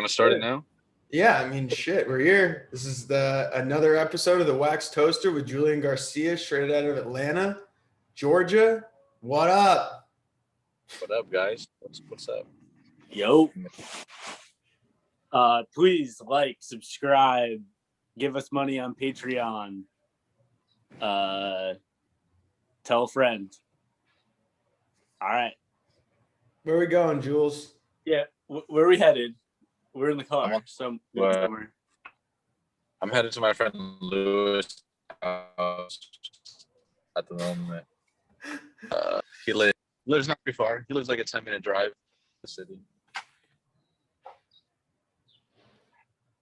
want to start it now? Yeah, I mean, shit, we're here. This is another episode of the Wax Toaster with Julian Garcia, straight out of Atlanta, Georgia. What up? What up, guys? What's up? Yo. Please like, subscribe, give us money on Patreon. Tell a friend. All right. Where are we going, Jules? Yeah, where are we headed? We're in the car. Somewhere. I'm headed to my friend Lewis house at the moment. He lives not too far. He lives like a 10-minute drive to the city.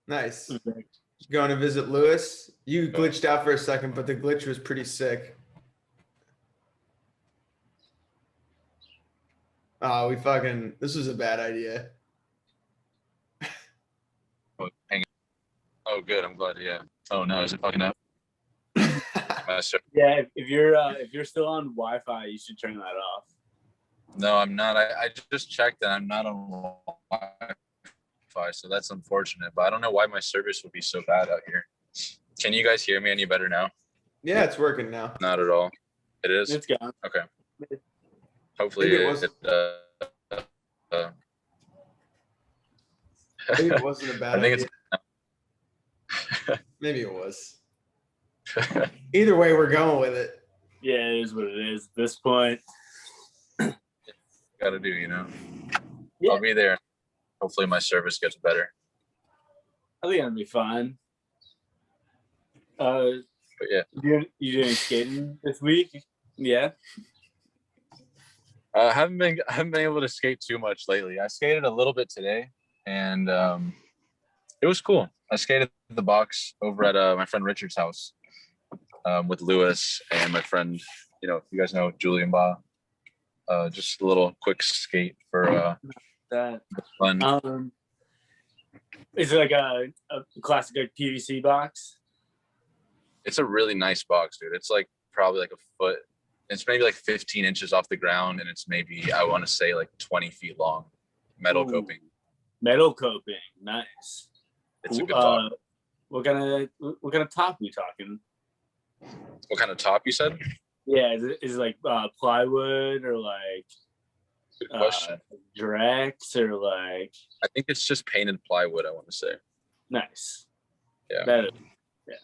Nice. Going to visit Lewis. You glitched out for a second, but the glitch was pretty sick. Oh, this was a bad idea. Oh, good. I'm glad. Yeah. Oh no, is it fucking up? Yeah. If you're still on Wi-Fi, you should turn that off. No, I'm not. I just checked and I'm not on Wi-Fi, so that's unfortunate. But I don't know why my service would be so bad out here. Can you guys hear me any better now? Yeah, it's working now. Not at all. It is? It's gone. Okay. Hopefully maybe it wasn't a bad idea. Maybe it was. Either way, we're going with it. Yeah, it is what it is at this point. Got to do, Yeah. I'll be there. Hopefully my service gets better. I think it'll be fine. But yeah. You doing skating this week? Yeah. I haven't been able to skate too much lately. I skated a little bit today, and it was cool. I skated the box over at my friend Richard's house with Lewis and my friend, you guys know Julian Ba. Just a little quick skate for that fun. Is it like a classic like PVC box? It's a really nice box, dude. It's like probably like a foot. It's maybe like 15 inches off the ground, and it's maybe, I want to say, like 20 feet long. Metal coping. Metal coping, nice. It's a good box. What kind of top we talking? What kind of top you said? Yeah, is it like plywood or like good question. Drex or like? I think it's just painted plywood, I want to say. Nice. Yeah. Better. Yeah.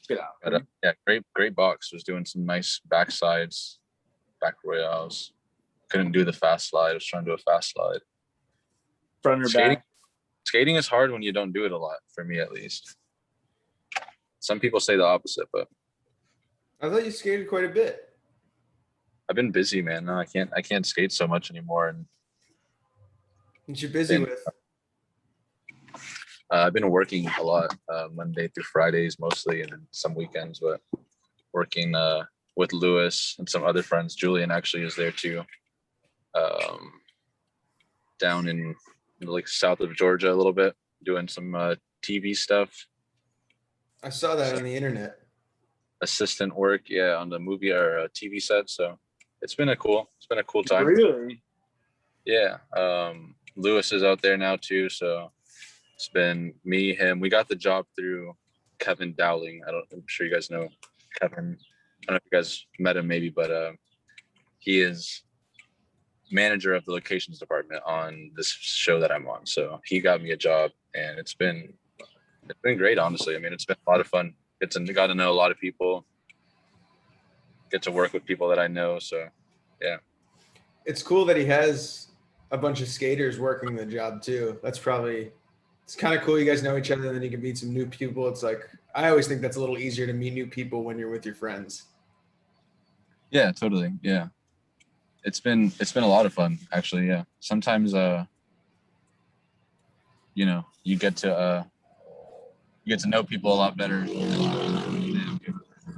Get out. But, yeah, great box. Was doing some nice backsides, back royales. Couldn't do the fast slide. I was trying to do a fast slide. Front or back? Skating is hard when you don't do it a lot, for me at least. Some people say the opposite, but I thought you skated quite a bit. I've been busy, man. No, I can't skate so much anymore. And what you busy with? I've been working a lot, Monday through Fridays mostly, and then some weekends, but working with Lewis and some other friends. Julian actually is there too. Down in like south of Georgia a little bit, doing some TV stuff. I saw that on the internet. Assistant work, yeah, on the movie or TV set. So it's been a cool time. Really? Yeah. Lewis is out there now too, so it's been me, him. We got the job through Kevin Dowling. I'm sure you guys know Kevin. I don't know if you guys met him maybe, but he is manager of the locations department on this show that I'm on. So he got me a job, and it's been great, honestly. I mean, it's been a lot of fun. Got to know a lot of people. Get to work with people that I know. So yeah. It's cool that he has a bunch of skaters working the job too. It's kind of cool. You guys know each other, and then you can meet some new people. It's like, I always think that's a little easier to meet new people when you're with your friends. Yeah, totally. Yeah. It's been a lot of fun, actually. Yeah. Sometimes, you get to know people a lot better. If you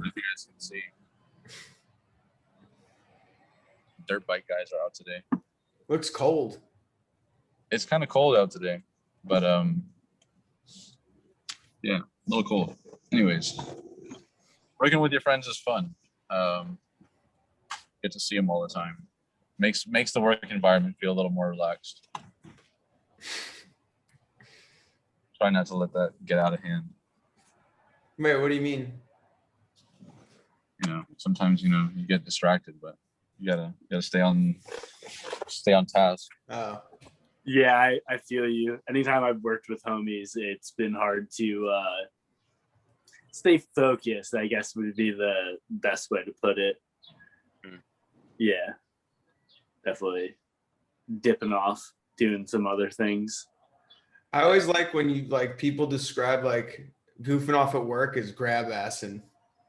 guys can see, dirt bike guys are out today. Looks cold. It's kind of cold out today, but yeah, a little cold. Anyways, working with your friends is fun. Get to see them all the time. Makes the work environment feel a little more relaxed. Try not to let that get out of hand. Wait, what do you mean? You know, sometimes you get distracted, but you gotta stay on task. Oh, Yeah, I feel you. Anytime I've worked with homies, it's been hard to stay focused, I guess would be the best way to put it. Yeah, definitely dipping off, doing some other things. I always like when you like people describe like goofing off at work as grab assing.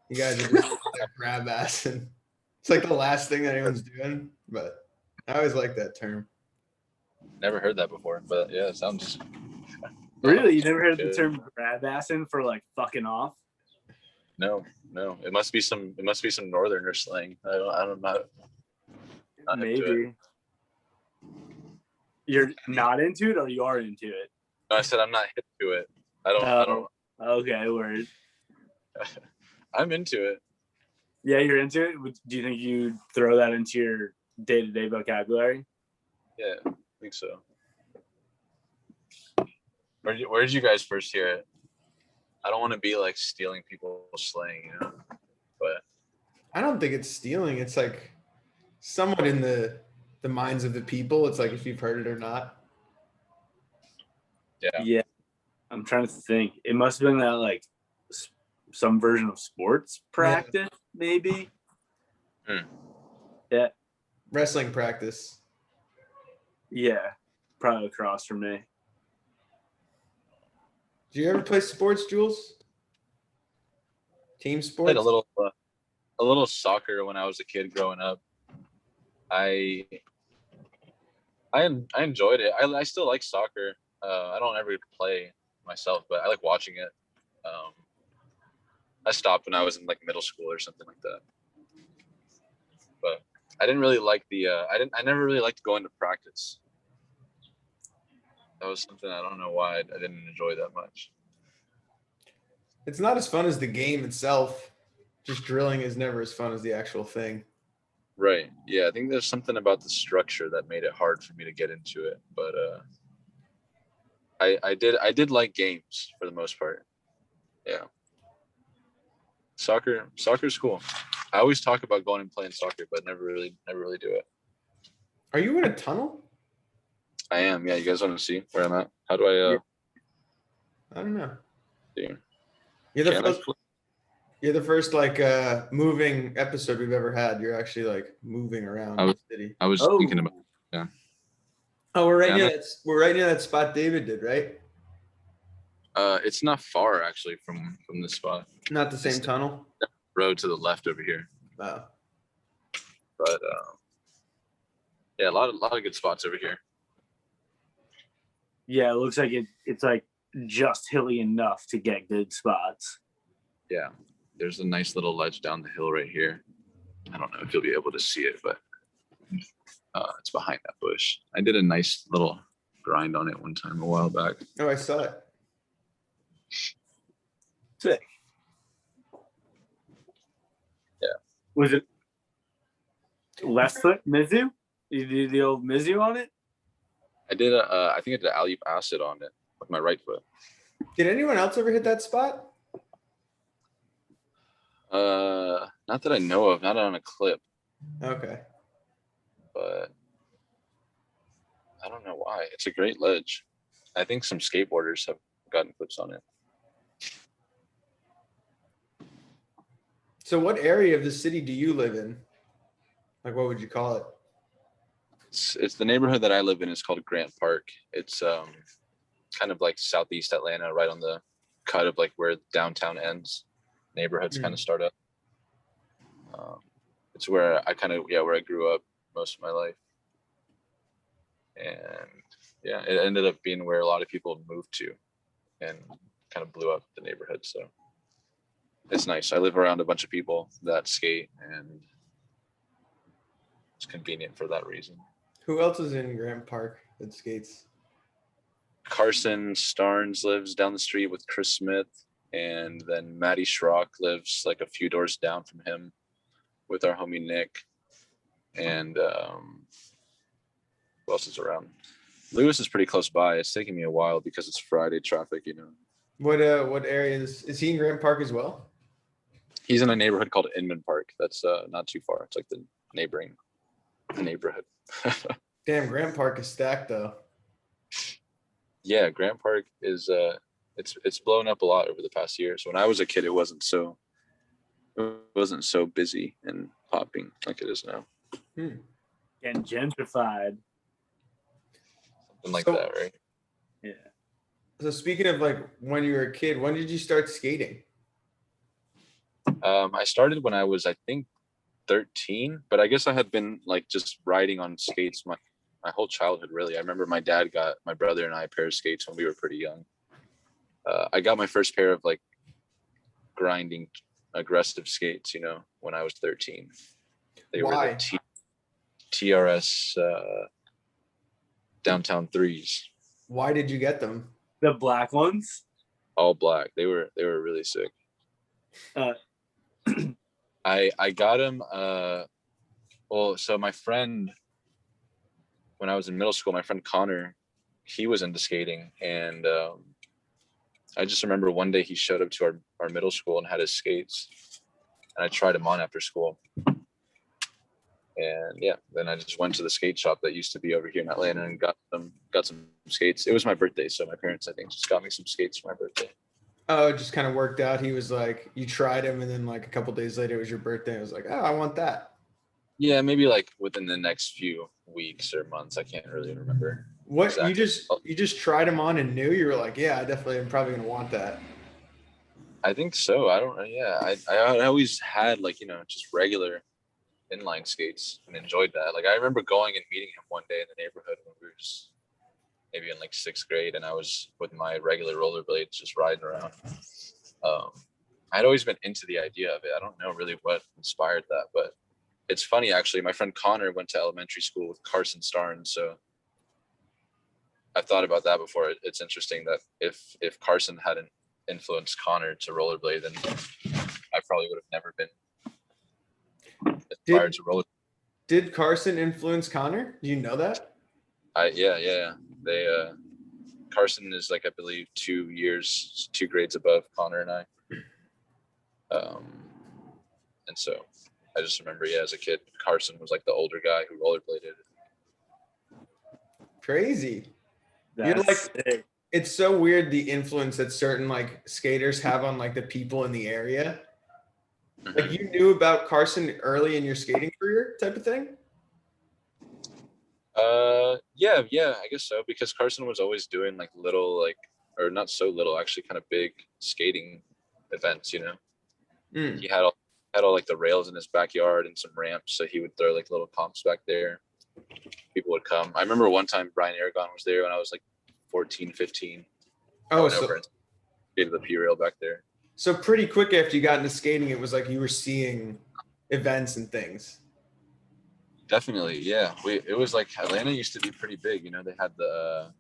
You guys are just like grab assing. It's like the last thing that anyone's doing, but I always like that term. Never heard that before, but yeah, it sounds. Really, you never heard the term grab assing for like fucking off? No. It must be some northerner slang. I don't know. Maybe. You're not into it, or you are into it? No, I said I'm not hip to it. I don't. Okay, word. I'm into it. Yeah, you're into it. Do you think you'd throw that into your day-to-day vocabulary? Yeah, I think so. Where did you guys first hear it? I don't want to be like stealing people's slang, but I don't think it's stealing. It's like somewhat in the minds of the people. It's like if you've heard it or not. Yeah. I'm trying to think. It must have been that like some version of sports practice, maybe. Yeah. Wrestling practice. Yeah, probably across from me. Do you ever play sports, Jules? Team sports? I played a little soccer when I was a kid growing up. I enjoyed it. I still like soccer. I don't ever play myself, but I like watching it. I stopped when I was in like middle school or something like that. But I didn't really like I never really liked going to practice. That was something I don't know why I didn't enjoy that much. It's not as fun as the game itself. Just drilling is never as fun as the actual thing. Right. Yeah, I think there's something about the structure that made it hard for me to get into it. But I did like games for the most part. Yeah. Soccer's cool. I always talk about going and playing soccer, but never really do it. Are you in a tunnel? I am. Yeah, you guys want to see where I'm at? How do I I don't know. see? You're the first like moving episode we've ever had. You're actually like moving around the city. I was thinking about Oh, we're right near that spot David did, right? It's not far actually from this spot. Not the same tunnel. Road to the left over here. Oh. But yeah, a lot of good spots over here. Yeah, it looks like it's like just hilly enough to get good spots. Yeah, there's a nice little ledge down the hill right here. I don't know if you'll be able to see it, but it's behind that bush. I did a nice little grind on it one time a while back. Oh, I saw it. Sick. Yeah. Was it left foot Mizu? You did the old Mizu on it? I did I think I did alley acid on it with my right foot. Did anyone else ever hit that spot? Not that I know of, not on a clip. Okay. But I don't know why. It's a great ledge. I think some skateboarders have gotten clips on it. So what area of the city do you live in? Like, what would you call it? It's the neighborhood that I live in is called Grant Park. It's kind of like southeast Atlanta, right on the cut of like where downtown ends. Neighborhoods kind of start up. It's where I where I grew up most of my life. And yeah, it ended up being where a lot of people moved to and kind of blew up the neighborhood. So it's nice. I live around a bunch of people that skate, and it's convenient for that reason. Who else is in Grant Park that skates? Carson Starnes lives down the street with Chris Smith, and then Matty Schrock lives like a few doors down from him with our homie Nick. And who else is around? Lewis is pretty close by. It's taking me a while because it's Friday traffic, you know. What areas is he in Grant Park as well? He's in a neighborhood called Inman Park. That's not too far. It's like the neighboring neighborhood. Damn, Grant Park is stacked though. Yeah, Grant Park is it's blown up a lot over the past years. When I was a kid, it wasn't so busy and popping like it is now. And gentrified. Something like that, right? Yeah. So speaking of like when you were a kid, when did you start skating? I started when I was, I think, 13, but I guess I had been like just riding on skates my whole childhood, really. I remember my dad got my brother and I a pair of skates when we were pretty young. I got my first pair of like grinding aggressive skates, you know, when I was 13. They were the TRS downtown threes. Why did you get them? The black ones? All black. They were really sick. I got them. Well, so my friend, when I was in middle school, my friend Connor, he was into skating, and I just remember one day he showed up to our middle school and had his skates, and I tried them on after school. And yeah, then I just went to the skate shop that used to be over here in Atlanta and got some skates. It was my birthday, so my parents, I think, just got me some skates for my birthday. Oh, it just kind of worked out. He was like, you tried him, and then like a couple days later, it was your birthday. I was like, oh, I want that. Yeah, maybe like within the next few weeks or months. I can't really remember. What exactly. you just tried them on and knew? You were like, yeah, I definitely am probably gonna want that. I think so. I don't know. Yeah, I always had like, you know, just regular inline skates and enjoyed that. Like I remember going and meeting him one day in the neighborhood when we were just maybe in like 6th grade, and I was with my regular rollerblades just riding around. I'd always been into the idea of it. I don't know really what inspired that, but it's funny actually. My friend Connor went to elementary school with Carson Starnes, so I've thought about that before. It's interesting that if Carson hadn't influenced Connor to rollerblade, then I probably would have never been inspired to rollerblade. Did Carson influence Connor? Do you know that? Yeah. They Carson is like, I believe 2 grades above Connor and I. And so I just remember, yeah, as a kid, Carson was like the older guy who rollerbladed. Crazy. That's You're like, sick. it's so weird the influence that certain like skaters have on like the people in the area. Mm-hmm. Like you knew about Carson early in your skating career type of thing? Yeah, I guess so, because Carson was always doing like little, like, or not so little, actually kind of big skating events, you know. He had all like the rails in his backyard and some ramps, so he would throw like little comps back there. People would come. I remember one time Brian Aragon was there when I was like 14, 15. Oh, went over and skated the P rail back there. So pretty quick after you got into skating, it was like you were seeing events and things. Definitely, yeah. It was like Atlanta used to be pretty big, you know. They had the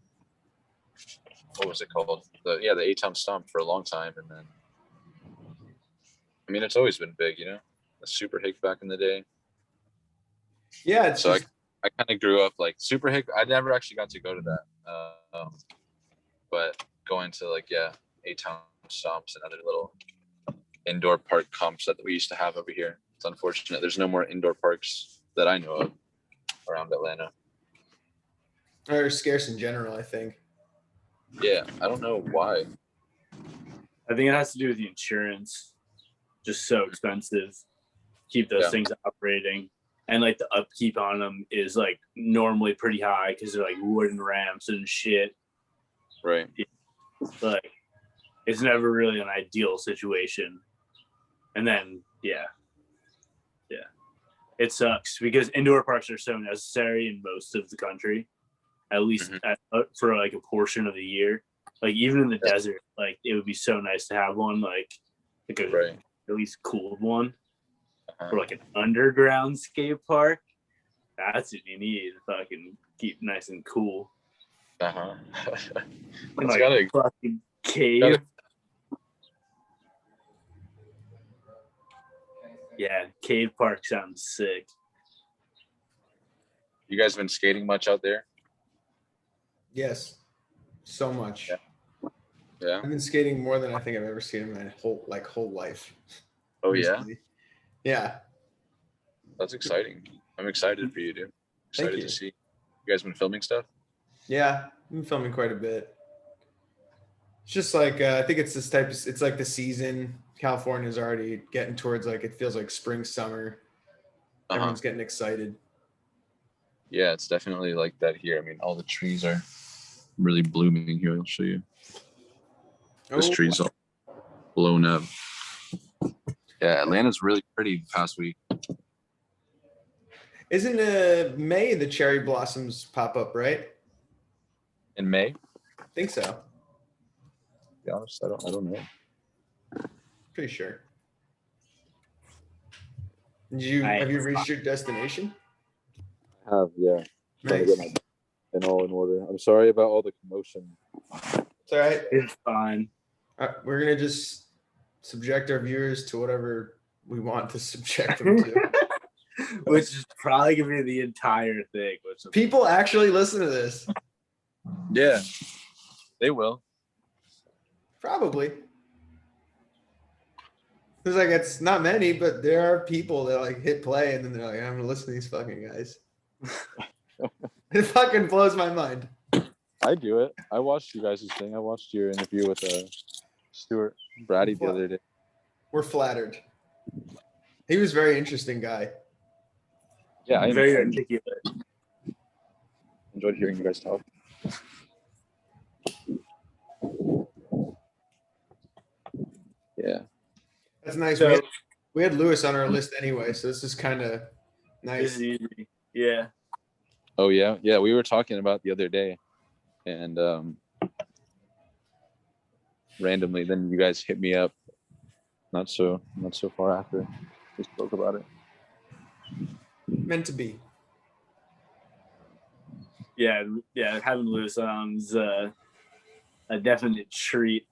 what was it called? The A-Town Stomp for a long time, and then I mean it's always been big, you know. The Super Hick back in the day. Yeah, so I kind of grew up like Super Hick. I never actually got to go to that, but going to like A-Town Stomps and other little indoor park comps that we used to have over here. It's unfortunate there's no more indoor parks that I know of around Atlanta. Or scarce in general, I think. Yeah, I don't know why. I think it has to do with the insurance. Just so expensive. Keep those things operating. And like the upkeep on them is like normally pretty high because they're like wooden ramps and shit. Right. But it's never really an ideal situation. And then, it sucks because indoor parks are so necessary in most of the country, at least for like a portion of the year. Like even in the desert, like it would be so nice to have one, like a at least cooled one, or like an underground skate park. That's what you need to fucking keep nice and cool. And like a fucking cave. Yeah, cave park sounds sick. You guys been skating much out there? Yes, so much. Yeah. I've been skating more than I think I've ever seen in my whole life. Oh yeah, recently. Yeah. that's exciting. I'm excited for you, dude. Thank Excited you. to see. You guys been filming stuff? Yeah, I've been filming quite a bit. It's just like I think it's this type of. It's like the season. California's already getting towards like it feels like spring, summer. Everyone's getting excited. Yeah, it's definitely like that here. I mean, all the trees are really blooming here. I'll show you. This tree's all blown up. Yeah, Atlanta's really pretty the past week. Isn't May the cherry blossoms pop up, right? In May? I think so. To be honest, I don't know. Pretty sure. Have you reached your destination? I have, yeah. Trying to Nice. get my all in order. I'm sorry about all the commotion. It's all right. It's fine. We're gonna just subject our viewers to whatever we want to subject them to. Which is probably gonna be the entire thing. People actually listen to this. Yeah, they will. Probably. It's like it's not many, but there are people that like hit play and then they're like, I'm gonna listen to these fucking guys. It fucking blows my mind. I do it. I watched you guys' thing. I watched your interview with Stuart Brady the other day. We're flattered. He was a very interesting guy. Yeah, I very articulate. enjoyed hearing you guys talk. Yeah. That's nice. So, we had Lewis on our list anyway, so this is kind of nice. This is easy. Yeah. Oh yeah, yeah. We were talking about the other day, and randomly, then you guys hit me up. Not so far after we spoke about it. Meant to be. Yeah. Having Lewis on is a definite treat.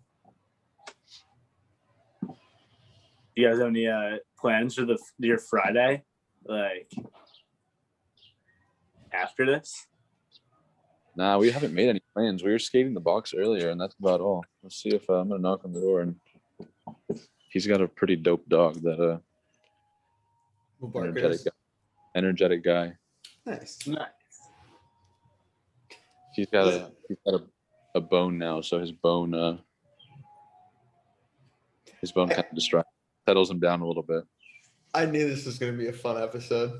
You guys have any plans for your Friday, like after this? Nah, we haven't made any plans. We were skating the box earlier, and that's about all. Let's see if I'm gonna knock on the door, and he's got a pretty dope dog that energetic guy. Nice. He's got a bone now, so his bone kind of settles him down a little bit. I knew this was going to be a fun episode.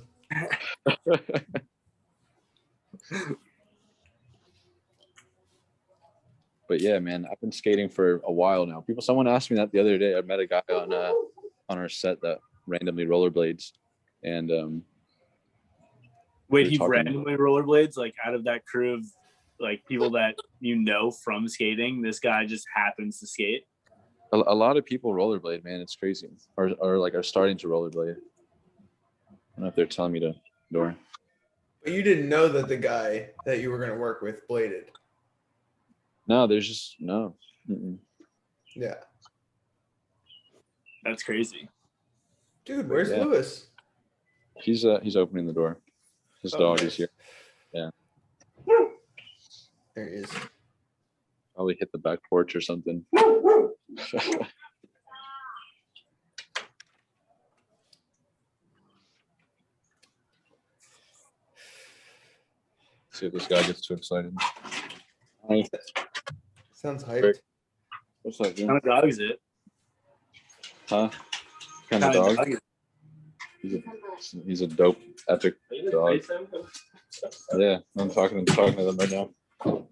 But yeah, man, I've been skating for a while now. Someone asked me that the other day. I met a guy on our set that randomly rollerblades, and wait, he randomly rollerblades like out of that crew of like people that you know from skating. This guy just happens to skate. A lot of people rollerblade, man. It's crazy, or are starting to rollerblade. I don't know if they're telling me to door. But you didn't know that the guy that you were going to work with bladed. No, there's just no. Mm-mm. Yeah. That's crazy. Dude, where's Lewis? He's opening the door. His dog is here. Yeah. There he is. Probably hit the back porch or something. See if this guy gets too excited. Sounds hyped. What's up, dude? What kind of dog is it? Huh? What kind of dog? He's a dope, epic dog. Yeah, I'm talking to them right now.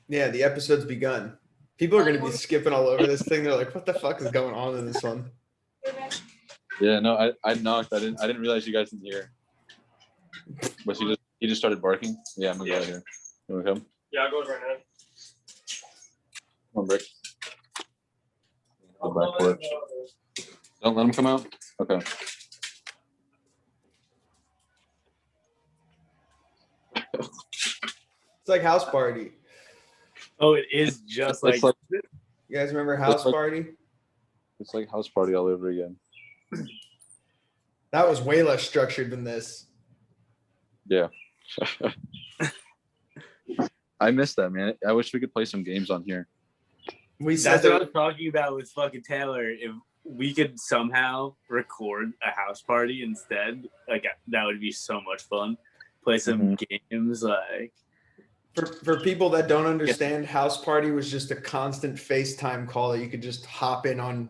Yeah, the episode's begun. People are going to be skipping all over this thing. They're like, "What the fuck is going on in this one?" Yeah, no, I knocked. I didn't realize you guys didn't hear. But he just started barking. Yeah, I'm gonna go out here. You wanna come? Yeah, I'll go right now. Come on, Brick. Go back porch. Don't let him come out. Okay. It's like House Party. Oh, it is just like You guys remember House Party? It's like House Party all over again. That was way less structured than this. Yeah. I miss that, man. I wish we could play some games on here. We said That's what I that. was talking about with fucking Taylor. If we could somehow record a house party instead, like that would be so much fun. Play some games, like For people that don't understand, House Party was just a constant FaceTime call that you could just hop in on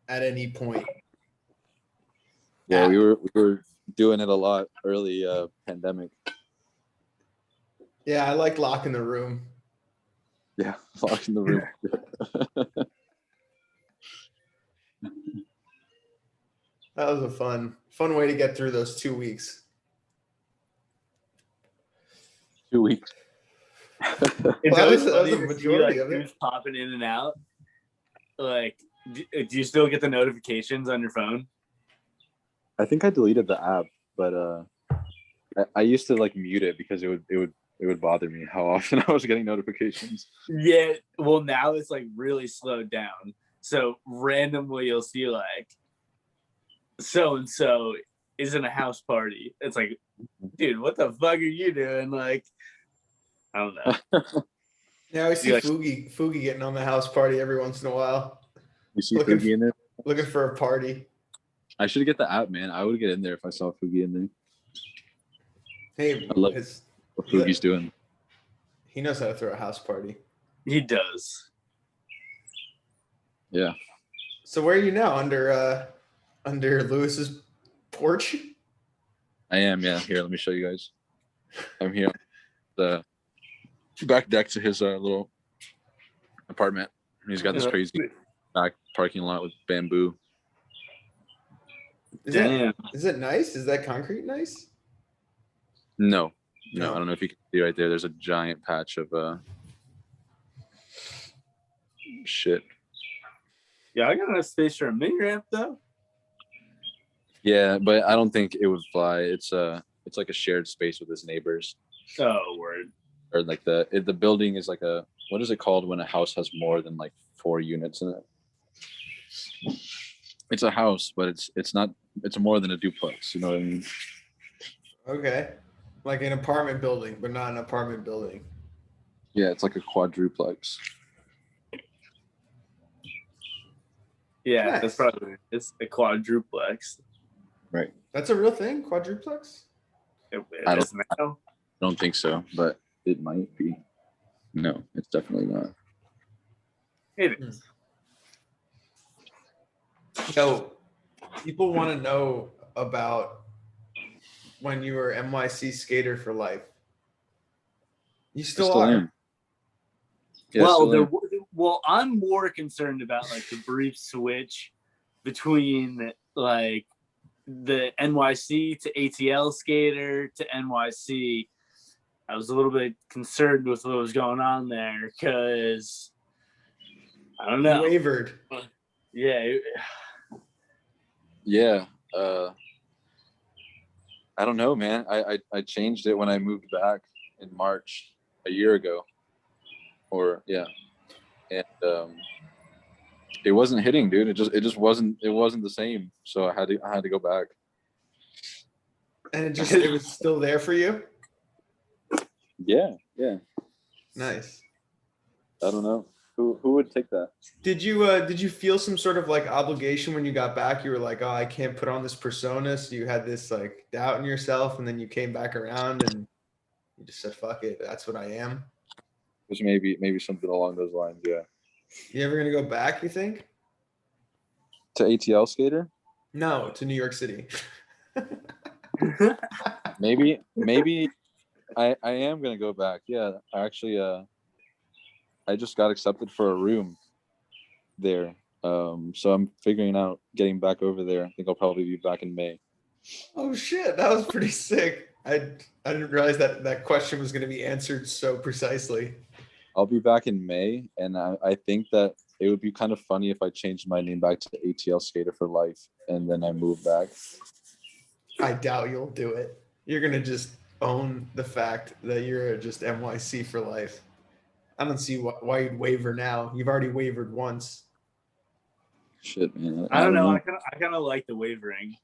at any point. Yeah, we were doing it a lot early pandemic. Yeah, I like locking the room. Yeah, locking the room. That was a fun way to get through those 2 weeks. 2 weeks. it's Well, always that was funny a to see, majority like, of it. who's popping in and out. Like, do you still get the notifications on your phone? I think I deleted the app, but I used to like mute it because it would bother me how often I was getting notifications. Yeah, well, now it's like really slowed down. So randomly you'll see like so and so is in a house party. It's like, dude, what the fuck are you doing? Like, I don't know. Yeah, I see Like, Fugi getting on the house party every once in a while, You see Looking Fugi in there? looking for a party. I should get the app, man. I would get in there if I saw Fugi in there. Hey, I love what Fugi's doing. he knows how to throw a house party. he does. Yeah. So where are you now? Under Lewis's porch? I am, yeah. Here, let me show you guys. I'm here. The back deck to his little apartment. He's got this crazy back parking lot with bamboo. Is Damn. it nice? Is that concrete nice? No, No. I don't know if you can see right there. There's a giant patch of shit. Yeah, I got enough space for a mini ramp though. Yeah, but I don't think it would fly. It's like a shared space with his neighbors. Oh, word. Or like the building is like a, what is it called when a house has more than like 4 units in it? It's a house, but it's not. It's more than a duplex. You know what I mean? Okay. Like an apartment building, but not an apartment building. Yeah, it's like a quadruplex. Yeah, Nice. that's probably it's a quadruplex. Right. That's a real thing, quadruplex? It I is now. don't think so, but it might be. No, it's definitely not. It is. So people want to know about when you were NYC skater for life. You I still are. am. Yeah, Well, I'm more concerned about like the brief switch between like the NYC to ATL skater to NYC. I was a little bit concerned with what was going on there because I don't know. Wavered. Yeah. Yeah. I don't know, man. I changed it when I moved back in March a year ago. Or yeah. And it wasn't hitting, dude. It just wasn't the same. So I had to go back. And it was still there for you? Yeah. Nice. I don't know. Who would take that? Did you feel some sort of like obligation when you got back? You were like, oh, I can't put on this persona. So you had this like doubt in yourself, and then you came back around and you just said, fuck it, that's what I am. Which maybe something along those lines, yeah. You ever gonna go back, you think? To ATL skater? No, to New York City. Maybe I am gonna go back. Yeah. I just got accepted for a room there. So I'm figuring out getting back over there. I think I'll probably be back in May. Oh shit, that was pretty sick. I didn't realize that question was gonna be answered so precisely. I'll be back in May, and I think that it would be kind of funny if I changed my name back to ATL Skater for Life, and then I move back. I doubt you'll do it. You're gonna just own the fact that you're just NYC for life. I don't see why you'd waver now. You've already wavered once. Shit, man. I don't know. I kind of like the wavering.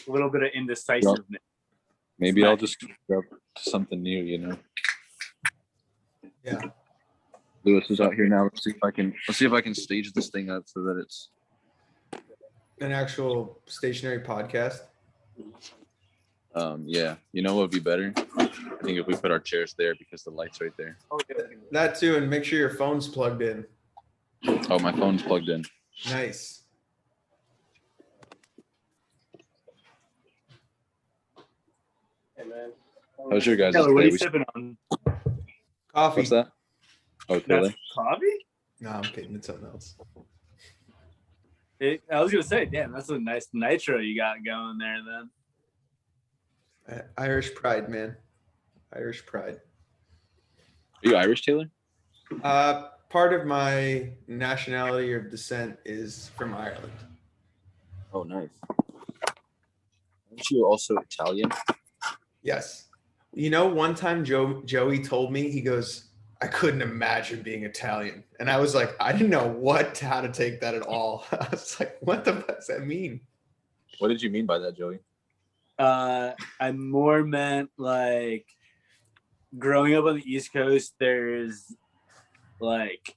A little bit of indecisiveness. Maybe I'll just go to something new, you know. Yeah. Lewis is out here now. Let's see if I can stage this thing up so that it's An actual stationary podcast. yeah. You know what would be better? I think if we put our chairs there because the light's right there. That too, and make sure your phone's plugged in. Oh, my phone's plugged in. Nice. Hey, man. How's your guys' Taylor, what are day? you sipping on? Coffee. What's that? Oh, Taylor. That's coffee? No, I'm kidding. It's something else. I was gonna say, damn, that's a nice nitro you got going there. Then Irish pride, man. Irish pride. Are you Irish, Taylor? Part of my nationality or descent is from Ireland. Oh, nice. Aren't you also Italian? Yes. You know, one time Joey told me, he goes, I couldn't imagine being Italian. And I was like, I didn't know how to take that at all. I was like, what the fuck does that mean? What did you mean by that, Joey? I more meant like growing up on the East Coast, there's like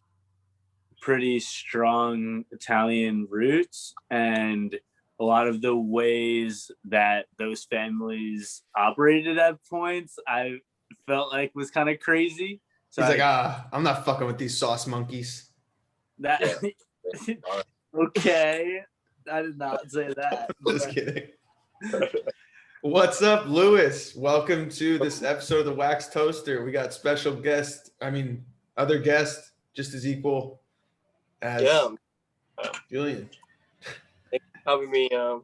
pretty strong Italian roots, and a lot of the ways that those families operated at points, I felt like was kind of crazy. So He's like, I'm not fucking with these sauce monkeys. that okay. I did not say that. Just kidding. What's up, Lewis? Welcome to this episode of the Wax Toaster. We got special guest, other guest, just as equal as Julian. Thank you for having me on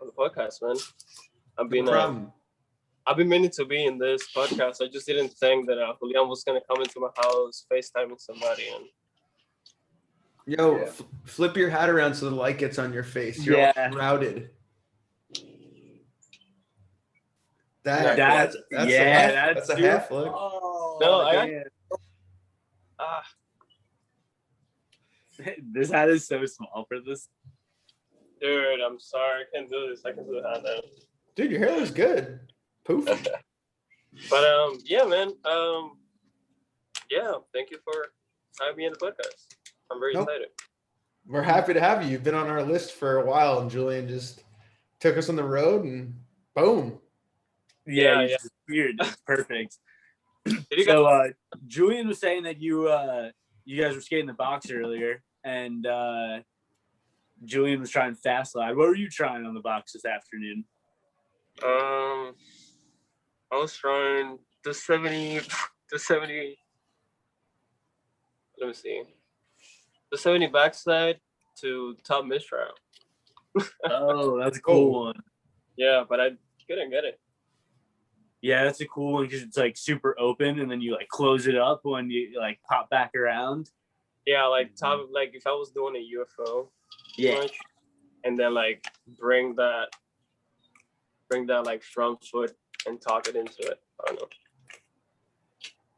the podcast, man. No problem. I've been meaning to be in this podcast. I just didn't think that Julian was gonna come into my house, FaceTiming somebody, and Yo, flip your hat around so the light gets on your face. You're all shrouded. That's a half look. Oh, no, this hat is so small for this. Dude, I'm sorry, I can't do this. I can do the hat now. Dude, your hair looks good. Poof. But yeah, man. Yeah, thank you for having me in the podcast. I'm very excited. We're happy to have you. You've been on our list for a while, and Julian just took us on the road, and boom. Yeah. It's weird. It's perfect. So Julian was saying that you guys were skating the box earlier, and Julian was trying fast slide. What were you trying on the box this afternoon? I was trying the 70. Let me see. The 70 backside to top mistrial. Oh, that's a cool one. Yeah, but I couldn't get it. Yeah, that's a cool one because it's like super open, and then you like close it up when you like pop back around. Yeah, like top, like if I was doing a UFO. Yeah. Much, and then like bring that like front foot and talk it into it. I don't know.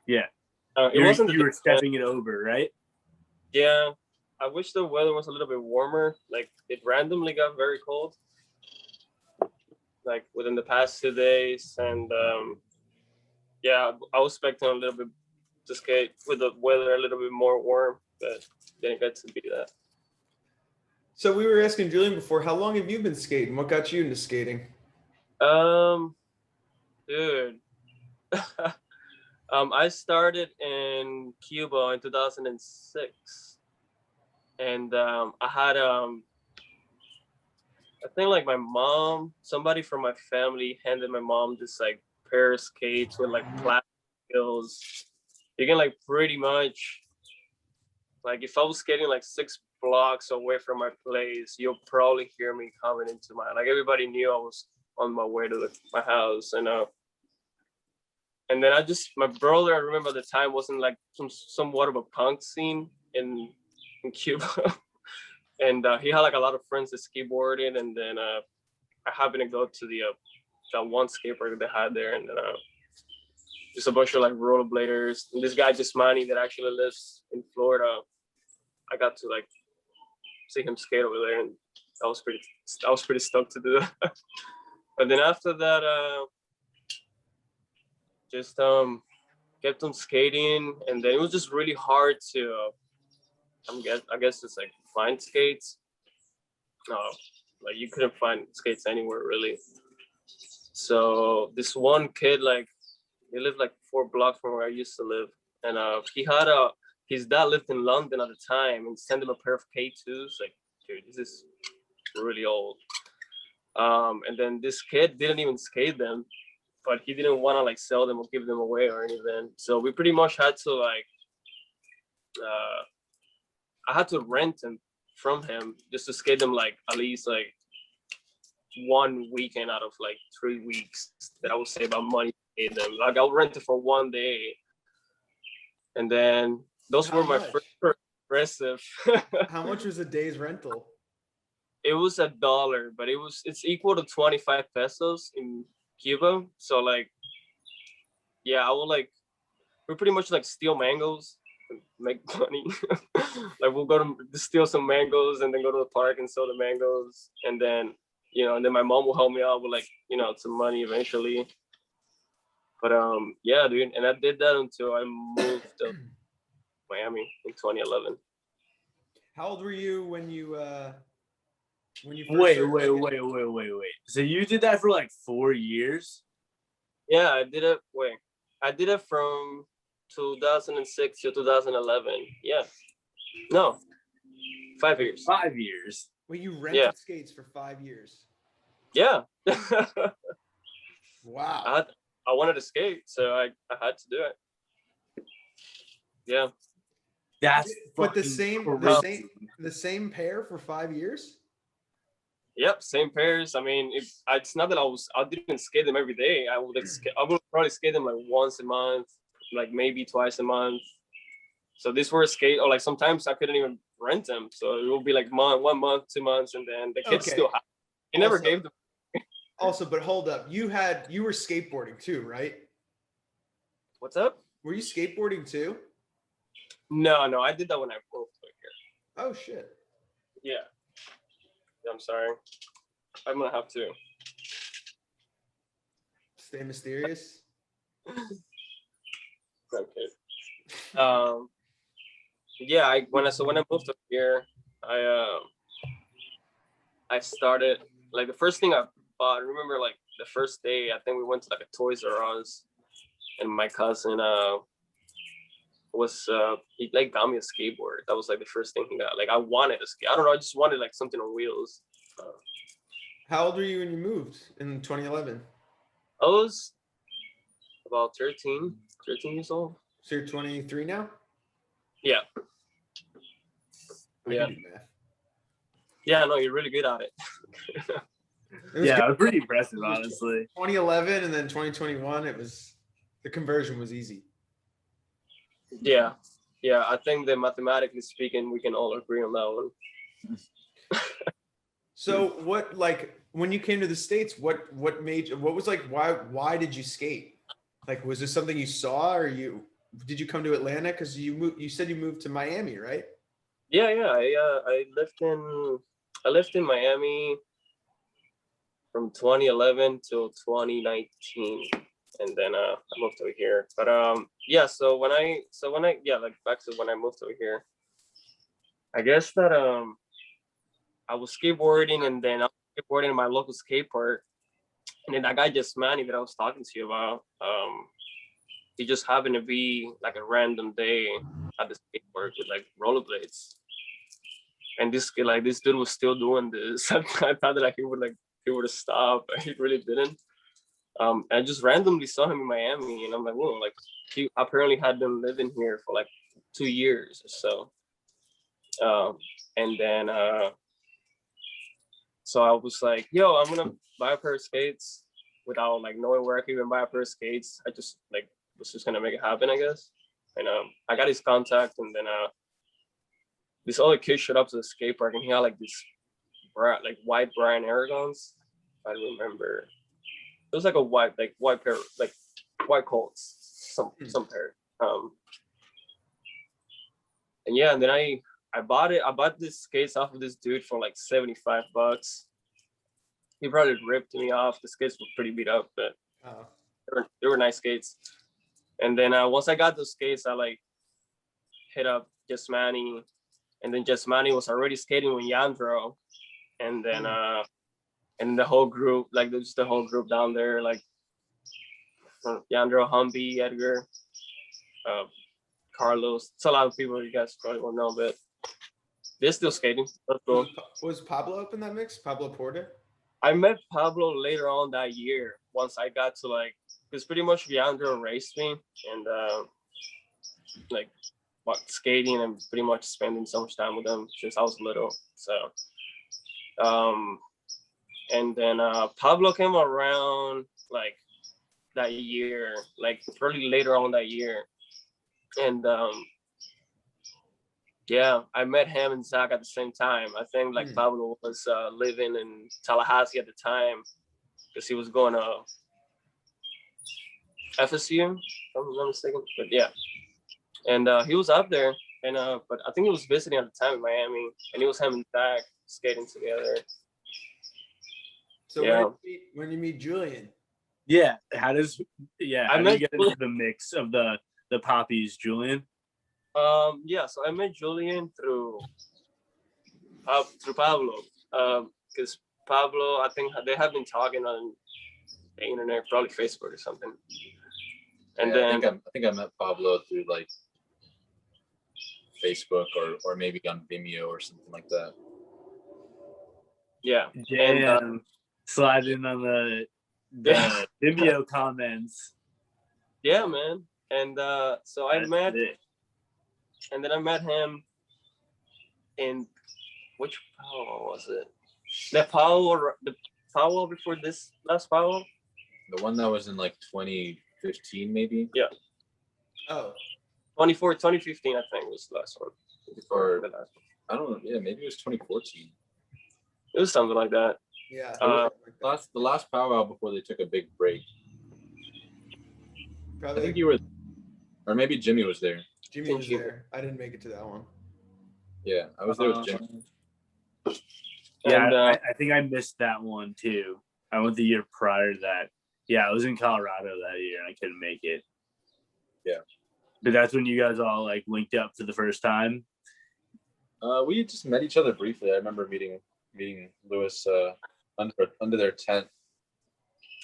Yeah. You were stepping it over, right? Yeah. I wish the weather was a little bit warmer. Like it randomly got very cold. Like within the past 2 days. And yeah, I was expecting a little bit to skate with the weather a little bit more warm, but didn't get to be that. So we were asking Julian before, how long have you been skating? What got you into skating? Dude. I started in Cuba in 2006. And I had I think like my mom, somebody from my family handed my mom this like pair of skates with like plastic heels. You can like pretty much like if I was skating like 6 blocks away from my place, you'll probably hear me coming into like everybody knew I was on my way to my house, and then my brother, I remember at the time, wasn't like somewhat of a punk scene in Cuba. And he had like a lot of friends that skateboarded, and then I happened to go to that one skateboard they had there, and then just a bunch of like rollerbladers. And this guy Jismani that actually lives in Florida, I got to like see him skate over there, and I was pretty stoked to do that. But then after that, just kept on skating, and then it was just really hard to, I guess just like find skates. Like you couldn't find skates anywhere really. So this one kid, like he lived like 4 blocks from where I used to live, and his dad lived in London at the time, and sent him a pair of K2s. Like, dude, this is really old. And then this kid didn't even skate them, but he didn't want to like sell them or give them away or anything. So we pretty much had to like, I had to rent them from him just to skate them like at least like 1 weekend out of like 3 weeks that I would save up money to skate them. Like I'll rent it for 1 day, and then those were my first aggressive. How much was a day's rental? It was $1, but it's equal to 25 pesos in Cuba. So like, yeah, we pretty much like steal mangoes and make money. Like we'll go to steal some mangoes and then go to the park and sell the mangoes, and then and then my mom will help me out with like some money eventually. But yeah, dude, and I did that until I moved to Miami in 2011. How old were you when you first Wait. So you did that for like 4 years? Yeah, I did it. I did it from 2006 to 2011. Yeah, no, 5 years. 5 years. Well, you rented skates for 5 years. Yeah. Wow. I wanted to skate, so I had to do it. Yeah. But the same pair for 5 years? Yep, same pairs. I mean, it's not that I didn't skate them every day. I would probably skate them like once a month, like maybe twice a month. So this were skate, or like sometimes I couldn't even rent them. So it would be like 1 month, 2 months, and then the kids still have. He never gave them. Also, but hold up, you were skateboarding too, right? What's up? Were you skateboarding too? No, I did that when I moved here. Oh shit. Yeah. I'm sorry. I'm gonna have to stay mysterious. Okay. Yeah. When I moved up here, I started like the first thing I bought. I remember like the first day. I think we went to like a Toys R Us, and my cousin he like got me a skateboard. That was like the first thing he got. Like I wanted a skate. I don't know. I just wanted like something on wheels. How old were you when you moved in 2011? I was about 13 years old. So you're 23 now? Yeah. I can do math. Yeah, no, you're really good at it. It was pretty impressive, honestly. 2011 and then 2021, the conversion was easy. Yeah, I think that mathematically speaking, we can all agree on that one. So what, like, when you came to the States, what was like, why did you skate? Like, was this something you saw, or did you come to Atlanta? Cause you said you moved to Miami, right? Yeah. I lived in Miami from 2011 till 2019. And then I moved over here. But yeah, so when I back to when I moved over here, I guess that I was skateboarding, and then I was skateboarding in my local skate park. And then that guy just Manny that I was talking to you about, he just happened to be like a random day at the skate park with like rollerblades. And this dude was still doing this. I thought that like he would have stopped, but he really didn't. I just randomly saw him in Miami, and I'm like, whoa, like he apparently had been living here for like 2 years or so. And then so I was like, yo, I'm gonna buy a pair of skates without like knowing where I could even buy a pair of skates. I just like was just gonna make it happen, I guess. And I got his contact, and then this other kid showed up to the skate park, and he had like this white Brian Aragons. I remember. It was like a white pair, like white Colts, some pair. And yeah, and then I bought it. I bought these skates off of this dude for like $75. He probably ripped me off. The skates were pretty beat up, but they were nice skates. And then once I got those skates, I like hit up Jasmani, and then Jasmani was already skating with Yandro, and then and the whole group, like there's the whole group down there, like Yandro, Humby, Edgar, Carlos. It's a lot of people you guys probably won't know, but they're still skating. That's cool. Was Pablo up in that mix? Pablo Porter? I met Pablo later on that year once I got to like, because pretty much Leandro raced me and like skating and pretty much spending so much time with him since I was little. So, and then Pablo came around like that year, like probably later on that year. And yeah, I met him and Zach at the same time. I think like Pablo was living in Tallahassee at the time because he was going to FSU, if I'm not mistaken. But yeah, and he was up there, and but I think he was visiting at the time in Miami, and he was having Zach skating together. So yeah. when you meet Julian? Yeah, how do you get into the mix of the poppies, Julian? Yeah, so I met Julian through Pablo, because Pablo, I think they have been talking on the internet, probably Facebook or something. And then I think I met Pablo through like Facebook or maybe on Vimeo or something like that. Yeah, and slide in on the Vimeo comments. Yeah, man. And so I met. And then I met him in which power was it? The power before this last power? The one that was in like 2015, maybe? Yeah. Oh. 2015, I think was the last one. Or the last one. I don't know. Yeah, maybe it was 2014. It was something like that. Yeah. The last powwow before they took a big break. Probably. I think you were, or maybe Jimmy was there. Jimmy was there. I didn't make it to that one. Yeah, I was there with Jimmy. Yeah, and, I think I missed that one too. I went the year prior to that. Yeah, I was in Colorado that year and I couldn't make it. Yeah. But that's when you guys all like linked up for the first time. We just met each other briefly. I remember meeting Luis under their tent.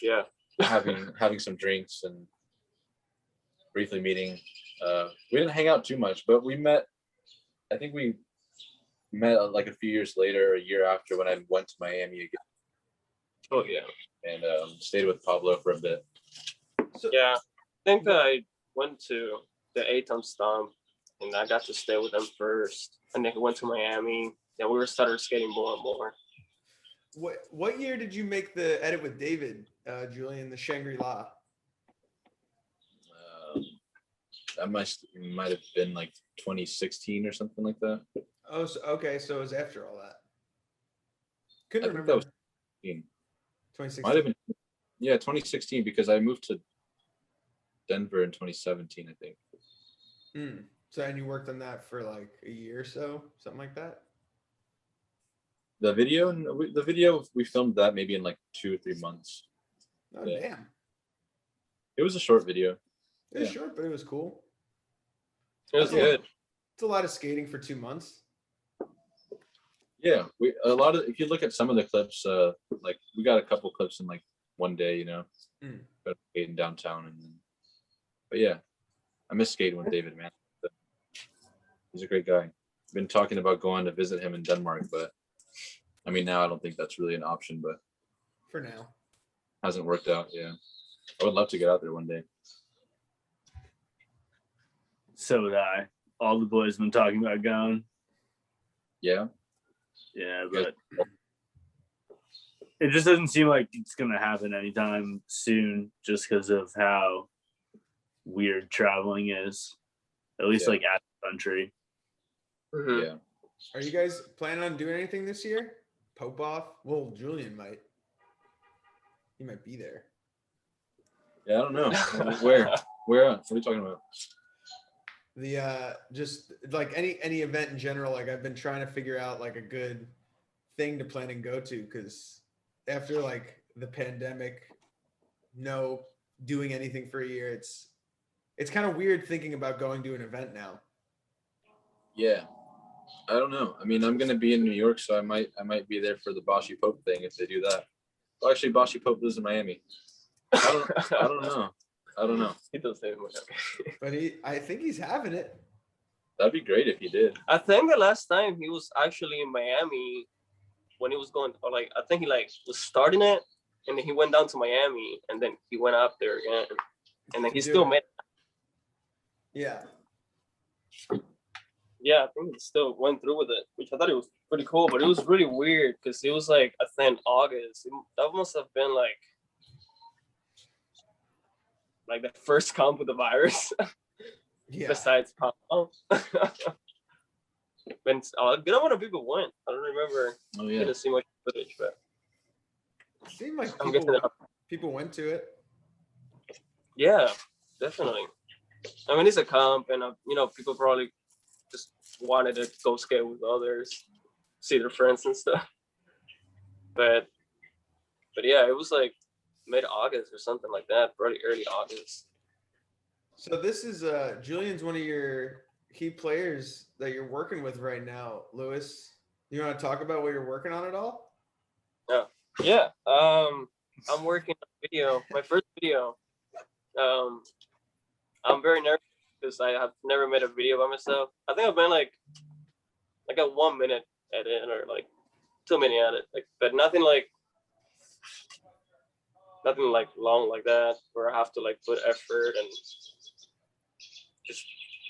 Yeah. having some drinks and briefly meeting. We didn't hang out too much, but we met. I think we met like a few years later, a year after, when I went to Miami again. Oh yeah. And stayed with Pablo for a bit. Yeah, I think that I went to the Atom Stomp and I got to stay with them first, and then we went to Miami. Then we started skating more and more. What year did you make the edit with David, Julian, the Shangri-La? That might have been like 2016 or something like that. Oh, so, okay. So it was after all that. Couldn't remember. That was 2016. Might have been, yeah, 2016, because I moved to Denver in 2017, I think. So, and you worked on that for like a year or so, something like that? The video, we filmed that maybe in like 2 or 3 months. Oh, yeah. Damn. It was a short video. It was short, but it was cool. It was good. It's a lot of skating for 2 months. Yeah, if you look at some of the clips, like we got a couple clips in like one day, you know, skating downtown, but yeah, I miss skating with David, man. He's a great guy. I've been talking about going to visit him in Denmark, but I mean, now I don't think that's really an option, but for now, hasn't worked out. Yeah, I would love to get out there one day. So would I. All the boys been talking about going. Yeah. Yeah, but it just doesn't seem like it's going to happen anytime soon, just because of how weird traveling is, at least like out of the country. Mm-hmm. Yeah. Are you guys planning on doing anything this year? Pope off? Well, Julian might. He might be there. Yeah, I don't know. Where? What are you talking about? The just like any event in general, like I've been trying to figure out like a good thing to plan and go to, because after like the pandemic, no doing anything for a year, it's it's kind of weird thinking about going to an event now. Yeah. I don't know. I mean, I'm gonna be in New York, so I might be there for the Boshy Pope thing if they do that. Well, actually, Boshy Pope lives in Miami. I don't know. I don't know. He does say But I think he's having it. That'd be great if he did. I think the last time he was actually in Miami when he was going, or like I think he like was starting it, and then he went down to Miami, and then he went up there again, and then he still made. Yeah. Yeah, I think he still went through with it, which I thought it was pretty cool, but it was really weird because it was like I think August. That must have been like the first comp with the virus. Yeah. Besides Pop. When a good amount of people went. I don't remember. Oh yeah. Didn't see much footage, but It seemed like I'm guessing people went to it. yeah, definitely. I mean, it's a comp, and people probably just wanted to go skate with others, see their friends and stuff. But yeah, it was like mid-August or something like that, probably early August. So this is Julian's one of your key players that you're working with right now, Luis. You want to talk about what you're working on at all? Yeah. I'm working on a video, my first video. I'm very nervous because I have never made a video by myself. I think I've been like a 1 minute edit or like 2 minute edit, but nothing like long like that where I have to like put effort and just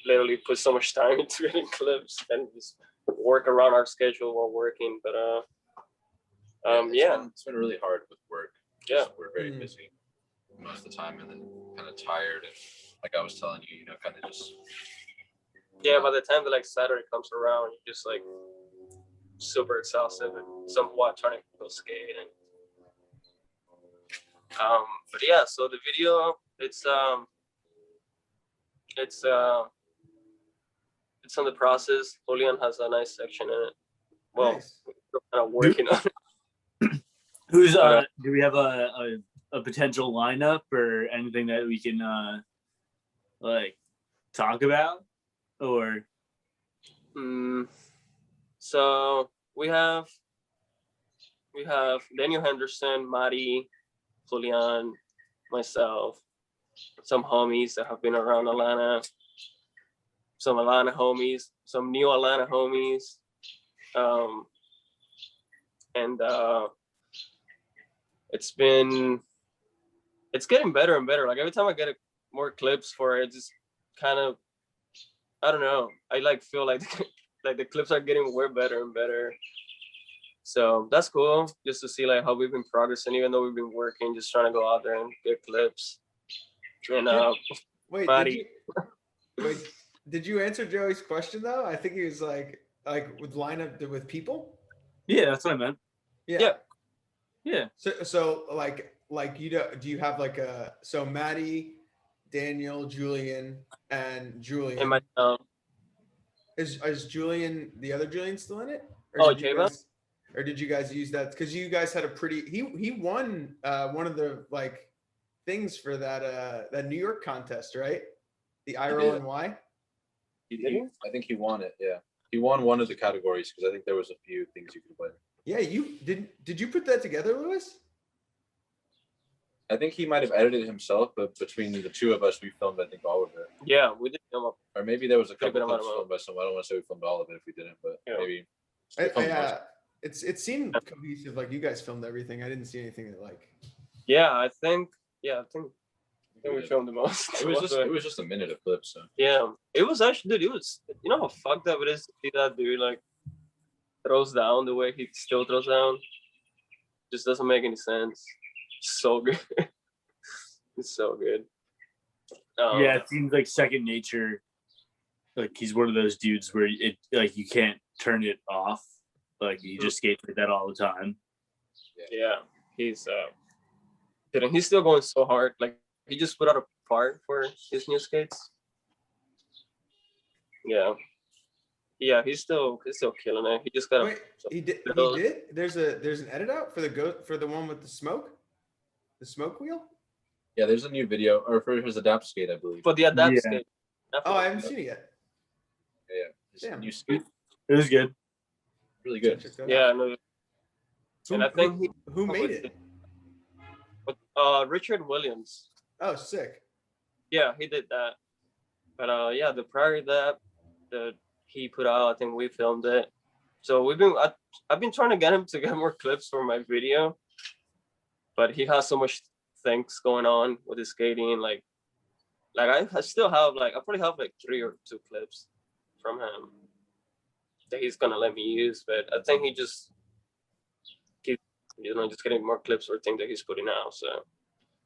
literally put so much time into getting clips and just work around our schedule while working. But It's been really hard with work. Yeah. We're very busy most of the time, and then kind of tired, and like I was telling you, kind of just by the time that like Saturday comes around, you're just like super exhausted and somewhat trying to go skate. And but yeah, so the video, it's on the process. Julian has a nice section in it. Well, Nice. we're kind of working on it. Who's do we have a potential lineup or anything that we can like talk about? Or so we have Daniel Henderson, Mari, Julian, myself, some homies that have been around Atlanta, some Atlanta homies, some new Atlanta homies, and it's getting better and better. Like every time I get more clips for it, just kind of, I don't know. I like feel like like the clips are getting way better and better. So that's cool just to see like how we've been progressing, even though we've been working, just trying to go out there and get clips. And did you answer Joey's question though? I think he was like with lineup with people. yeah, that's what I meant. Yeah. Yeah. So like do you have like so Maddie, Daniel, Julian, and Julian. and my Is Julian, the other Julian, still in it? Or did you guys use that? Because you guys had a pretty he won one of the like things for that New York contest, right? The IRL and Y. I think he won it. Yeah, he won one of the categories because I think there was a few things you could win. Yeah, you did you put that together, Luis? I think he might have edited it himself, but between the two of us, we filmed, I think, all of it. Yeah, we did film up. Or maybe there was a couple amount clips of filmed by someone. I don't want to say we filmed all of it if we didn't, but maybe. It seemed cohesive. Like you guys filmed everything. I didn't see anything that like. Yeah, I think we filmed the most. It was just a minute of clips. So. Yeah, it was actually, dude. It was, you know how fucked up it is to see that dude like throws down the way he still throws down. Just doesn't make any sense. It's so good. It's so good. Yeah, it seems like second nature. Like he's one of those dudes where it like you can't turn it off. Like he just skates like that all the time. Yeah, he's still going so hard. Like he just put out a part for his new skates. Yeah, he's still killing it. He just got. Wait, he did. He did. There's an edit out for the one with the smoke wheel. Yeah, there's a new video, or for his adapt skate, I believe. For the adapt Yeah. skate. Oh, I haven't seen it yet. Yeah, his Damn. new skate, It was good. really good. Check that out. Yeah, no. And I think who made it? with Richard Williams. Oh, sick. Yeah, he did that. But yeah, the prior that he put out, I think we filmed it. So I've been trying to get him to get more clips for my video, but he has so much things going on with his skating. Like I still have I probably have like 3 or 2 clips from him that he's gonna let me use, but I think he just keeps just getting more clips or things that he's putting out. So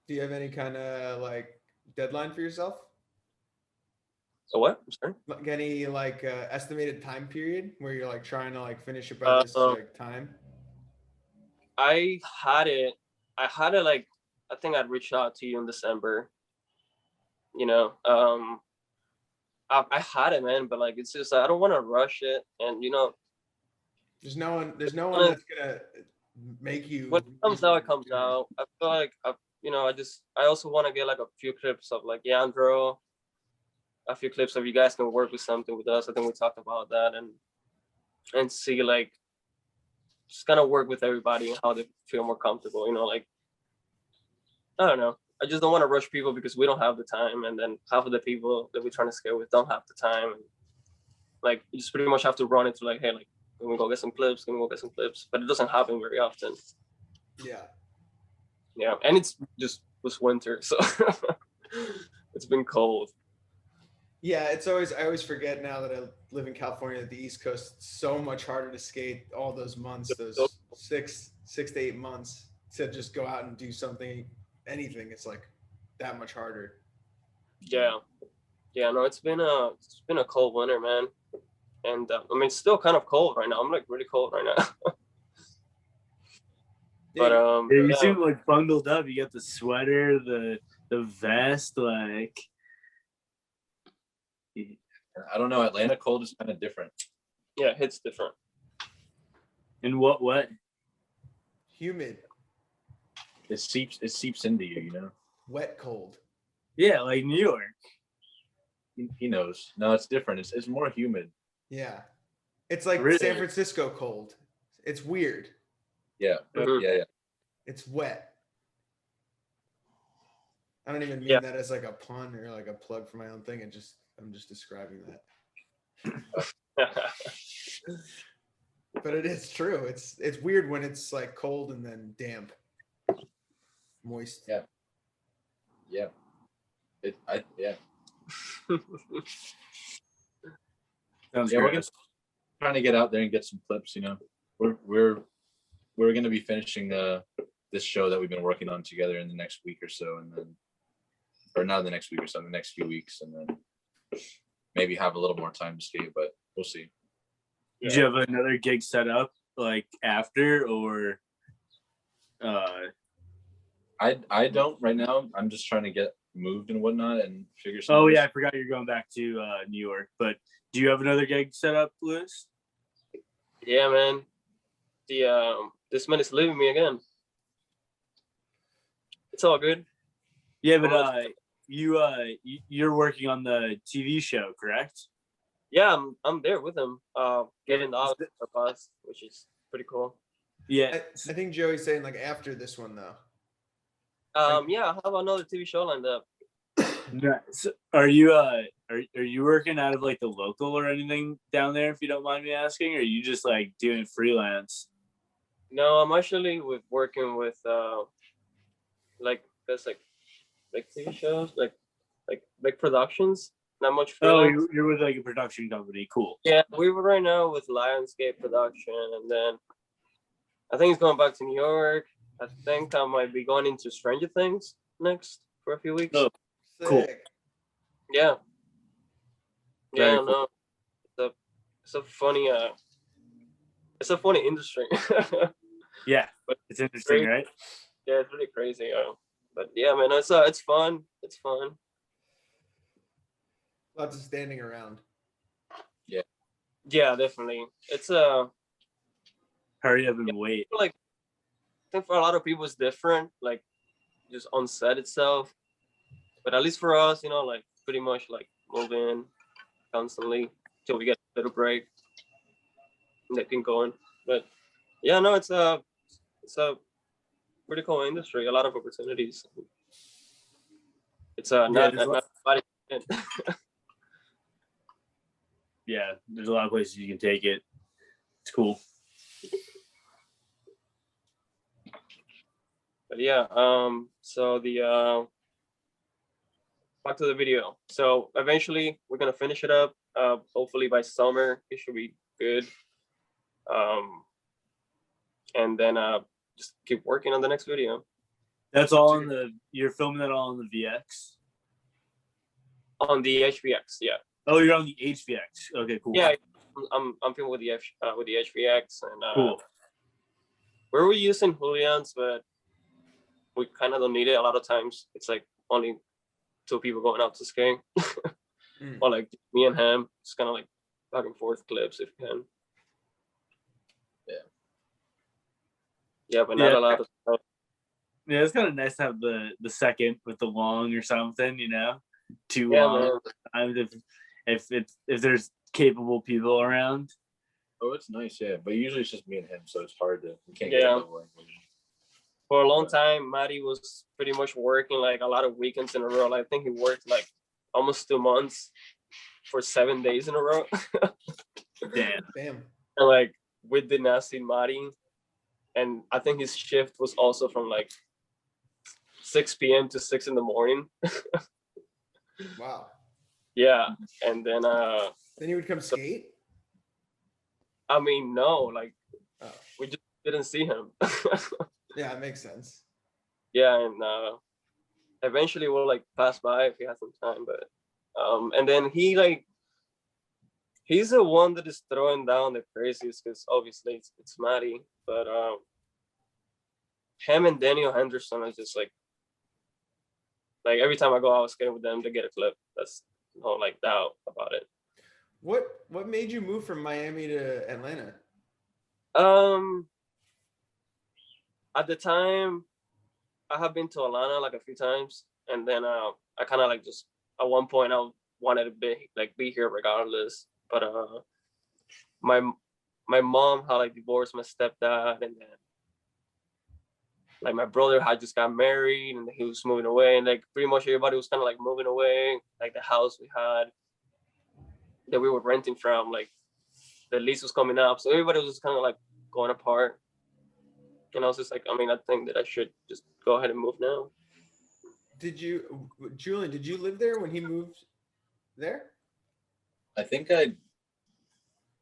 Do you have any kind of like deadline for yourself? what? I'm sorry. Like any estimated time period where you're like trying to like finish it by this like time? I had it like I think I'd reached out to you in December. I had it, man, but like it's just I don't want to rush it, and There's no one that's gonna make you. when it comes out, it comes out. I feel like I also want to get like a few clips of like Yandro, a few clips of you guys can work with something with us. I think we talked about that and see like just kind of work with everybody and how they feel more comfortable. Like I don't know. I just don't want to rush people because we don't have the time, and then half of the people that we're trying to scale with don't have the time. And, like you just pretty much have to run into like, hey, like can we go get some clips? Can we go get some clips? But it doesn't happen very often. Yeah. Yeah, and it's just was winter, so it's been cold. Yeah, I always forget now that I live in California that the East Coast, it's so much harder to skate all those months, those 6 to 8 months to just go out and do something, anything. It's like that much harder. Yeah, no, it's been a cold winter, man, and I mean it's still kind of cold right now. I'm like really cold right now. But Yeah, you seem like bundled up. You got the sweater, the vest, like. I don't know. Atlanta cold is kind of different. Yeah, it's different. And what? Humid. It seeps into you, Wet cold. Yeah, like New York. He knows. No, it's different. It's more humid. Yeah. It's like Really? San Francisco cold. It's weird. Yeah. Mhm. Yeah. It's wet. I don't even mean Yeah. that as like a pun or like a plug for my own thing. I'm just describing that. But it is true. It's weird when it's like cold and then damp. Moist. Yeah. Yeah. Sounds Yeah, we're gross. trying to get out there and get some clips. We're gonna be finishing this show that we've been working on together in the next week or so, and then, or not the next week or so, the next few weeks, and then maybe have a little more time to skate, but we'll see. Did you have another gig set up like after, or? I don't right now. I'm just trying to get moved and whatnot and figure some. Oh yeah, I forgot you're going back to New York. But do you have another gig set up, Luis? Yeah, man. This man is leaving me again. It's all good. Yeah, but you're working on the TV show, correct? Yeah, I'm there with him. Getting the Oscar bus, which is pretty cool. Yeah. I think Joey's saying like after this one though. Yeah, I have another TV show lined up. So are you working out of like the local or anything down there, if you don't mind me asking, or are you just like doing freelance? No, I'm actually working with like TV shows, like productions. Not much freelance. Oh, you're with like a production company. Cool. Yeah, we were right now with Lionsgate Production, and then I think he's going back to New York. I think I might be going into Stranger Things next for a few weeks. Oh, cool. Sick. Yeah. Very Yeah, cool. no. It's a funny industry. Yeah, But it's interesting, great. right? Yeah, it's really crazy. But yeah, man, it's fun. It's fun. Lots of standing around. Yeah, definitely. It's Hurry up and wait. like I think for a lot of people it's different. Like just on set itself. But at least for us, you know, like pretty much like moving constantly till we get a little break and they can go in. But yeah, no, it's a pretty cool industry. A lot of opportunities. It's not everybody. Yeah, there's a lot of places you can take it. It's cool. But yeah, so the back to the video. So eventually we're gonna finish it up. Hopefully by summer it should be good. And then just keep working on the next video. That's all in the. You're filming that all on the VX. On the HVX, yeah. Oh, you're on the HVX. Okay, cool. Yeah, I'm filming with the HVX, and Cool. we were using Julian's, but we kind of don't need it. A lot of times it's like only 2 people going out to skate, or like me and him. It's kind of like back and forth clips if you can. Yeah, but not a lot of stuff. Yeah, it's kind of nice to have the second with the long or something, you know, 2 Yeah, long times if there's capable people around. Oh, it's nice, yeah. But usually it's just me and him, so it's hard to. We can't Yeah. get into work. For a long time, Matty was pretty much working like a lot of weekends in a row. I think he worked like almost 2 months for 7 days in a row. Damn. Bam. And like we did not see Matty. And I think his shift was also from like 6 p.m. to 6 in the morning. Wow. Yeah. And then Then he would come skate? I mean, no, like Oh. we just didn't see him. Yeah, it makes sense. Yeah, and eventually we'll like pass by if he has some time, but and then he's the one that is throwing down the craziest because obviously it's Matty, but him and Daniel Henderson is just like every time I go out skating with them, they get a clip. That's no like doubt about it. What made you move from Miami to Atlanta? At the time, I have been to Atlanta like a few times, and then I kind of like just at one point I wanted to be here regardless. But my mom had like divorced my stepdad, and then like my brother had just got married, and he was moving away, and like pretty much everybody was kind of like moving away. Like the house we had that we were renting from, like the lease was coming up, so everybody was just kind of like going apart. And I was just like, I mean, I think that I should just go ahead and move now. Julian, did you live there when he moved there? I think I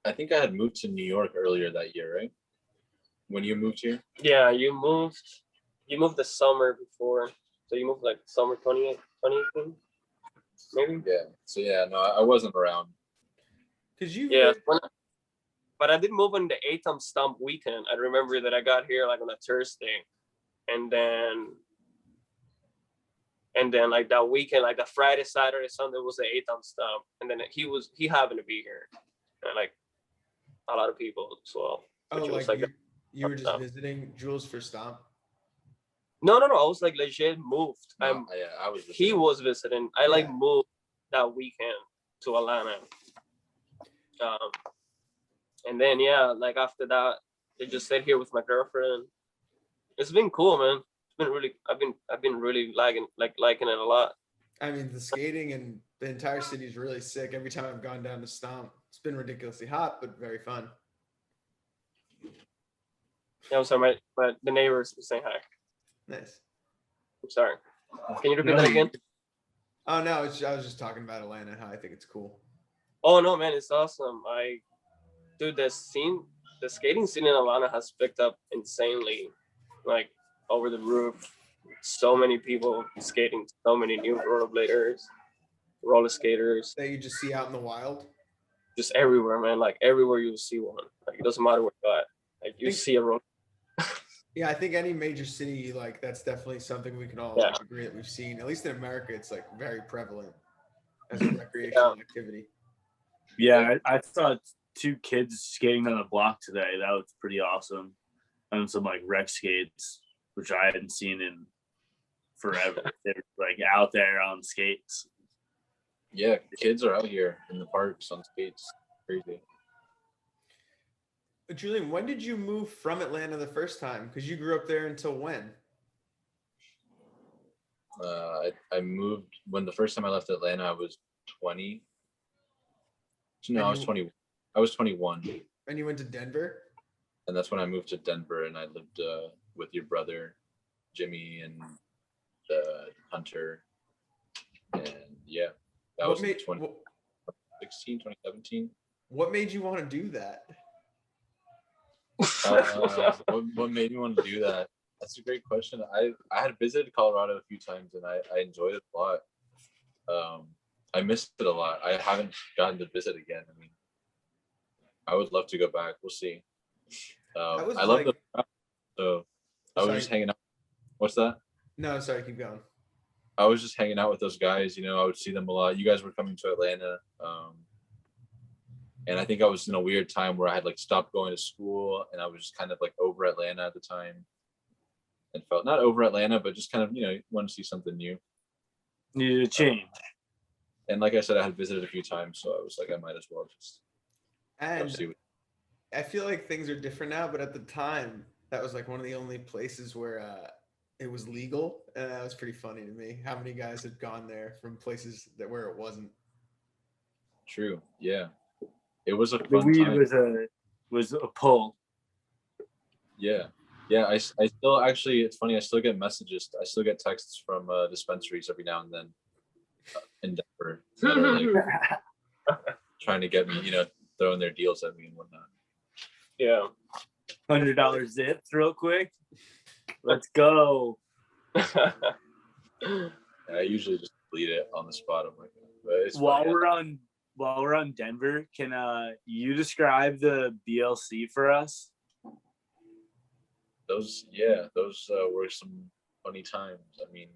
had moved to New York earlier that year, right? When you moved here? Yeah, you moved the summer before. So you moved like summer 2018, maybe? Yeah. So yeah, no, I wasn't around. Yeah, but I did move on the ATOM Stump weekend. I remember that I got here like on a Thursday, and then like that weekend, like the Friday, Saturday, Sunday was the ATOM Stump, and then he happened to be here, and like a lot of people as well. Oh, like you were just visiting Jules for Stomp? No, I was like legit moved. No, I was. He was visiting. I like moved that weekend to Atlanta. And then like after that, I just stayed here with my girlfriend. It's been cool, man. It's been really. I've been really liking it a lot. I mean, the skating and the entire city is really sick. Every time I've gone down to Stomp, it's been ridiculously hot, but very fun. Yeah, I'm sorry, but the neighbors were saying hi. Nice. I'm sorry. Can you repeat that again? Oh no, I was just talking about Atlanta and how I think it's cool. Oh no, man, it's awesome. Dude, the skating scene in Atlanta has picked up insanely, like over the roof. So many people skating, so many new rollerbladers, roller skaters. That you just see out in the wild? Just everywhere, man. Like everywhere you'll see one. Like it doesn't matter where you're at. Like you see a roller. Yeah, I think any major city, like that's definitely something we can all agree that we've seen. At least in America, it's like very prevalent as a recreational activity. Yeah, I saw 2 kids skating on the block today. That was pretty awesome. And some like rec skates, which I hadn't seen in forever. They're like out there on skates. Yeah, kids are out here in the parks on skates. Crazy. Julian, when did you move from Atlanta the first time? Because you grew up there until when? I moved when the first time I left Atlanta. I was 20. No, I was 20. I was 21, And you went to Denver? and that's when I moved to Denver, and I lived with your brother, Jimmy, and Hunter, and yeah, that was in 2016, 2017. What made you want to do that? What made me want to do that? That's a great question. I had visited Colorado a few times, and I enjoyed it a lot. I missed it a lot. I haven't gotten to visit again. I mean, I would love to go back. We'll see. I love the so I was just hanging out. What's that? No, sorry, keep going. I was just hanging out with those guys. You know, I would see them a lot. You guys were coming to Atlanta. And I think I was in a weird time where I had like stopped going to school, and I was just kind of like over Atlanta at the time, and felt not over Atlanta, but just kind of, you know, want to see something new. Needed a change. And like I said, I had visited a few times, so I was like, I might as well just And see what. I feel like things are different now, but at the time, that was like one of the only places where it was legal, and that was pretty funny to me. How many guys had gone there from places where it wasn't? True. Yeah. It was a The fun weed time. was a pull. Yeah. Yeah. I still actually, it's funny. I still get messages. I still get texts from dispensaries every now and then in Denver that are like trying to get me, you know, throwing their deals at me and whatnot. Yeah. $100 zips real quick. Let's go. I usually just delete it on the spot. I'm like, but it's While funny. we're on Denver, can you describe the BLC for us? Those were some funny times. I mean,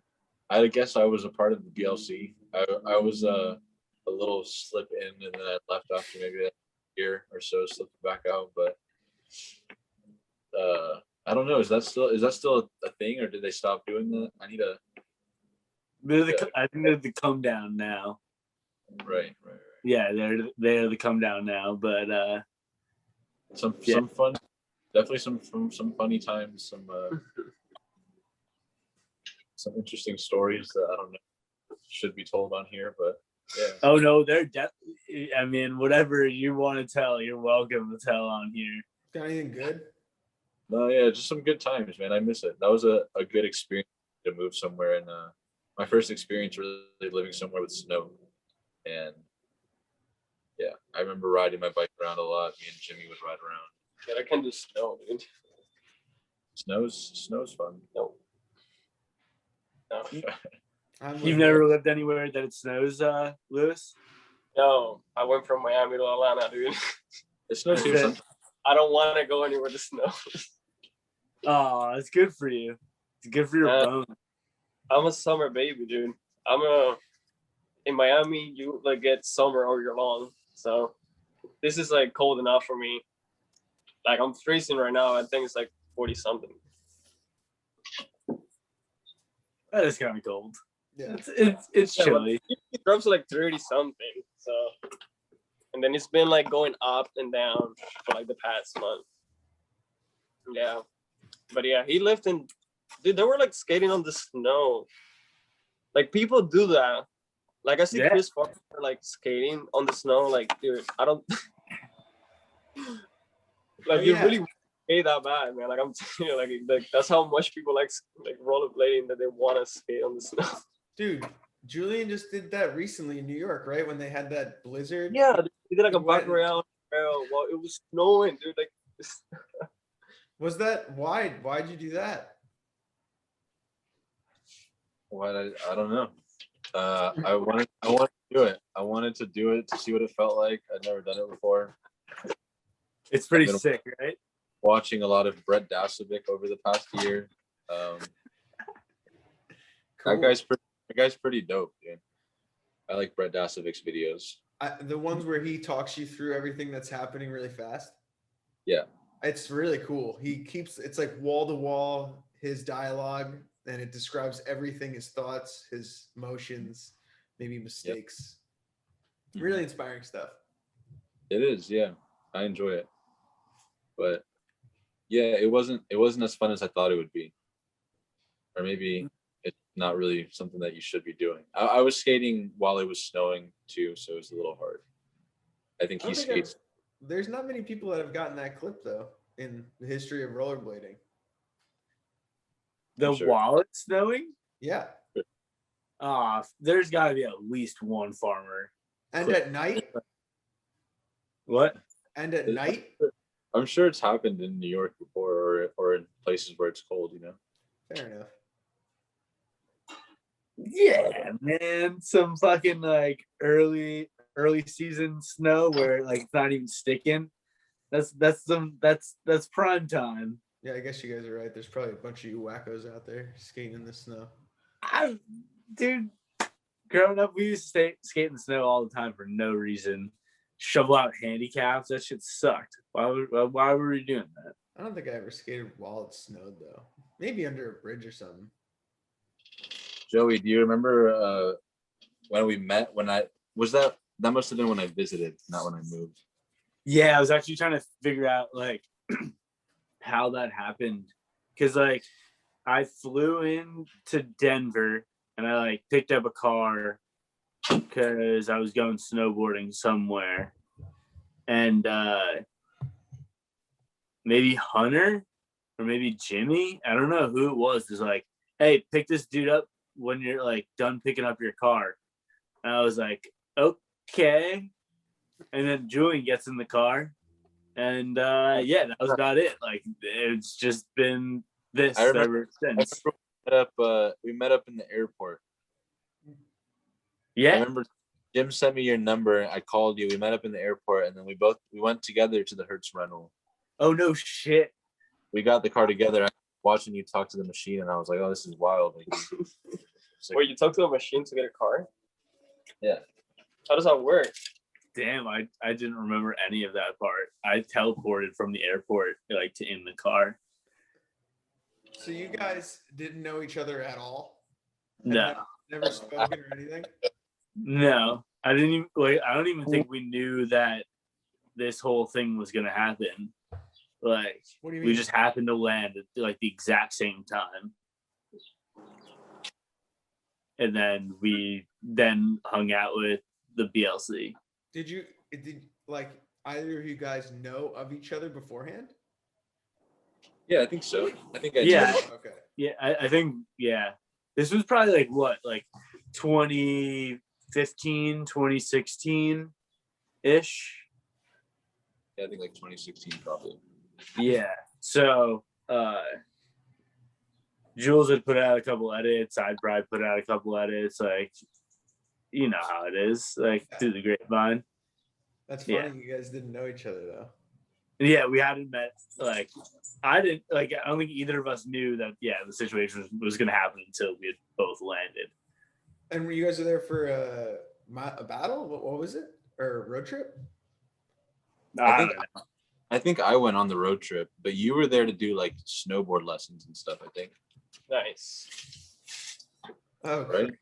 I guess I was a part of the BLC. I was a little slip in, and then I left after maybe a year or so, slipped back out. But I don't know. Is that still a thing, or did they stop doing that? I need to. I think they're the come down now. Right. Yeah, they're the come down now, but some fun, definitely some funny times, some interesting stories that I don't know should be told on here, but yeah. Oh no, I mean, whatever you want to tell, you're welcome to tell on here. Got anything good? No, yeah, just some good times, man. I miss it. That was a good experience to move somewhere, and my first experience really living somewhere with snow, and yeah, I remember riding my bike around a lot. Me and Jimmy would ride around. Yeah, I can do snow, dude. Snow's fun. No. You've never lived anywhere that it snows, Lewis? No, I went from Miami to Atlanta, dude. It snows here sometimes. I don't want to go anywhere to snow. Oh, it's good for you. It's good for your bones. I'm a summer baby, dude. In Miami, you like get summer all year long. So this is like cold enough for me. Like I'm freezing right now. I think it's like 40 something. That is kind of cold. Yeah. It's chilly. It drops to like 30 something. So, and then it's been like going up and down for like the past month. Yeah. But yeah, he lived in, dude, they were like skating on the snow. Like people do that. Like I see Chris Farmer like skating on the snow. Like, dude, I don't like you really skate that bad, man. Like I'm telling you, like that's how much people like rollerblading, that they want to skate on the snow. Dude, Julian just did that recently in New York, right? When they had that blizzard. Yeah, he did like a back around. Well, it was snowing, dude. Like, was that why'd you do that? I don't know. I wanted to do it. I wanted to do it to see what it felt like. I'd never done it before. It's pretty sick, right? Watching a lot of Brett Dasovic over the past year. Cool. That guy's pretty dope, dude. I like Brett Dasovic's videos. The ones where he talks you through everything that's happening really fast. Yeah. It's really cool. It's like wall to wall, his dialogue. and it describes everything, his thoughts, his emotions, maybe mistakes. Really inspiring stuff. It is, yeah. I enjoy it. But yeah, it wasn't as fun as I thought it would be. Or maybe it's not really something that you should be doing. I was skating while it was snowing too, so it was a little hard. I think he skates. There's not many people that have gotten that clip though in the history of rollerblading. While it's snowing? Yeah. There's got to be at least one farmer. And at night? What? And at night? I'm sure it's happened in New York before, or in places where it's cold, you know. Fair enough. Yeah, man. Some fucking like early season snow where like it's not even sticking. That's prime time. Yeah, I guess you guys are right. There's probably a bunch of you wackos out there skating in the snow. Dude, growing up, we used to skate in the snow all the time for no reason. Shovel out handicaps. That shit sucked. Why were we doing that? I don't think I ever skated while it snowed though. Maybe under a bridge or something. Joey, do you remember when we met? That must have been when I visited, not when I moved. Yeah, I was actually trying to figure out like how that happened, because like I flew in to Denver and I like picked up a car because I was going snowboarding somewhere, and maybe Hunter or maybe Jimmy, I don't know who it was like, hey, pick this dude up when you're like done picking up your car. And I was like, okay. And then Julian gets in the car, and yeah, that was about it. Like it's just been this ever since. We met up in the airport. Yeah. I remember Jim sent me your number. I called you. We met up in the airport, and then we went together to the Hertz rental. Oh no shit. We got the car together. I was watching you talk to the machine, and I was like, "Oh, this is wild." Like, wait, you talk to a machine to get a car? Yeah. How does that work? Damn, I didn't remember any of that part. I teleported from the airport like to in the car. So you guys didn't know each other at all? No. Never spoken or anything? No. I don't even think we knew that this whole thing was gonna happen. Like, what do you mean? We just happened to land at like the exact same time. And then we hung out with the BLC. Did like either of you guys know of each other beforehand? Yeah, I think so. I think I Yeah. did. Okay. Yeah, I think, yeah. This was probably like what, like 2015, 2016-ish? Yeah, I think like 2016 probably. Yeah. So Jules had put out a couple edits. I'd probably put out a couple edits. Like, you know how it is, like through the grapevine. That's funny. You guys didn't know each other though. Yeah, we hadn't met. Like, I don't think either of us knew that. Yeah, the situation was going to happen until we had both landed. And you guys were there for a battle? What was it? Or a road trip? I think I went on the road trip, but you were there to do like snowboard lessons and stuff, I think. Nice. Oh, right.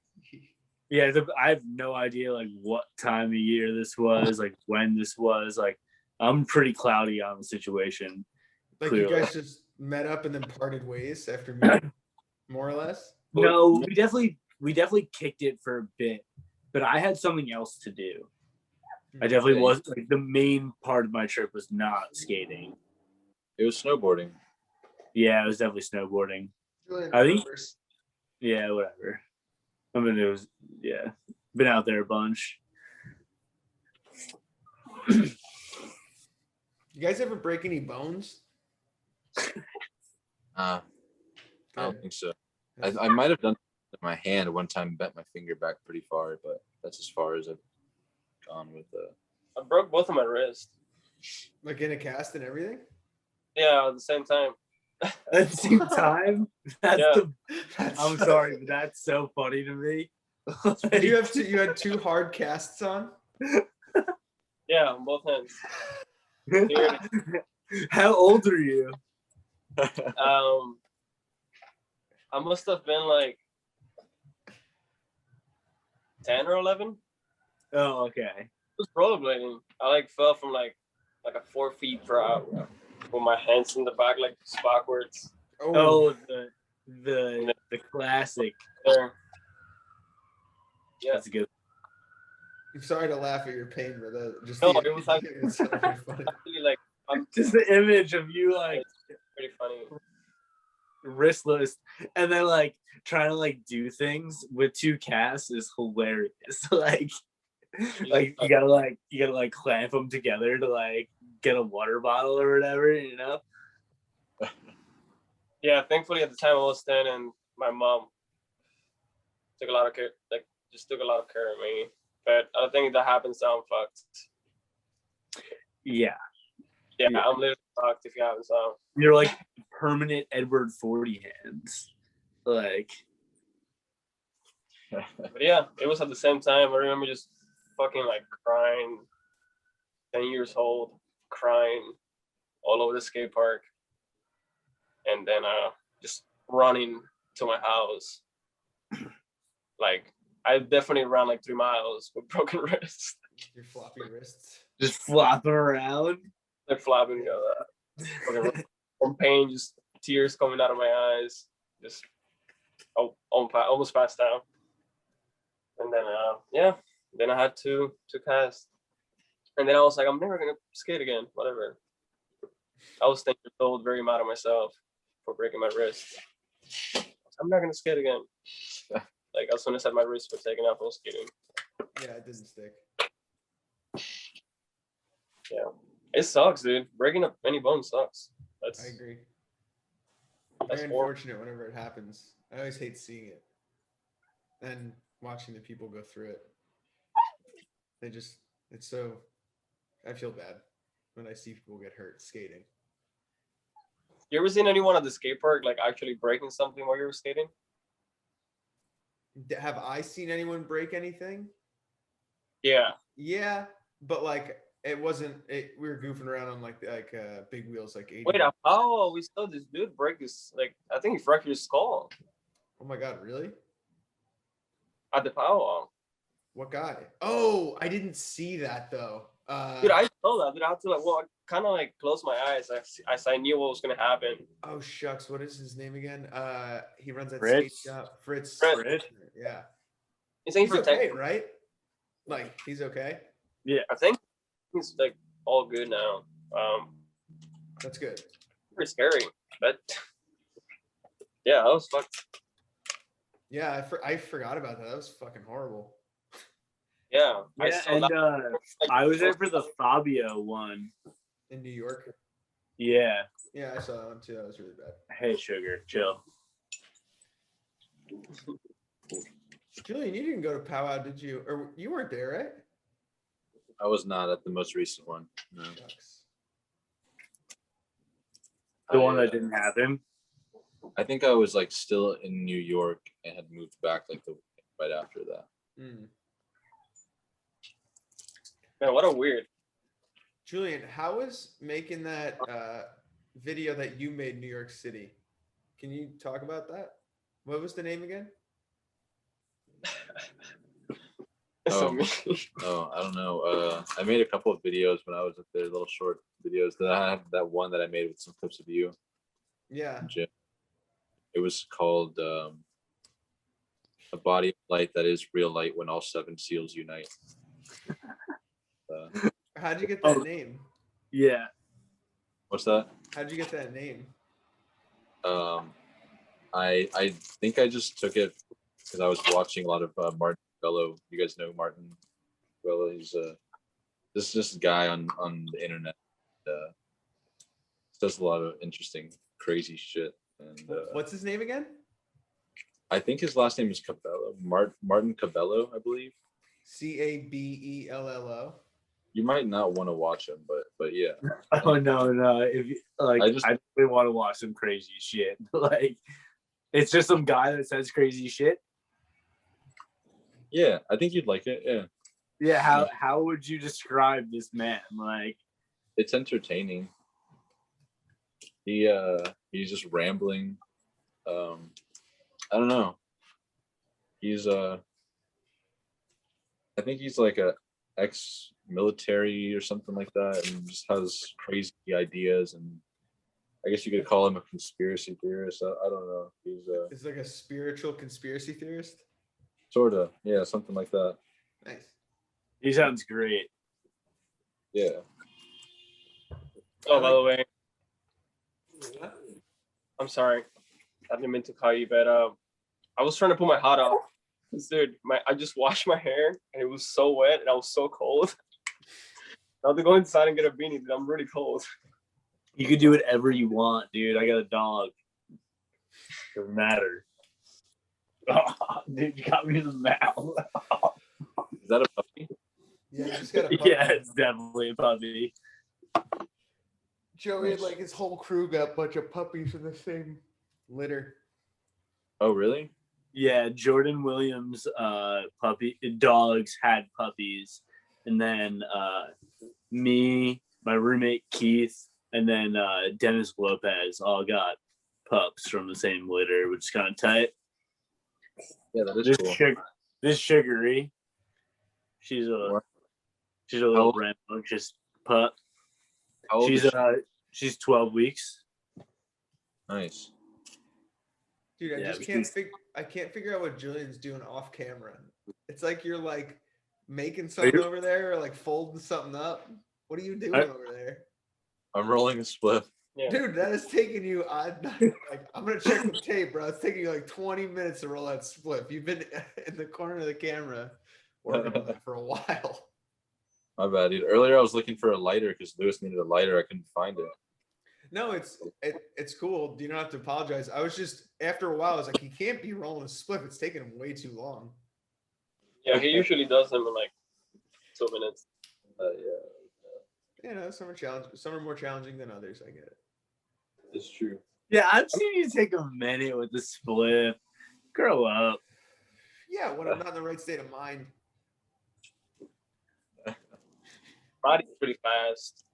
Yeah, I have no idea like what time of year this was, like when this was. Like, I'm pretty cloudy on the situation. Like clearly. You guys just met up and then parted ways after meeting, more or less? No, we definitely kicked it for a bit, but I had something else to do. I definitely was like the main part of my trip was not skating. It was snowboarding. Yeah, it was definitely snowboarding. Julian, I think. Yeah, whatever. I mean, it was been out there a bunch. You guys ever break any bones? I don't think so. I might have done it with my hand one time, bent my finger back pretty far, but that's as far as I've gone with I broke both of my wrists. Like in a cast and everything? Yeah, at the same time. At the same time? I'm That's sorry, but that's so funny to me. You had two hard casts on? Yeah, on both hands. How old are you? I I must have been like 10 or 11. Oh, okay. It was rollerblading. I like fell from like a 4 feet drop with my hands in the back, like just backwards. Oh, the classic. There. Yeah. That's good. I'm sorry to laugh at your pain, but just No, the it was like it's so funny. actually like Just the image of you like pretty funny. wristless and then like trying to like do things with 2 casts is hilarious. like you gotta like clamp them together to like get a water bottle or whatever, you know? Yeah, thankfully at the time I was 10 and my mom took a lot of care, like just took a lot of care of me. But I think that happens now I'm fucked. Yeah. Yeah, I'm literally fucked if you haven't saw. You're like permanent Edward 40 hands. Like But yeah, it was at the same time. I remember just fucking like crying, 10 years old, crying all over the skate park. And then just running to my house. Like I definitely ran like 3 miles with broken wrists. Your floppy wrists. just flopping around. Like flopping, from pain, just tears coming out of my eyes. Just almost passed out. And then then I had to cast. And then I was like, I'm never gonna skate again. Whatever. I was 10 years old, very mad at myself for breaking my wrist. I'm not gonna skate again. Like as soon as I had my wrist was taken off, I was skating. Yeah, it didn't stick. Yeah, it sucks, dude. Breaking up any bone sucks. I agree. That's Very unfortunate whenever it happens. I always hate seeing it and watching the people go through it. It's so, I feel bad when I see people get hurt skating. You ever seen anyone at the skate park like actually breaking something while you were skating? Have I seen anyone break anything? Yeah. Yeah, but like it wasn't. We were goofing around on like big wheels, like 80. Wait, how we saw this dude break his I think he fractured his skull Oh my god, really? at the powwow. What guy? Oh, I didn't see that though. Dude, I saw that. Dude, I had to I kind of like close my eyes as I knew what was gonna happen. Oh shucks, what is his name again? He runs that Fritz? skate shop. Fritz. Yeah. He's okay, right? Like he's okay. Yeah, I think he's like all good now. That's good. Pretty scary, but yeah, I was fucked. Yeah, I forgot about that. That was fucking horrible. Yeah, I was there for the Fabio one in New York. Yeah. Yeah, I saw that one too. That was really bad. Hey, sugar, chill. Julian, you didn't go to powwow, did you? Or you weren't there, right? I was not at the most recent one. No. Shucks. The one that didn't happen. I think I was like still in New York and had moved back like the right after that. Mm. Man, what a weird. Julian, how was making that video that you made in New York City? Can you talk about that? What was the name again? Oh, I don't know. I made a couple of videos when I was up there, little short videos. Then I had that one that I made with some clips of you. Yeah. It was called A Body of Light That Is Real Light When All Seven Seals Unite. How'd you get that name? Yeah. What's that? How'd you get that name? I think I just took it because I was watching a lot of Martin Bello. You guys know Martin Bello? He's this guy on the internet. Does a lot of interesting, crazy shit. And what's his name again? I think his last name is Cabello. Martin Cabello, I believe. Cabello. You might not want to watch him, but yeah. Oh no! If you, like, I really want to watch some crazy shit. Like, it's just some guy that says crazy shit. Yeah, I think you'd like it. Yeah. Yeah. How would you describe this man? Like, it's entertaining. He's just rambling. I don't know. He's I think he's like a ex-military or something like that, and just has crazy ideas. And I guess you could call him a conspiracy theorist. I don't know. It's like a spiritual conspiracy theorist. Sort of, yeah, something like that. Nice. He sounds great. Yeah. Oh, by the way, I'm sorry. I didn't mean to call you, but I was trying to put my hat on. Dude, I just washed my hair and it was so wet and I was so cold. I have to go inside and get a beanie, dude. I'm really cold. You could do whatever you want, dude. I got a dog. Doesn't matter. Oh, dude, you got me in the mouth. Is that a puppy? Yeah, you just got a puppy. Yeah, it's definitely a puppy. Joey had like his whole crew got a bunch of puppies in the same litter. Oh, really? Yeah, Jordan Williams' dogs had puppies, and then me, my roommate Keith, and then Dennis Lopez all got pups from the same litter, which is kind of tight. Yeah, that is cool. This Sugary, she's a little rambunctious pup. How old is she? She's 12 weeks. Nice. Dude, I can't figure out what Julian's doing off camera. It's like you're like making something over there or like folding something up. What are you doing over there? I'm rolling a split. Yeah. Dude, that is taking you I'm gonna check the tape, bro. It's taking you like 20 minutes to roll that split. You've been in the corner of the camera working on it for a while. My bad, dude. Earlier I was looking for a lighter because Lewis needed a lighter. I couldn't find it. No, it's cool. You don't have to apologize. I was just after a while, I was like, he can't be rolling a split. It's taking him way too long. Yeah, he usually does them in like 2 minutes. Yeah. You know, some are more challenging than others. I get it. It's true. Yeah, I've seen you take a minute with the split. Grow up. Yeah, when I'm not in the right state of mind. Body's pretty fast.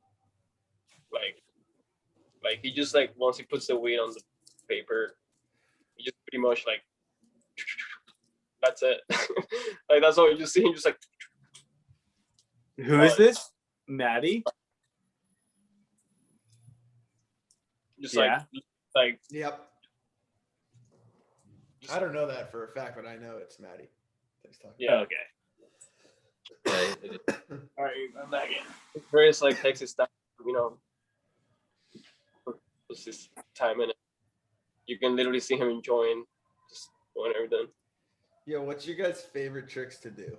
Like he just like once he puts the weight on the paper, he just pretty much like that's it. Like that's all you just see him just like. Who is this? Maddie? Just Yeah. like Yep. I don't know that for a fact, but I know it's Maddie. yeah. Okay. Yeah, All right, I'm back in. Reyes like takes his time, you know, puts his time in it. You can literally see him enjoying just doing everything. Yeah, what's your guys' favorite tricks to do?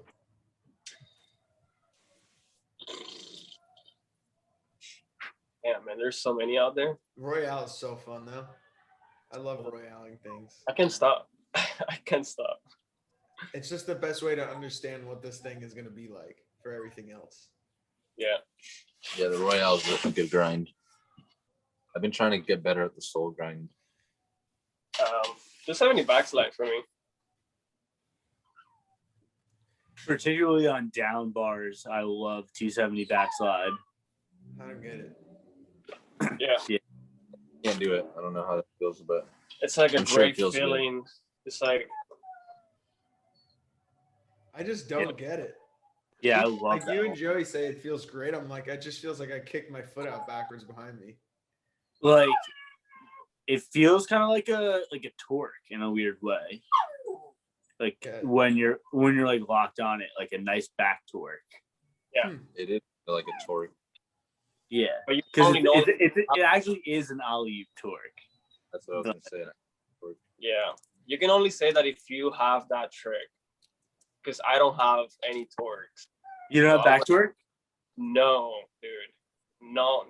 Yeah, man, there's so many out there. Royale is so fun though. I love royaling things. I can't stop. I can't stop. It's just the best way to understand what this thing is going to be like for everything else. Yeah. Yeah, the Royale's a good grind. I've been trying to get better at the soul grind. Just have any backslide for me. Particularly on down bars, I love 270 backslide. I don't get it. Yeah. Can't do it. I don't know how that feels, but It's like a I'm sure it great feels good. feeling. It's like I just don't get it. Yeah, I love Like that you one. and Joey say it feels great. I'm like, it just feels like I kicked my foot out backwards behind me. Like it feels kind of like a torque in a weird way. Like Okay. when you're like locked on it, like a nice back torque. yeah. it is like a torque. Yeah, But you because only know it actually is an alley-oop torque. That's what I was gonna say. yeah. You can only say that if you have that trick. Because I don't have any torques. You don't have back torque? No, dude. No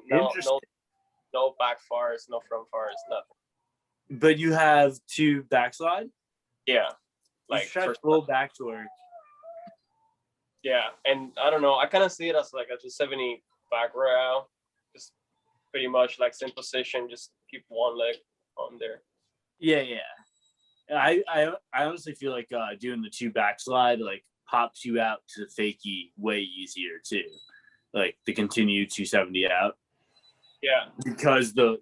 back fars, no front fars, nothing. But you have two backslide? Yeah. Like Like try full back torque. yeah. And I don't know. I kind of see it as like a 270 back row. Just pretty much like same position, just keep one leg on there. Yeah. I honestly feel like doing the two backslide like pops you out to the fakie way easier too. Like the continue 270 out. Yeah. Because the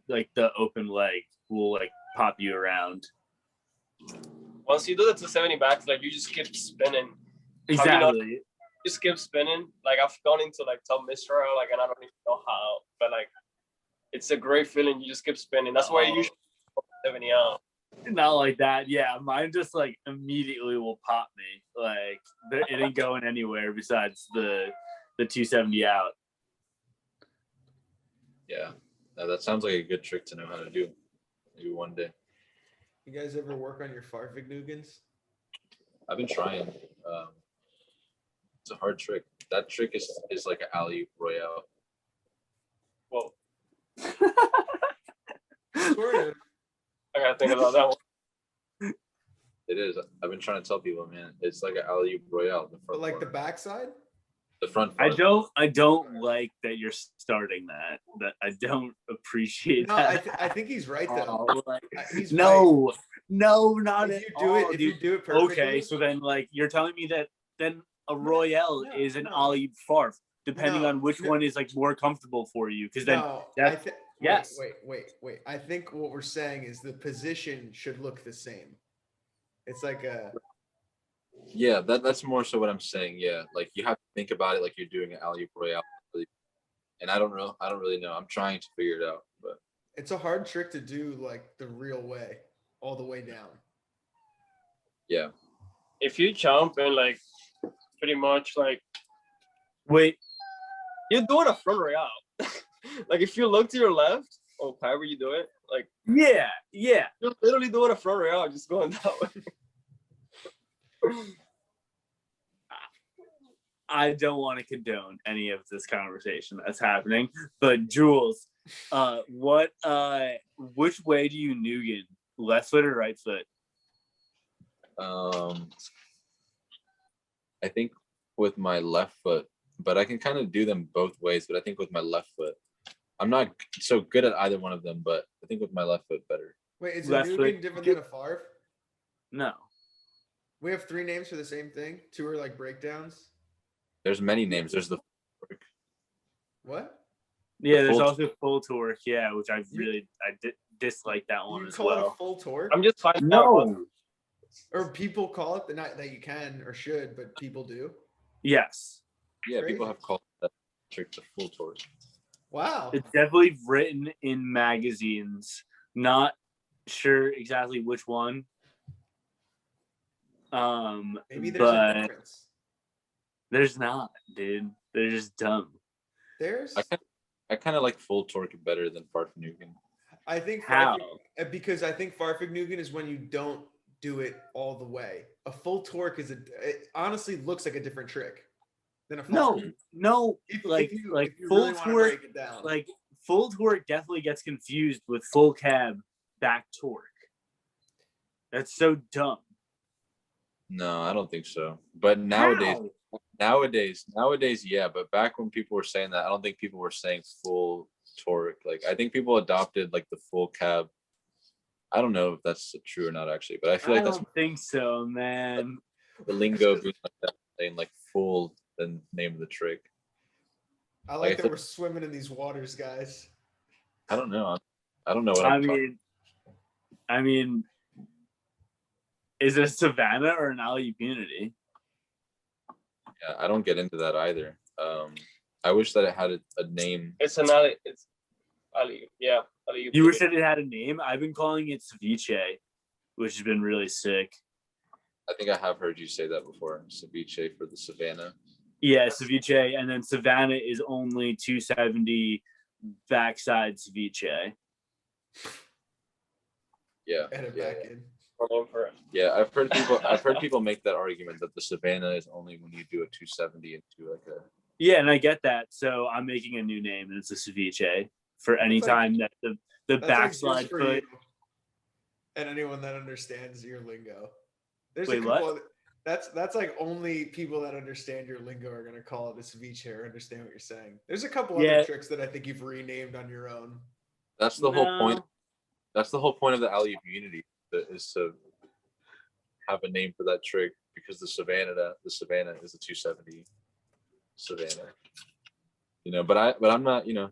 open leg will like pop you around. once you do the 270 backs, like you just keep spinning. Exactly. Just keep spinning. Like I've gone into like top mid-stroke, like, and I don't even know how, but like it's a great feeling. You just keep spinning. That's why you usually 70 out. Not like that. Yeah, mine just like immediately will pop me. Like it ain't going anywhere besides the 270 out. Yeah, that sounds like a good trick to know how to do. Maybe one day. You guys ever work on your Farfignugens? I've been trying. It's a hard trick. That trick is like an alley royale. Whoa. Sort of. I gotta think about that one. It is. I've been trying to tell people, man. It's like an alley royale. The front But like part. the backside? The front I part. don't like that you're starting that. That I don't appreciate No, that. I think he's right though. Like, He's no, not If at you do all, it, if you dude. do it perfectly. Okay, so then like you're telling me that then a royale No, is an no. ollie farf, depending No, on which no. one is like more comfortable for you. Because then No, that's yes. Wait. I think what we're saying is the position should look the same. It's like a Yeah, that's more so what I'm saying. Yeah, like you have to think about it like you're doing an alley royale. And I don't really know. I'm trying to figure it out, but it's a hard trick to do like the real way, all the way down. yeah. If you jump and like pretty much like Wait, you're doing a front royale. Like if you look to your left or however you do it, like yeah. you're literally doing a front royale, just going that way. I don't want to condone any of this conversation that's happening, but Jules, which way do you Nugan? Left foot or right foot? I think with my left foot, but I can kind of do them both ways. But I think with my left foot, I'm not so good at either one of them. But I think with my left foot better. Wait, is Left a foot. Nugan different than a Farf? No. We have 3 names for the same thing. 2 are like breakdowns. There's many names. There's the What? Yeah, The there's full also full torque. Yeah, which I dislike that one You as call it a well. full torque? I'm just finding No. Or people call it not that you can or should, but people do. Yes, yeah. Crazy. People have called that trick the full torque. Wow. it's definitely written in magazines. Not sure exactly which one. Maybe there's a but difference. there's not, dude. They're just dumb. There's I kind of like full torque better than Farfignugan. I think How? because I think Farfignugan is when you don't do it all the way. A full torque is it honestly looks like a different trick than a full No, If like you full really wanna torque, break it down. like full torque definitely gets confused with full cab back torque. That's so dumb. No, I don't think so. But nowadays, yeah. But back when people were saying that, I don't think people were saying full torque. Like I think people adopted like the full cab. I don't know if that's true or not actually, but I feel like I that's don't think so, man. the lingo being like that, saying like full, the name of the trick. I like Like, I that feel- we're swimming in these waters, guys. I don't know. I don't know what I'm talking. I mean, is it a Savannah or an alley unity? Yeah, I don't get into that either. I wish that it had a name. It's an alley. It's alley. Yeah, alley. You wish that it had a name? I've been calling it ceviche, which has been really sick. I think I have heard you say that before. Ceviche for the Savannah. Yeah, ceviche, and then Savannah is only 270 backside ceviche. Yeah. Edit Yeah. back in. Yeah, I've heard people make that argument that the Savannah is only when you do a 270 into like a. Yeah, and I get that. So I'm making a new name, and it's a ceviche for any That's like- time that the That's like backslide just for foot. you and anyone that understands your lingo. There's Wait, a couple what? of, that's like only people that understand your lingo are gonna call it a ceviche or understand what you're saying. There's a couple Yeah. other tricks that I think you've renamed on your own. That's the whole point. No. That's the whole point of the alley unity is to have a name for that trick because the Savannah is a 270 Savannah. You know, but I'm not. You know,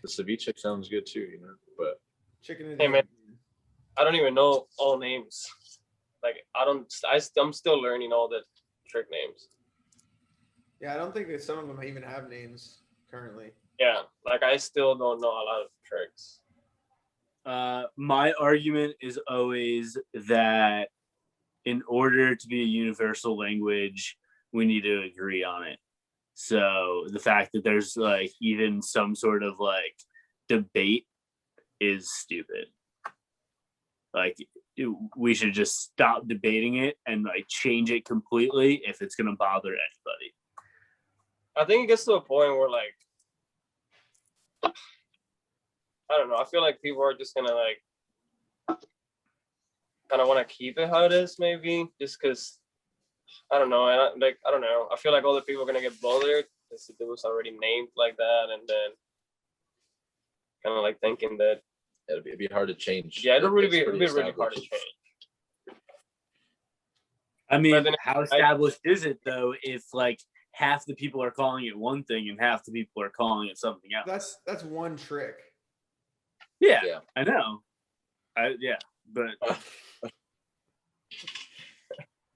the ceviche sounds good too. You know, but Chicken and Hey, man. I don't even know all names. like I'm still learning all the trick names. Yeah, I don't think that some of them even have names currently. Yeah, like I still don't know a lot of tricks. My argument is always that in order to be a universal language, we need to agree on it. So the fact that there's like even some sort of like debate is stupid. Like we should just stop debating it and like change it completely if it's gonna bother anybody. I think it gets to a point where like I don't know. I feel like people are just gonna like kind of want to keep it how it is, maybe just because I don't know. And I don't know. I feel like all the people are gonna get bothered because it was already named like that, and then kind of like thinking that It'd be hard to change. yeah, it'd be It's really pretty hard to established. change. I mean, But then how established is it though if like half the people are calling it one thing and half the people are calling it something else? That's one trick. Yeah, Yeah. I know. But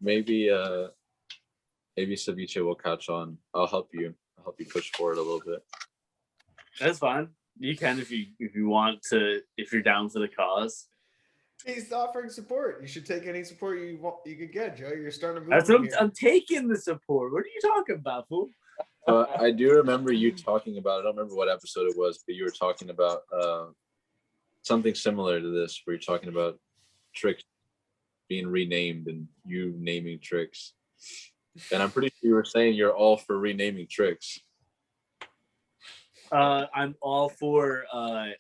Maybe Ceviche will catch on. I'll help you push forward a little bit. that's fine. You can if you want to, if you're down for the cause. He's offering support. You should take any support you could get, Joe. You're starting to move. That's what I'm taking the support. What are you talking about, fool? I do remember you talking about, I don't remember what episode it was, but you were talking about something similar to this, where you're talking about tricks being renamed and you naming tricks. And I'm pretty sure you were saying you're all for renaming tricks. I'm all for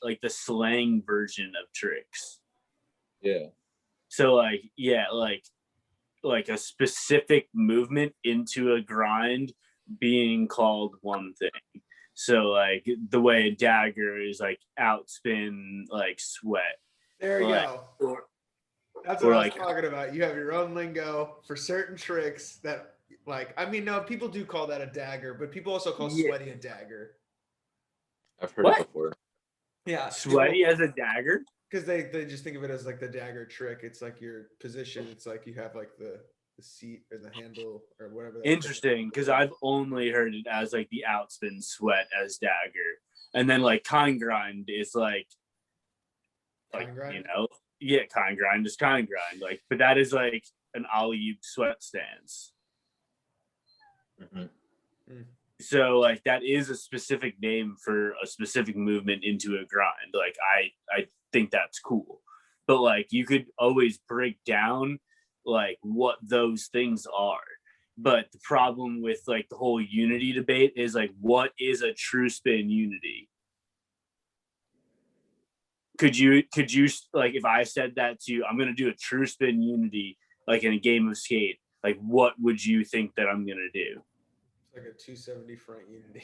like the slang version of tricks. Yeah. So like like a specific movement into a grind being called one thing. So like the way a dagger is like outspin like sweat. There you like, go. That's what I was like, talking about. You have your own lingo for certain tricks that, like, I mean, no, people do call that a dagger, but people also call sweaty a dagger. I've heard it before. Yeah. Sweaty as a dagger? Because they just think of it as like the dagger trick. It's like your position. It's like you have like the seat or the handle or whatever. Interesting, because I've only heard it as like the outspin sweat as dagger. And then like kind grind is like grind? You know, yeah, kind grind is kind grind. Like, but that is like an alley-oop sweat stance. Mm-hmm. So like that is a specific name for a specific movement into a grind. Like I think that's cool. But like you could always break down like what those things are. But the problem with like the whole unity debate is like, what is a true spin unity? Could you like, if I said that to you, I'm going to do a true spin unity, like in a game of skate, like what would you think that I'm going to do? Like a 270 front unity.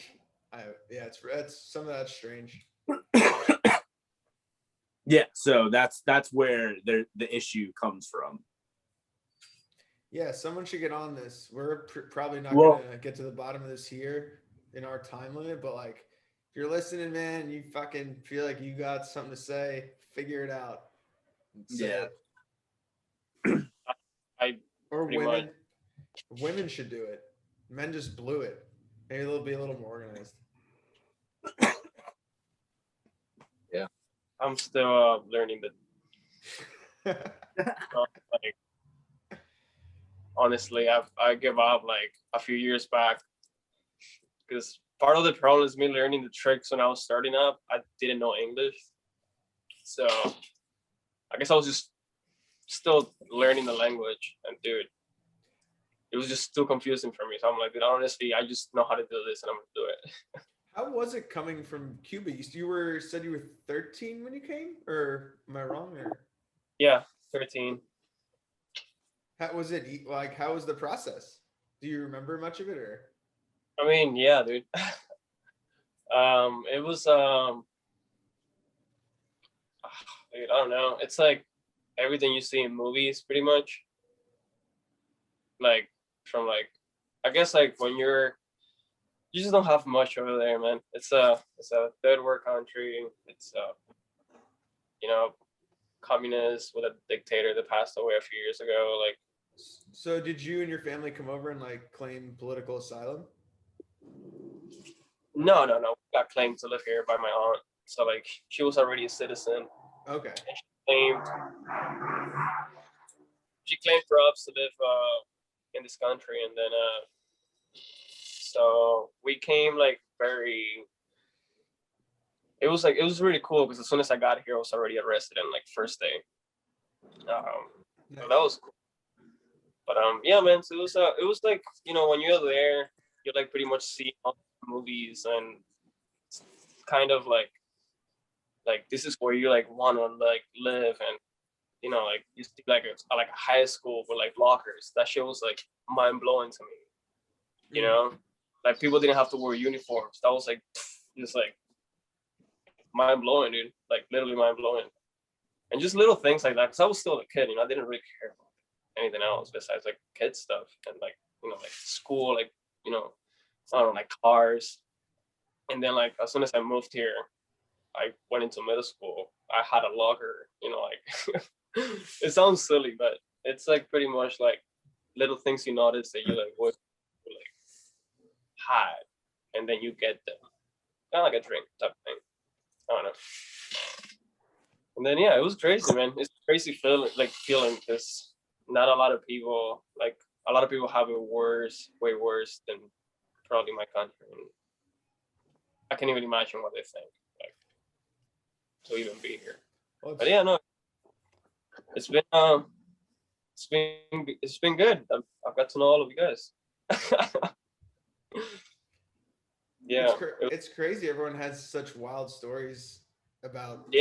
Yeah, it's some of that's strange. Yeah, so that's where the issue comes from. Yeah, someone should get on this. We're probably not gonna get to the bottom of this here in our time limit, but like, if you're listening, man, you fucking feel like you got something to say, figure it out. Yeah. Or women should do it. Men just blew it. Maybe they'll be a little more organized. Yeah, I'm still learning like, honestly, I gave up like a few years back because part of the problem is me learning the tricks when I was starting up. I didn't know English, so I guess I was just still learning the language, and dude, it was just too confusing for me. So I'm like, dude, honestly, I just know how to do this, and I'm gonna do it. How was it coming from Cuba? You said you were 13 when you came, or am I wrong? Or yeah, 13. How was it? Like, how was the process? Do you remember much of it, or? I mean, yeah, dude. It was dude, I don't know. It's like everything you see in movies, pretty much. Like from like, I guess like when you just don't have much over there, man. It's a third world country. It's you know, communist with a dictator that passed away a few years ago. Like, So did you and your family come over and like claim political asylum? no. We got claimed to live here by my aunt. So like, she was already a citizen. Okay. And she claimed for us to live in this country, and then so we came like it was really cool because as soon as I got here I was already arrested in like first day. Nice. So that was cool. But yeah, man, so it was like, when you're there, you like pretty much see all the movies, and it's kind of like this is where you like want to like live, and like you see like a high school with like lockers. That shit was like mind blowing to me. Like people didn't have to wear uniforms. That was like just like mind blowing, dude. Like literally mind blowing. And just little things like that, because I was still a kid. I didn't really care about anything else besides like kid stuff and like like school, like I don't know, like cars. And then like as soon as I moved here, I went into middle school. I had a locker. Like it sounds silly, but it's like pretty much like little things you notice that you like would like hide, and then you get them, kind of like a drink type of thing. I don't know. And then yeah, it was crazy, man. It's crazy feeling because not a lot of people have it worse, way worse than probably my country. And I can't even imagine what they think, like, to even be here. But yeah, no, it's been good. I've got to know all of you guys. Yeah, it's crazy. Everyone has such wild stories about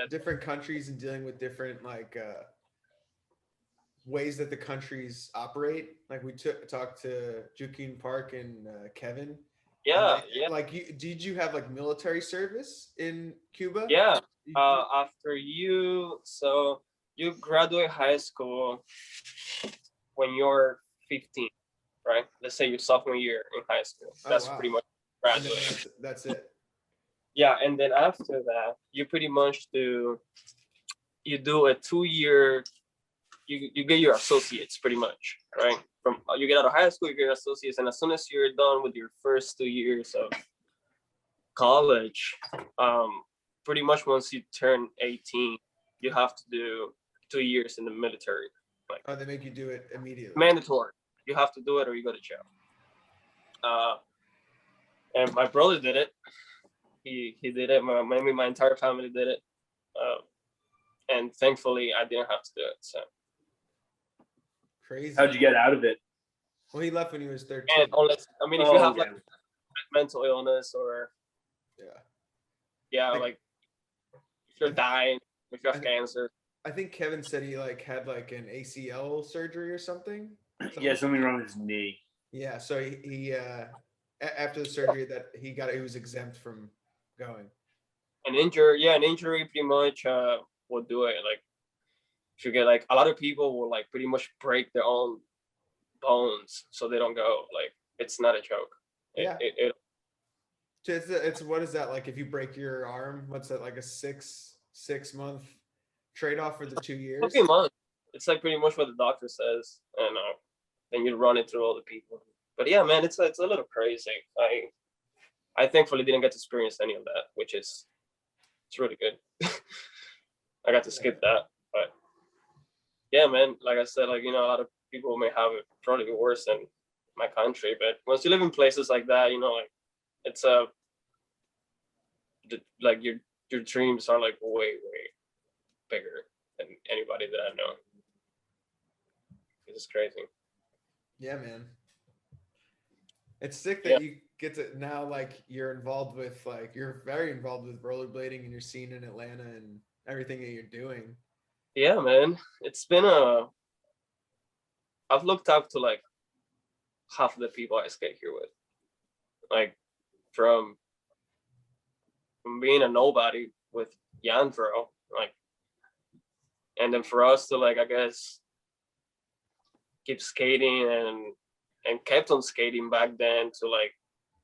different countries and dealing with different like ways that the countries operate. Like we talked to Julian Park and Kevin. Yeah. Did you have like military service in Cuba? Yeah. After you graduate high school when you're 15, right? Let's say your sophomore year in high school. That's pretty much graduate. That's it. Yeah, and then after that, you pretty much do a 2-year. You get your associates pretty much, right? From you get out of high school, you get your associates, and as soon as you're done with your first 2 years of college, pretty much once you turn 18, you have to do 2 years in the military. Like, they make you do it immediately. Mandatory. You have to do it or you go to jail. And my brother did it. He did it. My entire family did it. And thankfully, I didn't have to do it. So crazy. How'd you get out of it? Well, he left when he was 13. And if you have like mental illness or like if you're dying, if you have cancer. I think Kevin said he like had like an ACL surgery or something. Yeah, something wrong with his knee. Yeah, so he after the surgery that he was exempt from going. An injury pretty much will do it. Like if you get like a lot of people will like pretty much break their own bones so they don't go. Like it's not a joke. It's what is that like if you break your arm? What's that like a 6 month trade-off for the 2 years? 2 months. It's like pretty much what the doctor says, and then you run it through all the people. But yeah, man, it's a little crazy. I thankfully didn't get to experience any of that, which is it's really good. I got to skip that, but yeah, man, like I said, like a lot of people may have it probably worse than my country, but once you live in places like that, like it's like your dreams are like way bigger than anybody that I know. It's crazy. Yeah, man. It's sick that you get to now, like you're very involved with rollerblading and your scene in Atlanta and everything that you're doing. Yeah, man. It's been I've looked up to like half of the people I skate here with. Like from being a nobody with Yandro, like, and then for us to like, I guess, keep skating and kept on skating back then to like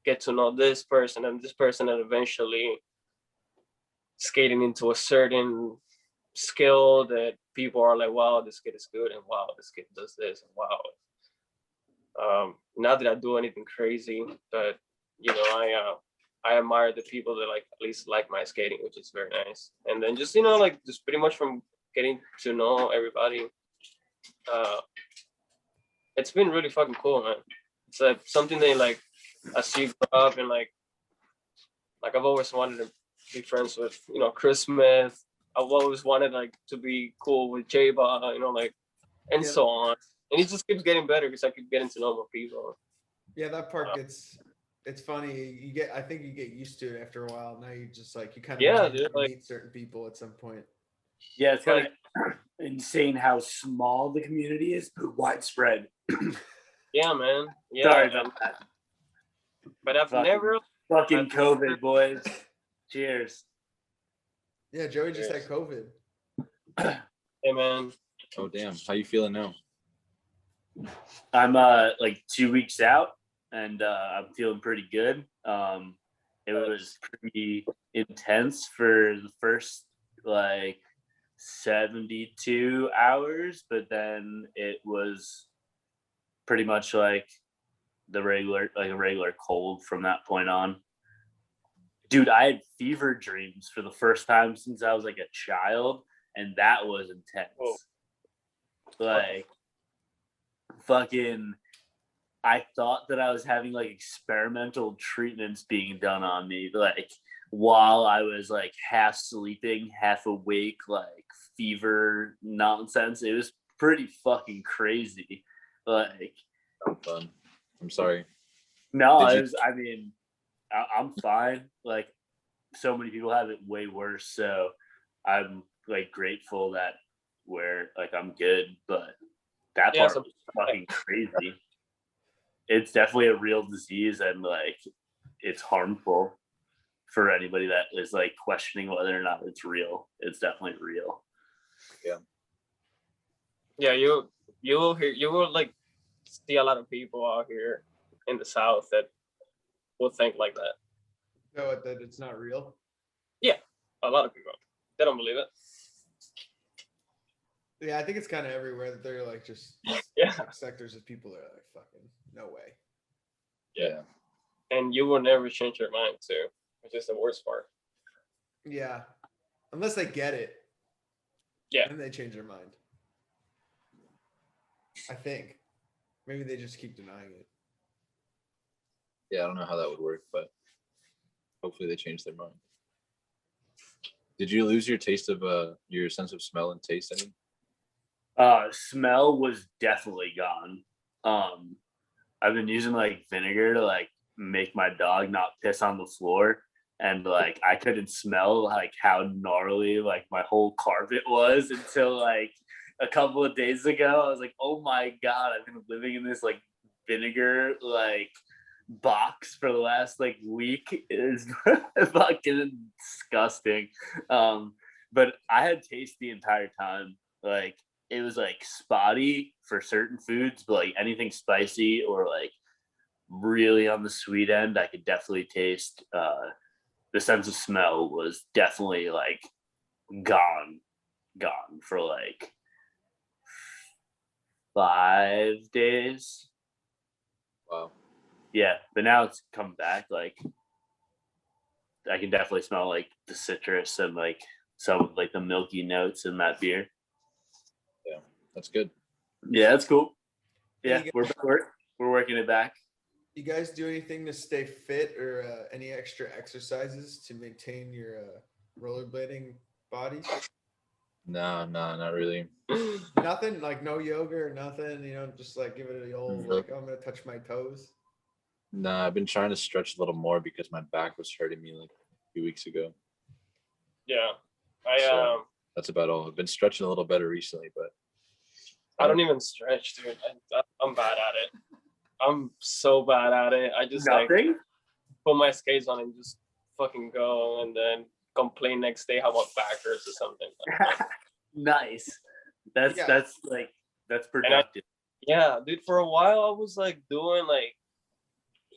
get to know this person and eventually skating into a certain skill that people are like, wow, this kid is good, and wow, this kid does this, and wow. Not that I do anything crazy, but you know, I admire the people that like at least like my skating, which is very nice. And then just, you know, like just pretty much from getting to know everybody, it's been really fucking cool, man. It's like something that like as you grow up and like I've always wanted to be friends with, you know, Chris Smith. I've always wanted like to be cool with J-Ba, you know, like, and so on. And it just keeps getting better because I keep getting to know more people. Yeah, that part it's funny. I think you get used to it after a while. Now you just like, you kind of meet certain people at some point. Yeah, it's kind of insane how small the community is, but widespread. Yeah, man. Yeah. Sorry about that. But I've never fucking COVID, boys. Cheers. Yeah, Joey just had COVID. Hey, man. Oh damn! How you feeling now? I'm like 2 weeks out, and I'm feeling pretty good. It was pretty intense for the first like 72 hours, but then it was pretty much like a regular cold from that point on. Dude, I had fever dreams for the first time since I was like a child, and that was intense. Whoa. Like fucking, I thought that I was having like experimental treatments being done on me, like while I was like half sleeping, half awake, like fever nonsense. It was pretty fucking crazy. Like, fun. I'm sorry. No, I mean, I'm fine. Like, so many people have it way worse, so I'm like grateful that I'm good. But that part was fucking crazy. It's definitely a real disease, and like it's harmful for anybody that is like questioning whether or not it's real. It's definitely real. Yeah, you will like see a lot of people out here in the South that will think like that. No, that it's not real. Yeah, a lot of people, they don't believe it. Yeah, I think it's kind of everywhere that they're like just sectors of people that are like, fucking no way. Yeah, and you will never change your mind too, which is the worst part. Yeah, unless they get it. Yeah, then they change their mind. I think maybe they just keep denying it. Yeah, I don't know how that would work, but hopefully they change their mind. Did you lose your taste of your sense of smell and taste any? Smell was definitely gone. I've been using like vinegar to like make my dog not piss on the floor, and like I couldn't smell like how gnarly like my whole carpet was until like a couple of days ago. I was like, oh my god, I've been living in this like vinegar like box for the last like week. It is fucking disgusting. But I had taste the entire time. Like it was like spotty for certain foods, but like anything spicy or like really on the sweet end, I could definitely taste. The sense of smell was definitely like gone for like 5 days. Wow. Yeah, but now it's come back. Like I can definitely smell like the citrus and like some of like the milky notes in that beer. Yeah, that's good. Yeah, that's cool. Yeah, we're working it back. You guys do anything to stay fit or any extra exercises to maintain your rollerblading body? No, not really. Nothing, like no yoga or nothing, you know, just like give it the old like, oh, I'm gonna touch my toes. No, I've been trying to stretch a little more because my back was hurting me like a few weeks ago. Yeah, that's about all. I've been stretching a little better recently, but I don't even stretch, dude. I'm bad at it. I'm so bad at it. I just like put my skates on and just fucking go, and then complain next day how about back hurts or something. Nice. That's productive. Yeah, dude. For a while, I was like doing like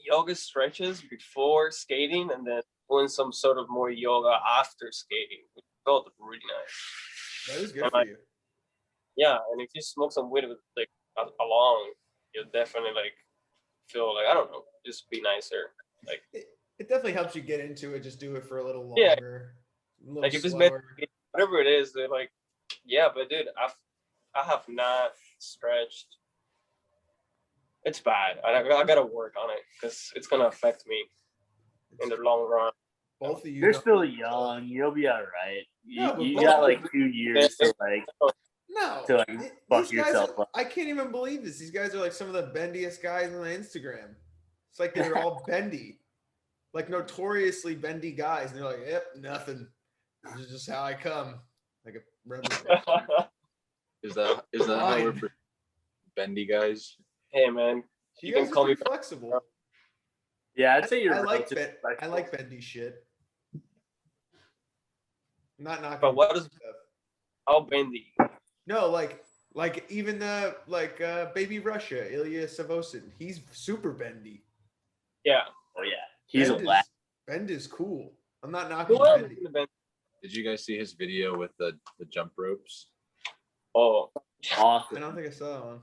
yoga stretches before skating, and then doing some sort of more yoga after skating, which felt really nice. That is good And, for like, you. yeah, and if you smoke some weed with like along, you'll definitely like feel like, I don't know, just be nicer. Like, It definitely helps you get into it. Just do it for a little Yeah. longer, a little like if it's slower. whatever it is, they're like, yeah, but dude, I have not stretched. It's bad. I gotta work on it because it's gonna affect me in the long run. Both of you. You're don't- still young. You'll be all right. No, but You both got of like you- 2 years to like No, to like fuck these guys. yourself up. I can't even believe this. These guys are like some of the bendiest guys on the Instagram. It's like they're all bendy, like notoriously bendy guys. And they're like, "Yep, nothing. This is just how I come." Like a rebel. Is that how we're bendy guys? Hey man, You You can guys call are me- pretty flexible. Yeah, I'd say you're I like relatively I flexible. like bendy shit. Not knocking. But what is- stuff. how bendy? No, like even Baby Russia, Ilya Savosin. He's super bendy. Yeah. Oh yeah, he's Bend a lad. Bend is cool. I'm not knocking Who else bendy. is in the band? Did you guys see his video with the jump ropes? Oh, I Awesome. don't think I saw that one.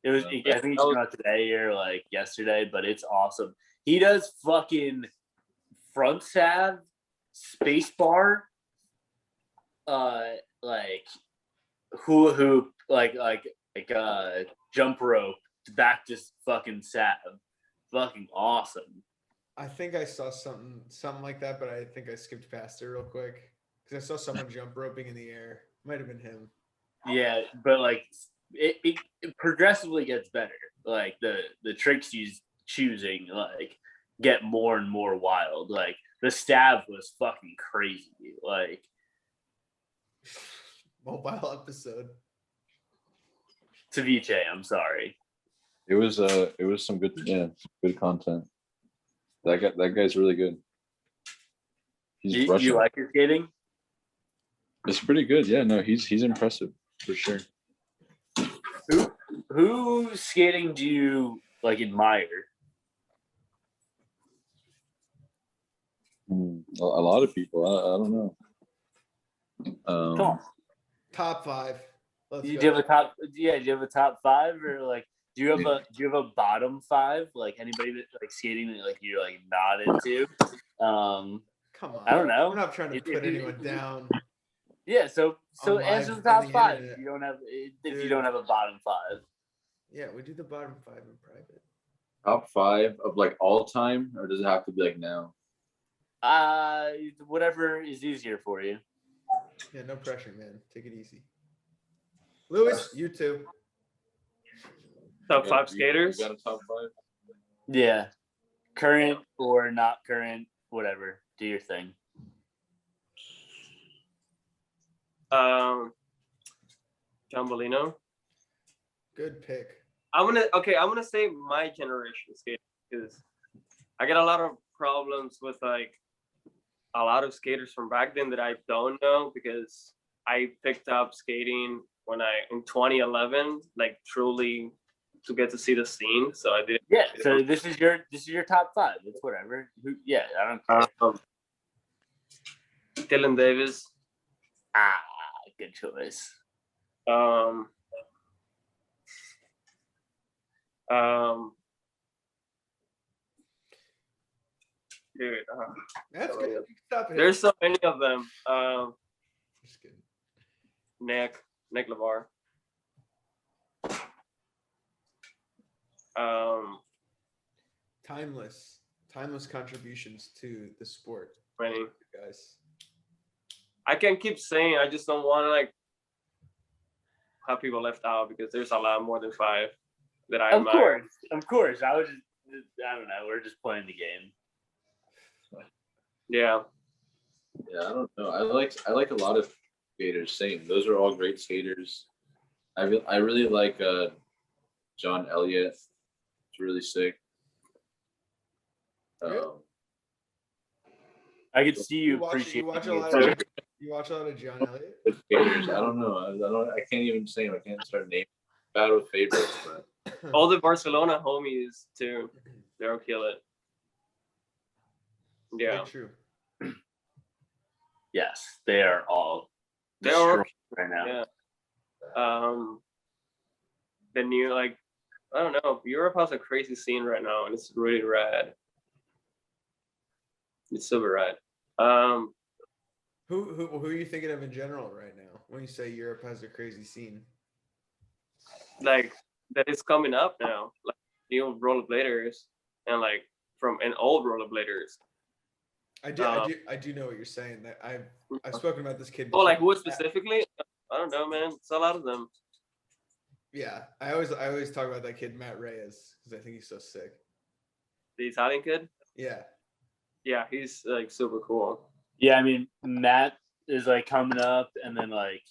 It was. Yeah. I think it came out today or like yesterday, but it's awesome. He does fucking front salve, space bar, like hula hoop, like jump rope, back just fucking salve, fucking awesome. I think I saw something like that, but I think I skipped past it real quick because I saw someone jump roping in the air. Might have been him. Yeah, but like it progressively gets better. Like the tricks he's choosing like get more and more wild. Like the stab was fucking crazy. Like Mobile episode. ceviche, I'm sorry. It was some good content. That guy's really good. He's Russian. You like his skating? It's pretty good. Yeah, no, he's impressive for sure. Who skating do you like admire? A lot of people. I don't know. Come on. Top 5. Let's Do go. you have a top? Yeah, do you have a top 5 or like? Do you have a bottom 5? Like anybody that like skating that like you're like not into? Come on. I don't know. We're not trying to If- put if- anyone down. Yeah, so On answer live the top on the 5 internet. if you don't have Dude. you don't have a bottom 5. Yeah, we do the bottom 5 in private. Top 5 of like all time, or does it have to be like now? Whatever is easier for you. Yeah, no pressure, man. Take it easy. Lewis, you too. top You 5 got- skaters. You got a top 5? Yeah, current or not current, whatever. Do your thing. John Bolino. Good pick. I'm gonna say my generation skater because I get a lot of problems with like a lot of skaters from back then that I don't know because I picked up skating in 2011, like truly to get to see the scene. So I did. Yeah. So this is your top 5. It's whatever. Yeah, I don't care. Dylan Davis. Good choice. Dude, That's good. You can stop it. there's so many of them. Just kidding. Nick LeVar. Timeless contributions to the sport, Many. guys. I can keep saying I just don't want to like have people left out because there's a lot more than 5 that I Of admire. course. I don't know. We're just playing the game. Yeah. Yeah, I don't know. I like a lot of skaters. Same. Those are all great skaters. I really like John Elliott. It's really sick. I could see you appreciate. You watch a lot of John Elliott. Good skaters. I don't know. I can't even say them. I can't start naming. Bad with favorites, but All the Barcelona homies too. They'll kill it. Yeah. Very true. Yes, they are all. They are right now. Yeah. The new, like, I don't know, Europe has a crazy scene right now, and it's really rad. It's super rad. Who are you thinking of in general right now when you say Europe has a crazy scene? Like that is coming up now, like new rollerbladers and like from an old rollerbladers. I do know what you're saying. That I've spoken about this kid. Oh, like who specifically? I don't know, man. It's a lot of them. Yeah, I always talk about that kid Matt Reyes because I think he's so sick. The Italian kid. Yeah. Yeah, he's like super cool. Yeah, I mean Matt is like coming up, and then like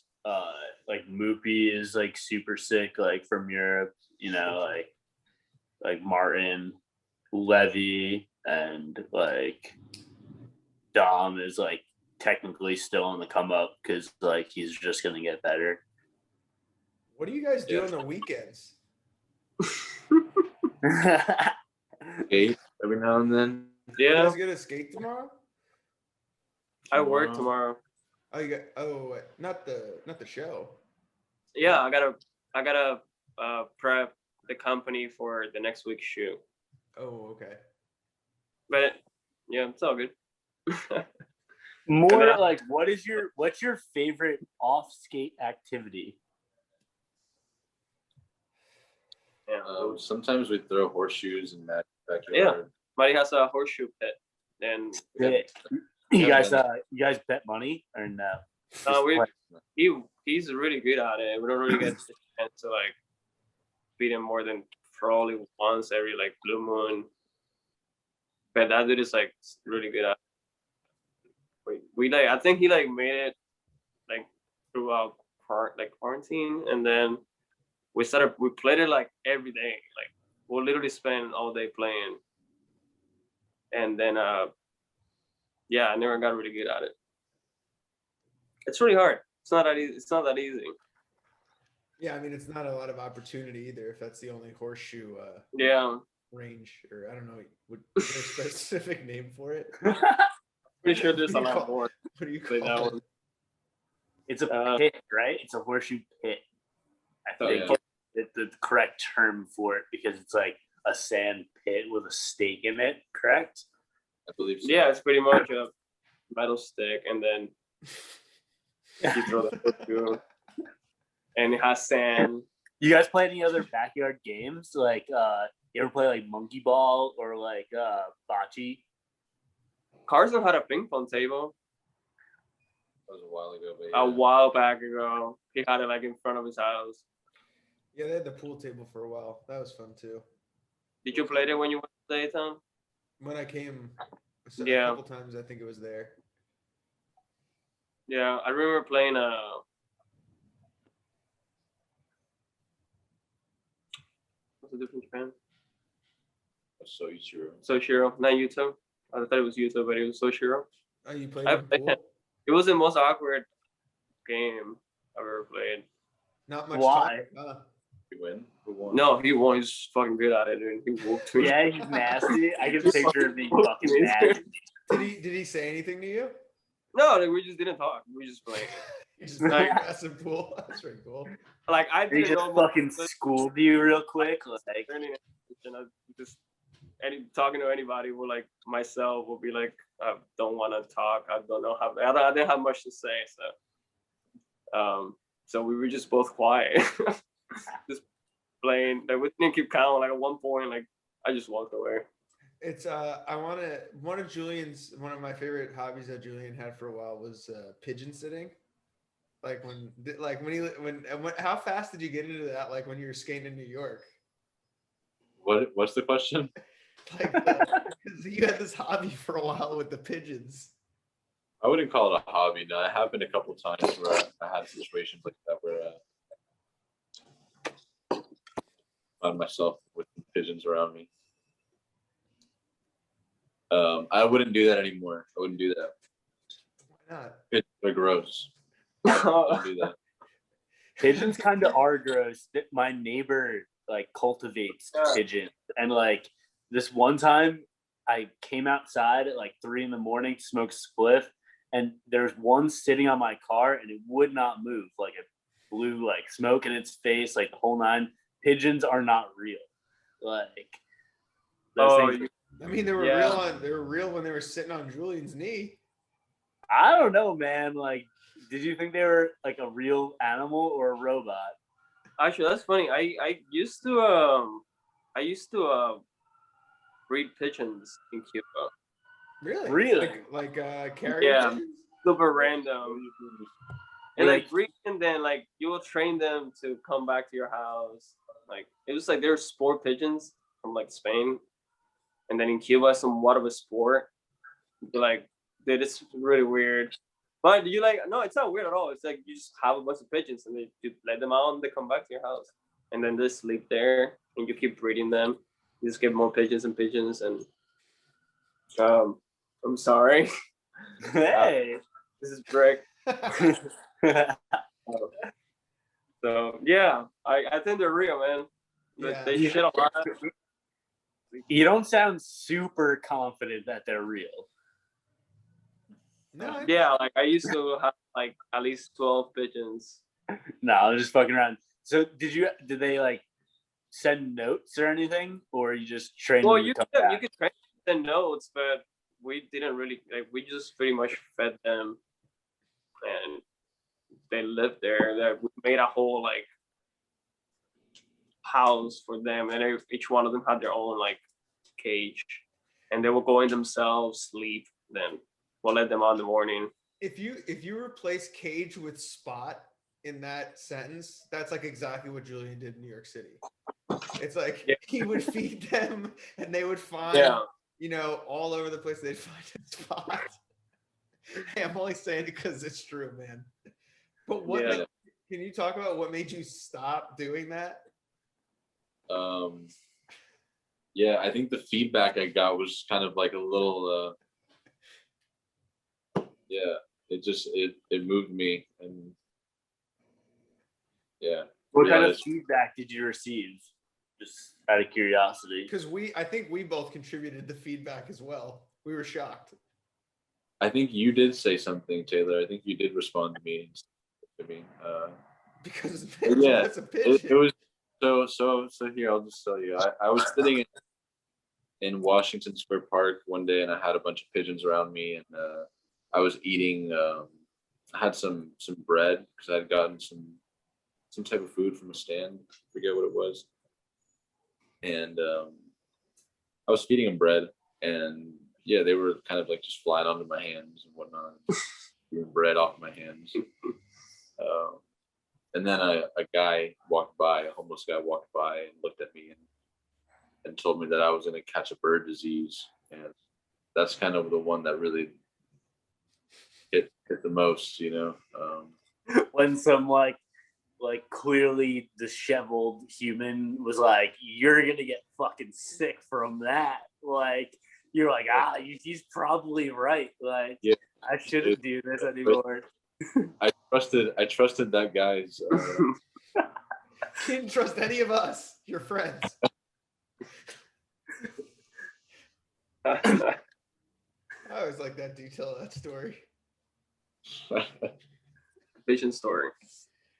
Moopy is like super sick, like from Europe. You know, like Martin, Levy, and like Dom is like technically still on the come up because like he's just gonna get better. What do you guys do on the weekends? Skate every now and then. You Yeah, guys gonna skate tomorrow? I work tomorrow. Oh, you got wait, not the show. Yeah, I gotta prep the company for the next week's shoot. Oh, okay. But yeah, it's all good. More like what's your favorite off skate activity? Yeah. Sometimes we throw horseshoes in Matt's backyard. Yeah. Buddy has a horseshoe pit, and You guys bet money or no? He's really good at it. We don't really get the chance to like beat him more than probably once every like blue moon. But that dude is like really good at it. We like, I think he like made it like throughout quarantine, and then we played it like every day. Like we'll literally spend all day playing, and then yeah, I never got really good at it. It's really hard. It's not that easy. It's not that easy. Yeah, I mean it's not a lot of opportunity either. If that's the only horseshoe Yeah, range, or I don't know, is there a specific name for it? pretty sure there's a lot more. What do you call it? It's a pit, right? It's a horseshoe pit. I think it's the correct term for it because it's like a sand pit with a stake in it, correct? I believe so. Yeah, it's pretty much a metal stick, and then you throw the horseshoe, and it has sand. You guys play any other backyard games? Like, you ever play like monkey ball or like bocce? Carson had a ping pong table. That was a while ago, but A while back ago. He had it like in front of his house. Yeah, they had the pool table for a while. That was fun too. Did you play it when you went to Dayton? When I came, a couple times, I think it was there. Yeah, I remember playing what's the difference, Japan? Soichiro, not Yuto. I thought it was Yuto, but it was Soichiro. Oh, you played in pool? It was the most awkward game I've ever played. Not much. Why? You win? Who won? No, he won. He's fucking good at it, dude. He whooped me. Yeah, he's nasty. I can picture him being fucking nasty. Did he say anything to you? No, we just didn't talk. We just played. You just played grass and pool. That's pretty cool. Like I He didn't just know fucking schooled you real quick. Like, just talking to anybody will like myself will be like, I don't want to talk. I don't know how. I didn't have much to say, so we were just both quiet, just playing. Like we didn't keep count. Like at one point, like I just walked away. It's one of my favorite hobbies that Julian had for a while was pigeon sitting. Like how fast did you get into that? Like when you were skating in New York? What's the question? Like, because you had this hobby for a while with the pigeons. I wouldn't call it a hobby. No, it happened a couple of times where I had situations like that where I found myself with pigeons around me. I wouldn't do that anymore. I wouldn't do that. Why not? Pigeons are gross. Don't do that. pigeons kind of are gross. My neighbor like cultivates pigeons, and like this one time I came outside at like 3 a.m. to smoke a spliff, and there's one sitting on my car, and it would not move. Like it blew like smoke in its face, like the whole nine. Pigeons are not real. Like those things. I mean, they were real. They were real when they were sitting on Julian's knee. I don't know, man. Like, did you think they were like a real animal or a robot? Actually, that's funny. I used to breed pigeons in Cuba. Really? Like carrier pigeons? Super random. And like breed, and then like you will train them to come back to your house. Like it was like they were sport pigeons from like Spain, and then in Cuba, somewhat of a sport. Like dude, it's really weird. But you like no, it's not weird at all. It's like you just have a bunch of pigeons and you let them out and they come back to your house, and then they sleep there, and you keep breeding them. You just get more pigeons and pigeons, and I'm sorry. Hey, this is Brick. So yeah, I think they're real, man. Yeah. They shit a lot. You don't sound super confident that they're real. No. Yeah, like I used to have like at least 12 pigeons. No, I'm just fucking around. So did they like send notes or anything, or you just trained them You to come back? could train the notes, but we didn't really like. We just pretty much fed them, and they lived there. That we made a whole like house for them, and each one of them had their own like cage, and they will go in themselves, sleep, then we'll let them out in the morning. If you replace cage with spot in that sentence, that's like exactly what Julian did in New York City. It's like he would feed them and they would find, all over the place they'd find a spot. Hey, I'm only saying it because it's true, man. But can you talk about what made you stop doing that? I think the feedback I got was kind of like a little, it moved me, and What kind of feedback did you receive? Just out of curiosity. Because I think we both contributed the feedback as well. We were shocked. I think you did say something, Taylor. I think you did respond to me. Because it's a pigeon. It was so here. I'll just tell you. I was sitting in Washington Square Park one day, and I had a bunch of pigeons around me, and I was eating. I had some bread because I had gotten some type of food from a stand. I forget what it was, and I was feeding them bread, and they were kind of like just flying onto my hands and whatnot, eating bread off my hands. And then a guy walked by, a homeless guy walked by and looked at me and told me that I was going to catch a bird disease. And that's kind of the one that really hit the most, When some like clearly disheveled human was like, you're going to get fucking sick from that. Like, you're like, he's probably right. Like, I shouldn't do this anymore. I trusted that guy's. Didn't trust any of us, your friends. I always like that detail of that story. Pigeon story.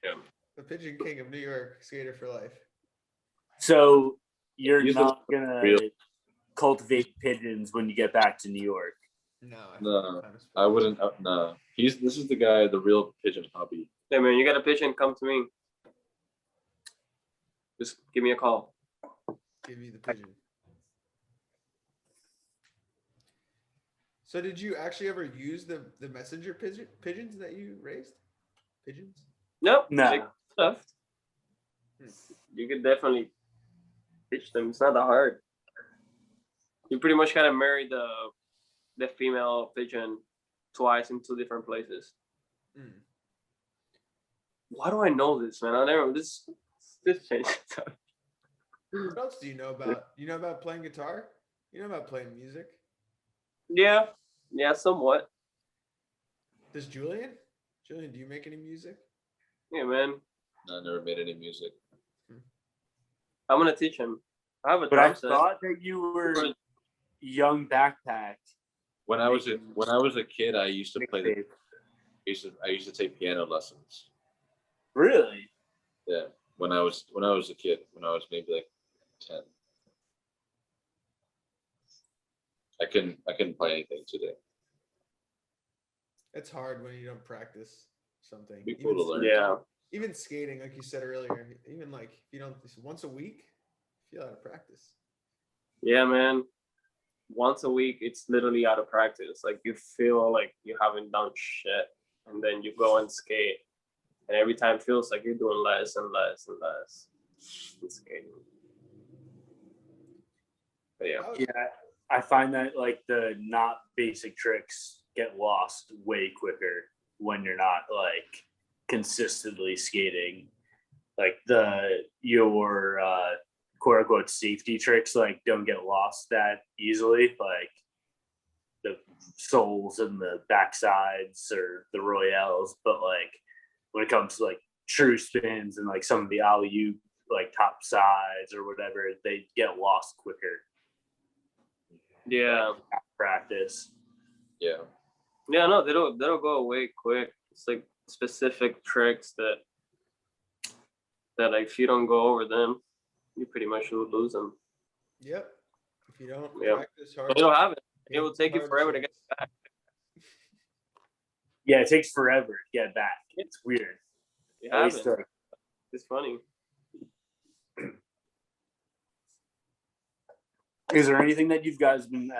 Yeah. The Pigeon King of New York, skater for life. So you're not gonna cultivate pigeons when you get back to New York? No, I wouldn't. No, this is the guy, the real pigeon hobby. Hey man, you got a pigeon? Come to me. Just give me a call. Give me the pigeon. So did you actually ever use the messenger pigeons that you raised? Pigeons? Nope. No. Stuff. You could definitely pitch them. It's not that hard. You pretty much gotta marry the female pigeon twice in 2 different places. Why do I know this, man? I never this changed. What else do you know about? You know about playing guitar? You know about playing music? Yeah, somewhat. Does Julian? Julian, do you make any music? Yeah, man. No, I never made any music. I'm gonna teach him. I have a But I drum set. thought that you were young backpack. When I was a kid, I used to play. I used to take piano lessons. Really? Yeah, when I was a kid, when I was maybe like 10. I couldn't play anything today. It's hard when you don't practice something. It'd be cool to learn. Yeah. Even skating, like you said earlier, even like if you don't once a week, you feel out of practice. Yeah, man. Once a week, it's literally out of practice. Like you feel like you haven't done shit, and then you go and skate, and every time it feels like you're doing less and less and less in skating. But yeah. Yeah, I find that like the not basic tricks get lost way quicker when you're not like consistently skating. Like your quote unquote safety tricks like don't get lost that easily. Like the soles and the backsides or the royales, but like when it comes to like true spins and like some of the alley-oop like top sides or whatever, they get lost quicker. Yeah. Practice. Yeah. Yeah, no, that'll go away quick. It's like specific tricks that like if you don't go over them, you pretty much will lose them. Yep. If you don't practice hard, but you don't have it. It will take you forever to get back. Yeah, it takes forever to get back. It's weird. You have it. It's funny. Is there anything that you guys been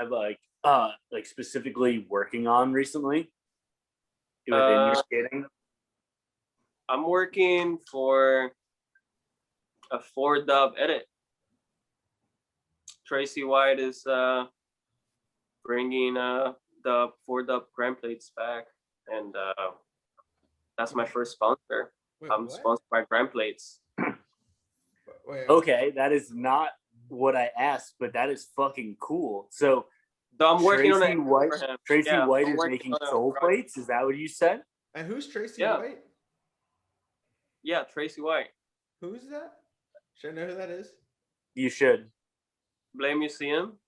like specifically working on recently within your skating? I'm working for a 4-dub edit. Tracy White is bringing the 4-dub grand plates back, and that's my first sponsor. I'm sponsored by grand plates. Okay, that is not what I asked, but that is fucking cool. So I'm working on it. Tracy White is making soul plates. Is that what you said? And who's Tracy White? Yeah, Tracy White. Who's that? Should I know who that is? You should. Blade Museum.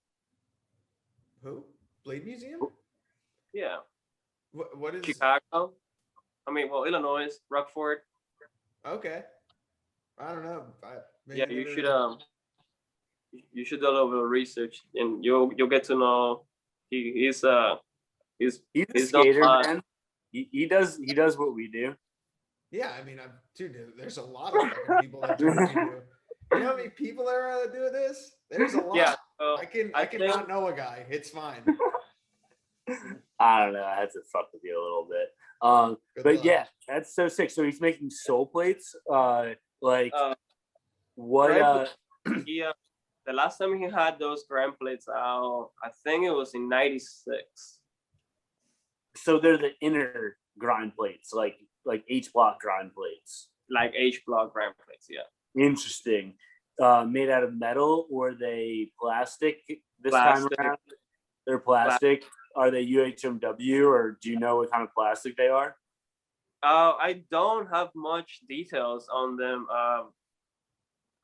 Who? Blade Museum? Yeah. What is Chicago? I mean, well, Illinois, Rockford. Okay. I don't know. Yeah, you should do a little bit of research, and you'll get to know he's a skater, man. He does what we do. Yeah, I mean, dude, there's a lot of fucking people that do what you do. You know how many people there are that do this? There's a lot. Yeah, I can not know a guy. It's fine. I don't know. I had to fuck with you a little bit. But luck. Yeah, that's so sick. So he's making soul plates. What? Yeah, the last time he had those grand plates out, I think it was in '96. So they're the inner grind plates, like H block grind plates. Like H block grind plates, yeah. Interesting. Made out of metal, or are they plastic this time around? They're plastic. Are they UHMW, or do you know what kind of plastic they are? I don't have much details on them.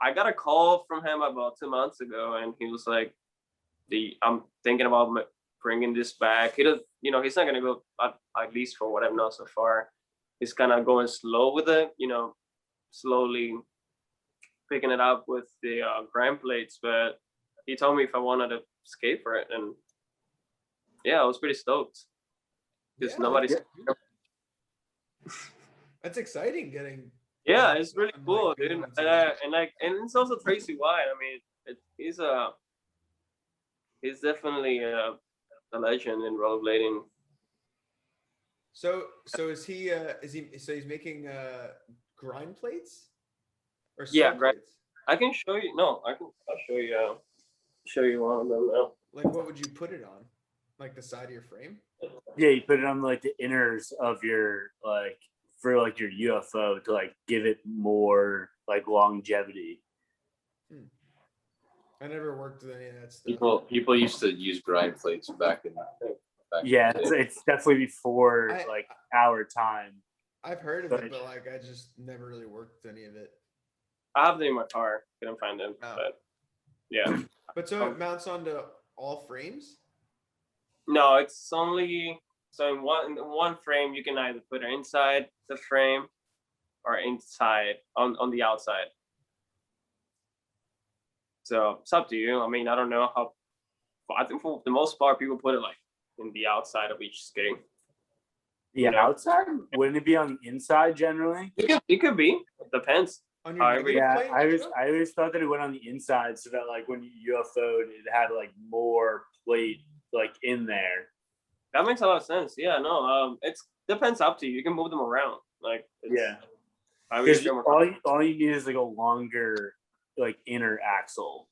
I got a call from him about 2 months ago, and he was like, I'm thinking about bringing this back. He does, he's not gonna go at least for what I know so far. He's kind of going slow with it, slowly picking it up with the grand plates. But he told me if I wanted to skate for it, and yeah, I was pretty stoked because nobody's. That's exciting. Getting. Yeah, it's really cool, dude. And it's also Tracy White. I mean, he's definitely a legend in rollerblading. So is he he's making grind plates? Or plates? I can show you. No, I'll show you one of them now. Like, what would you put it on? Like the side of your frame? Yeah, you put it on like the inners of your for your UFO to give it more longevity. I never worked with any of that stuff. People used to use grind plates back in. It's definitely before our time. I've heard of it, but I just never really worked with any of it. I have them in my car. Couldn't find them, but yeah. But so it mounts onto all frames? No, it's only so in one frame you can either put it inside the frame or inside on the outside. So it's up to you. I mean, I don't know how. I think for the most part, people put it like in the outside of each skate. The outside? Wouldn't it be on the inside generally? It could be. It depends. On your negative Yeah, plate, I always thought that it went on the inside so that like when you UFO'd, it had like more plate like in there. That makes a lot of sense. Yeah, no. It's depends up to you. You can move them around. Like Yeah. I Because all you need is like a longer like inner axle.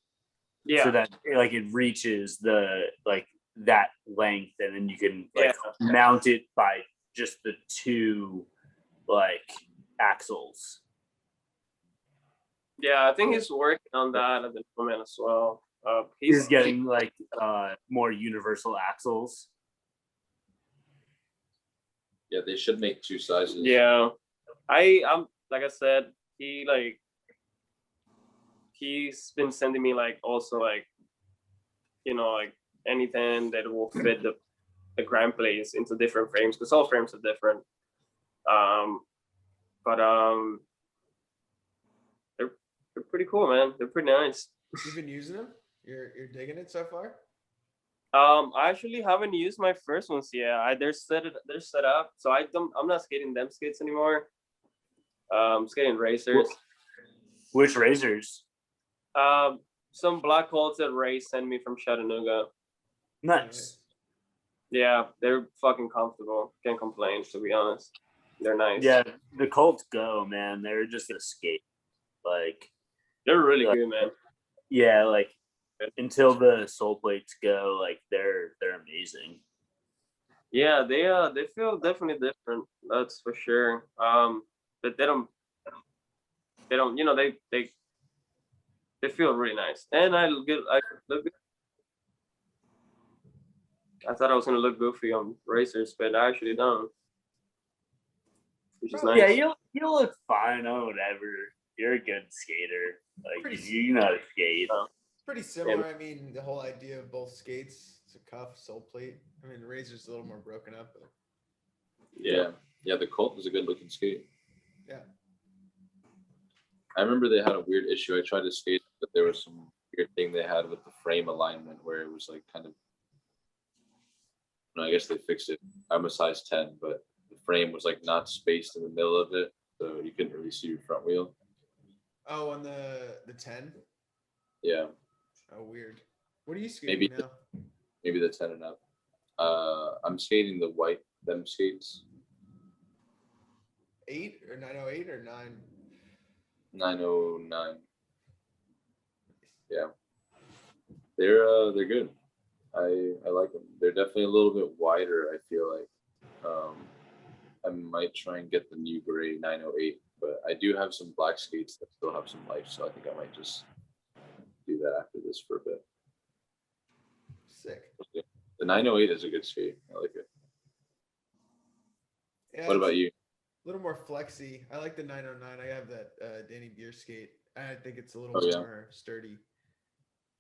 Yeah. So that like it reaches the like that length, and then you can like mount it by just the two like axles. Yeah, I think he's working on that at the moment as well. He's getting like more universal axles. Yeah, they should make two sizes. Yeah, I'm like I said, he's been sending me like also like like anything that will fit the grand plates into different frames because all frames are different. But they're pretty cool, man. They're pretty nice. You've been using them? You're digging it so far? I actually haven't used my first ones yet. They're set up, so I'm not skating them skates anymore. I'm skating racers. Which razors? Some black holes that Reyes sent me from Chattanooga. Nice. Yeah, they're fucking comfortable. Can't complain, to be honest. They're nice. Yeah, the Colts go, man. They're just a skate. Like they're really good, man. Yeah, like until the sole plates go, like they're amazing. Yeah, they feel definitely different. That's for sure. But they don't. They feel really nice, and I look good. I thought I was gonna look goofy on racers, but I actually don't. Which is nice. Yeah, you look fine on whatever. You're a good skater. Like you know how to skate. It's pretty similar. I mean, the whole idea of both skates, it's a cuff, sole plate. I mean, the Razor's a little more broken up. But... Yeah, the Colt was a good looking skate. Yeah. I remember they had a weird issue. I tried to skate, but there was some weird thing they had with the frame alignment where it was like kind of. I guess they fixed it. I'm a size 10, but the frame was like not spaced in the middle of it, so you couldn't really see your front wheel. Oh, on the 10? Yeah. Oh, weird. What are you skating now? Maybe the 10 and up. I'm skating the white them skates. 8 or 908 or 9? 909. Yeah. They're good. I like them. They're definitely a little bit wider, I feel like. I might try and get the new gray 908, but I do have some black skates that still have some life, so I think I might just do that after this for a bit. Sick. The 908 is a good skate. I like it. Yeah, what about you? A little more flexy. I like the 909. I have that Danny Beer skate. I think it's a little more sturdy.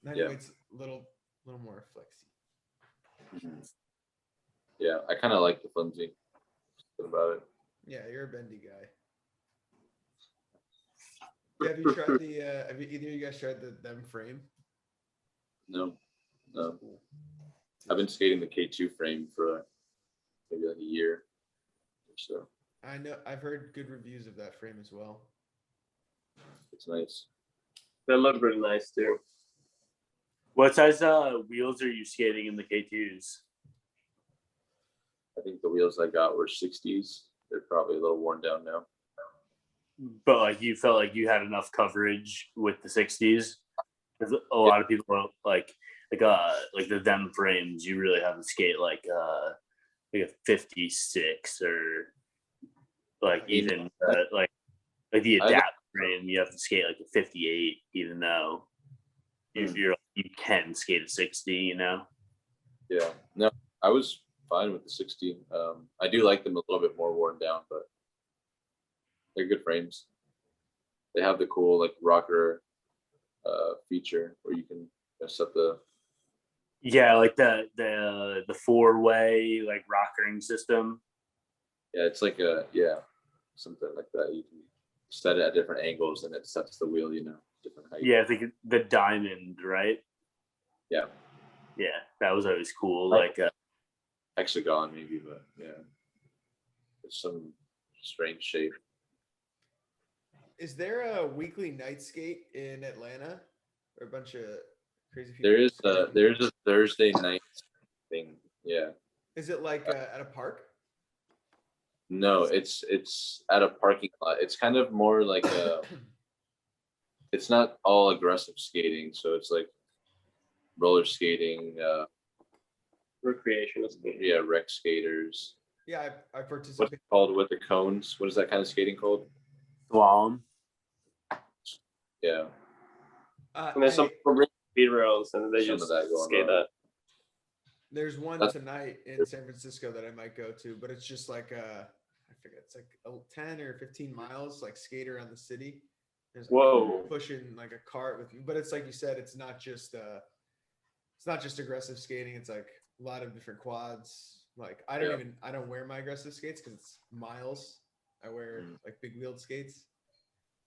908's a little more flexy. Mm-hmm. Yeah, I kind of like the flimsy. What about it? Yeah, you're a bendy guy. Yeah, have you tried have either of you guys tried them frame? No. I've been skating the K2 frame for maybe like a year or so. I know. I've heard good reviews of that frame as well. It's nice. They look really nice too. What size wheels are you skating in the K2s? I think the wheels I got were 60s. They're probably a little worn down now. But like you felt like you had enough coverage with the 60s? Because a lot of people like the them frames, you really have to skate like a 56 or like even like the adapt frame, you have to skate like a 58, even though you can skate a 60, you know? Yeah. No, I was fine with the 60. I do like them a little bit more worn down, but they're good frames. They have the cool like rocker feature where you can set the Yeah, like the 4-way like rockering system. Yeah, it's like something like that. You can set it at different angles, and it sets the wheel. Different height. Yeah, I think the diamond, right? Yeah. Yeah, that was always cool. Like Hexagon, maybe, but yeah, it's some strange shape. Is there a weekly night skate in Atlanta, or a bunch of crazy people? There's a Thursday night thing. Yeah. Is it like at a park? No, it's at a parking lot. It's kind of more like it's not all aggressive skating, so it's like roller skating, Recreational skating. yeah, rec skaters. Yeah, I What's participated. it called with the cones? What is that kind of skating called? slalom. Yeah. And there's some people bring speed rails and they Some just of that going skate on. that. There's one tonight in San Francisco that I might go to, but it's just like I forget, it's like 10 or 15 miles, like skate around the city. There's like Whoa. pushing like a cart with you, but it's like you said, it's not just aggressive skating. It's like a lot of different quads. Like I don't wear my aggressive skates because it's miles. I wear like big wheeled skates.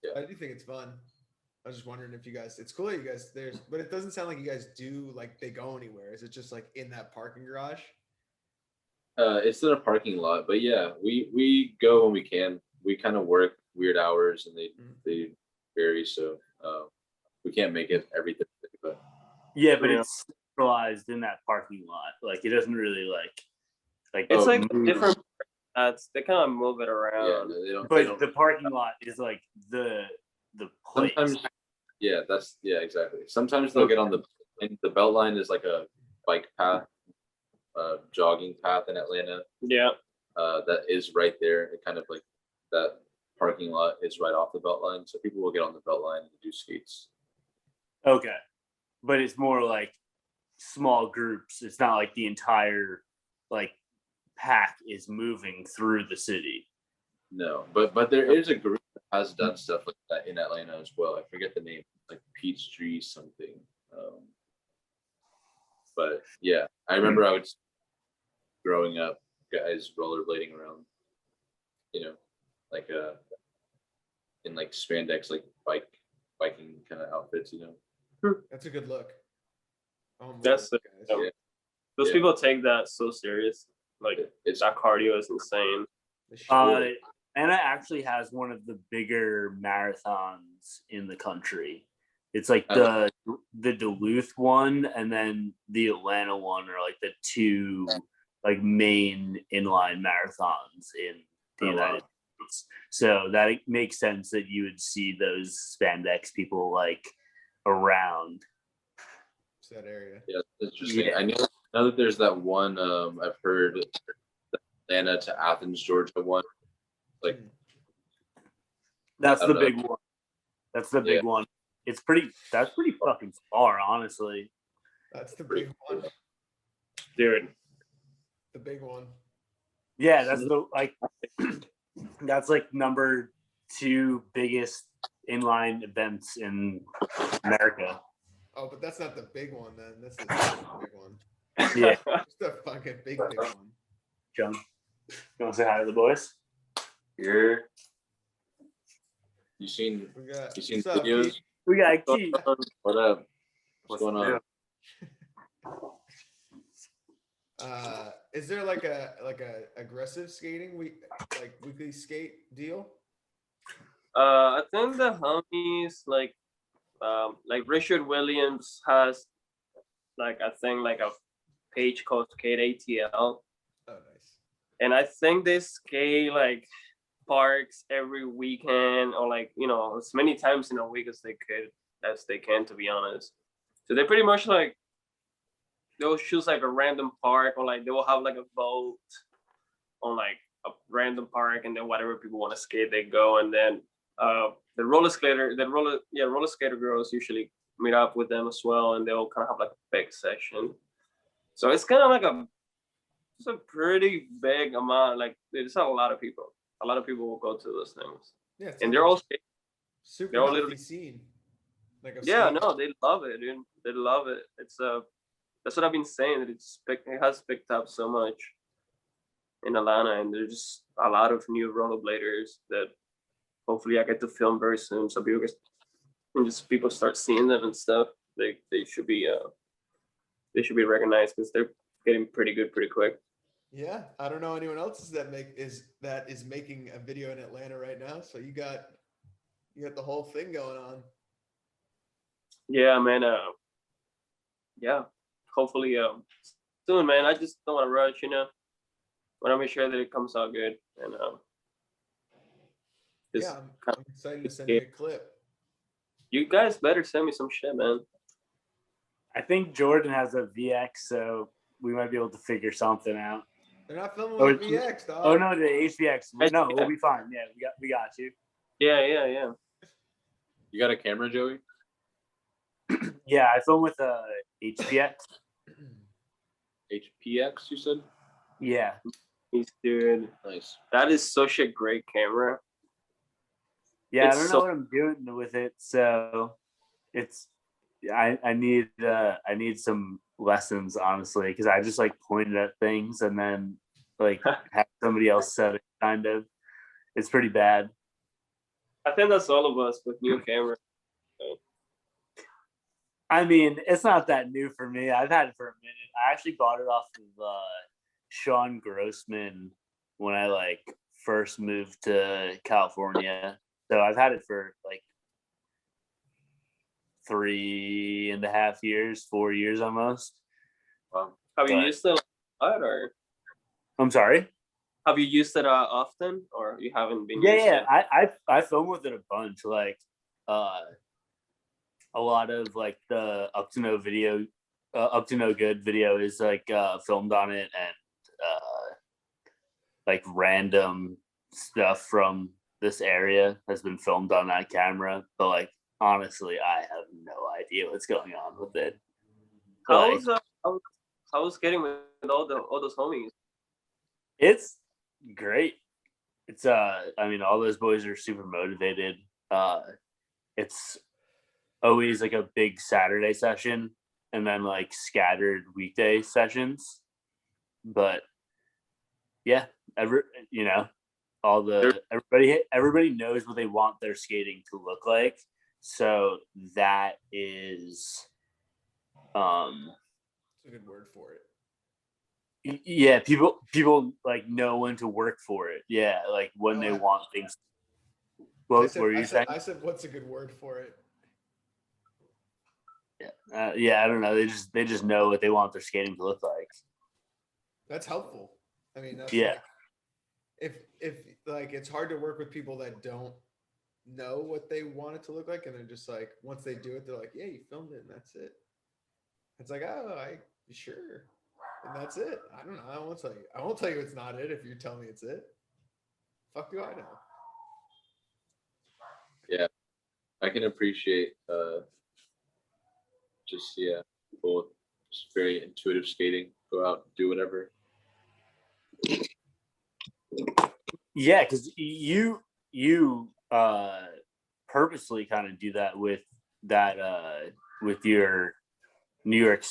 Yeah. I do think it's fun. I was just wondering if you guys, it's cool that you guys but it doesn't sound like you guys do like they go anywhere. Is it just like in that parking garage? It's in a parking lot, but yeah, we go when we can. We kind of work weird hours, and they vary, so we can't make it every Thursday. But Yeah, but it's centralized in that parking lot. Like it doesn't really like It's like move. different. They kind of move it yeah, around. no, they don't. But the parking lot is like the place. Sometimes, yeah, exactly. Sometimes they'll get on the belt line is like a bike path, jogging path in Atlanta. Yeah. That is right there. It kind of like that parking lot is right off the belt line, so people will get on the belt line and do skates. Okay, but it's more like small groups. It's not like the entire like pack is moving through the city. No, but there is a group that has done stuff like that in Atlanta as well. I forget the name, like Peachtree something. But yeah, I remember I was growing up, guys rollerblading around, like in like spandex, like biking kind of outfits, That's a good look. That's the, Yeah. those Yeah. people take that so serious. Like that cardio is insane. Atlanta actually has one of the bigger marathons in the country. It's like the Duluth one and then the Atlanta one are like the two like main inline marathons in the United States. So that makes sense that you would see those spandex people like around that area. Yeah, interesting. Yeah. I know that there's that one. I've heard the Atlanta to Athens, Georgia one. Like that's the big one. That's the big one. That's pretty fucking far, honestly. That's the big one, dude. The big one. Yeah, that's that's like number 2 biggest inline events in America. Oh, but that's not the big one then. That's the big one. Yeah. It's the fucking big one. John, you want to say hi to the boys? Here. You seen videos? Pete? We got Keith. What up? What's going on? Is there like a aggressive skating weekly skate deal? I think the homies like Richard Williams has like I think like a page called Skate ATL. Oh, nice. And I think they skate like parks every weekend or like as many times in a week as they can, to be honest. So they pretty much like they'll choose like a random park or like they will have like a vote on like a random park, and then whatever people want to skate they go, and then the roller skater girls usually meet up with them as well, and they'll kind of have like a big session. So it's kind of like it's a pretty big amount. Like there's a lot of people. A lot of people will go to those things. Yeah, and they're all super healthy scene. Like no, they love it, dude. They love it. It's that's what I've been saying. That it has picked up so much in Atlanta, and there's just a lot of new rollerbladers that hopefully I get to film very soon. So people start seeing them and stuff. They should be recognized because they're getting pretty good pretty quick. Yeah, I don't know anyone else that is making a video in Atlanta right now. So you got the whole thing going on. Yeah, man. Yeah, hopefully soon, man. I just don't want to rush, you know. I want to make sure that it comes out good, and yeah, I'm excited to send you a clip. You guys better send me some shit, man. I think Jordan has a VX, so we might be able to figure something out. They're not filming with VX, dog. Oh no, the HVX. No, we'll be fine. Yeah, we got you. Yeah. You got a camera, Joey? Yeah, I film with a HPX. HPX, you said? Yeah. Dude, Nice. that is such a great camera. Yeah, I don't know what I'm doing with it, so it's I need some lessons, honestly, because I just like pointed at things and then like have somebody else set it. Kind of, it's pretty bad. I think that's all of us with new cameras. I mean, it's not that new for me. I've had it for a minute. I actually bought it off of Sean Grossman when I like first moved to California. So I've had it for like 3.5 years, 4 years almost. Wow. Have you used it a lot, or? I'm sorry? Have you used it often, or you haven't been using it? I film with it a bunch. Like a lot of like the Up to No Good video is like filmed on it, and like random stuff from this area has been filmed on that camera. But like honestly, I have no idea what's going on with it. How's getting with all those homies? It's great. It's I mean, all those boys are super motivated. It's always like a big Saturday session and then like scattered weekday sessions. But yeah, everybody knows what they want their skating to look like. So that is That's a good word for it. Yeah, people like know when to work for it. Yeah, like when they want things. What were you saying? I said, what's a good word for it? Yeah, I don't know. They just know what they want their skating to look like. That's helpful. I mean, that's yeah. Like, if like it's hard to work with people that don't know what they want it to look like, and they're just like, once they do it, they're like, yeah, you filmed it, and that's it. It's like, oh, sure, and that's it. I don't know. I won't tell you it's not it if you tell me it's it. Fuck do I know? Yeah, I can appreciate people with just very intuitive skating. Go out, do whatever. Yeah, because you purposely kind of do that with your New York